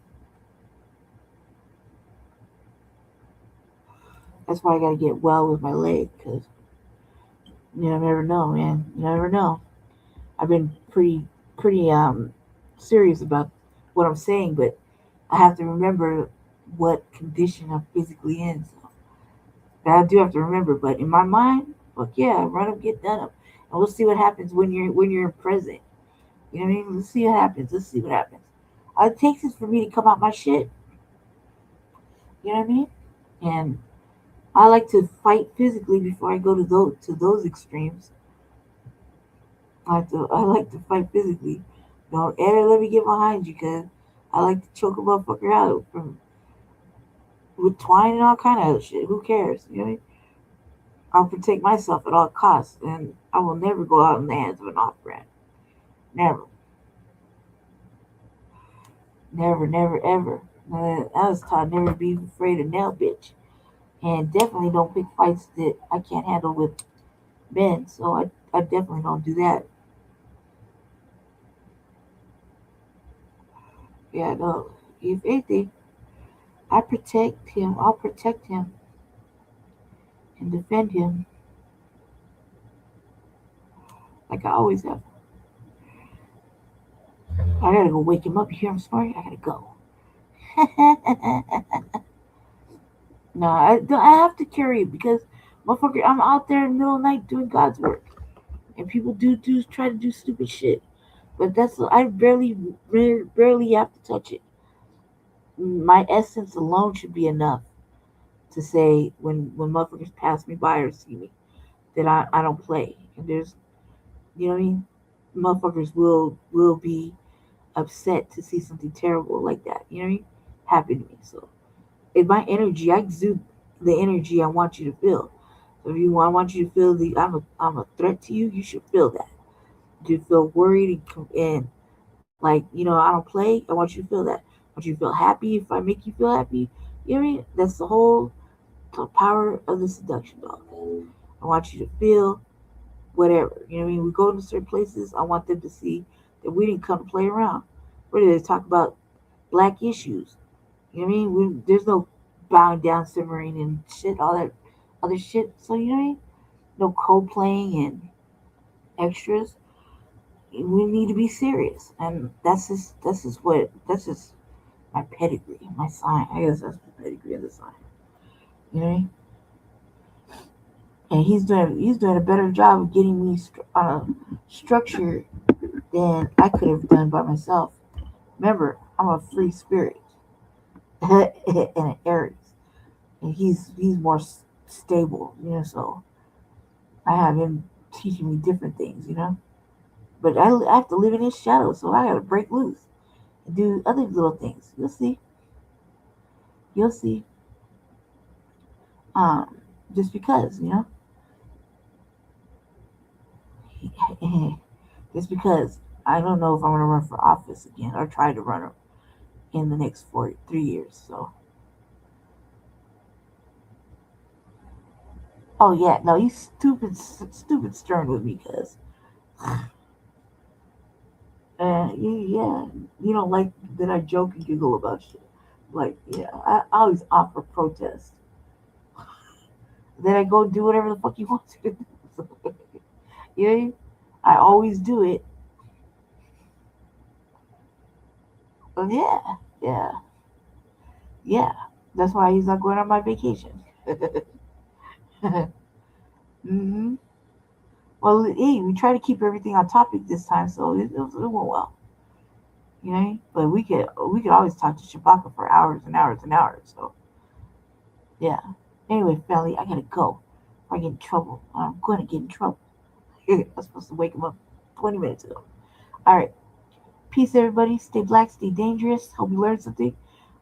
That's why I gotta get well with my leg because you never know, man. You never know. I've been pretty serious about what I'm saying, but I have to remember what condition I'm physically in. So I do have to remember, but in my mind, fuck yeah, run up, get done up, and we'll see what happens when you're present. You know what I mean? Let's see what happens. All it takes is for me to come out my shit. You know what I mean? And I like to fight physically before I go to those extremes. I like to fight physically. Don't ever let me get behind you, cause I like to choke a motherfucker out with twine and all kind of shit. Who cares? You know what I mean? I'll protect myself at all costs, and I will never go out in the hands of an off-brand. Never. Never, ever. I was taught never be afraid of nail bitch. And definitely don't pick fights that I can't handle with men. So I definitely don't do that. Yeah, no. If anything, I'll protect him and defend him like I always have. I gotta go wake him up. You hear him snoring? I gotta go. No, I have to carry it because, motherfucker, I'm out there in the middle of the night doing God's work, and people do try to do stupid shit, but I barely have to touch it. My essence alone should be enough to say when motherfuckers pass me by or see me that I don't play, and there's you know what I mean. Motherfuckers will be upset to see something terrible like that. You know what I mean? Happen to me. So in my energy, I exude the energy I want you to feel. So if I want you to feel I'm a threat to you, you should feel that. You feel worried and like I don't play. I want you to feel that. I want you to feel happy if I make you feel happy. You know what I mean? That's the power of the seduction dog. I want you to feel whatever. You know what I mean? We go to certain places. I want them to see that we didn't come to play around. We're there to talk about black issues. You know what I mean? There's no bowing down, simmering, and shit, all that other shit. So you know what I mean? No co-playing and extras. We need to be serious, and that's just my pedigree, my sign. I guess that's the pedigree of the sign. You know what I mean? And he's doing a better job of getting me on a structure than I could have done by myself. Remember, I'm a free spirit and an Aries, and he's more stable. So I have him teaching me different things. But I have to live in his shadow, so I got to break loose and do other little things. You'll see. Just because, just because I don't know if I'm gonna run for office again or try to run in the next 3 years. So. Oh yeah, no, you stupid stern with me, cuz. You don't like that I joke and giggle about shit. Like, yeah, I always offer protest. Then I go do whatever the fuck you want to do. You know, I always do it. But yeah. That's why he's not going on my vacation. hmm Well, hey, we try to keep everything on topic this time, so it went well. You know, but we could always talk to Chewbacca for hours and hours and hours. So yeah. Anyway, family, I gotta go. Or I get in trouble. I'm gonna get in trouble. I was supposed to wake him up 20 minutes ago. All right. Peace, everybody. Stay black, stay dangerous. Hope you learned something.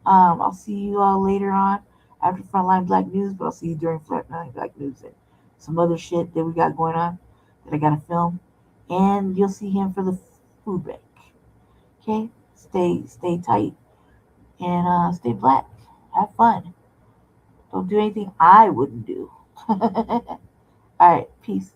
I'll see you all later on after Frontline Black News, but I'll see you during Frontline Black News and some other shit that we got going on that I gotta film. And you'll see him for the food bank. Okay? Stay tight and stay black. Have fun. Don't do anything I wouldn't do. All right. Peace.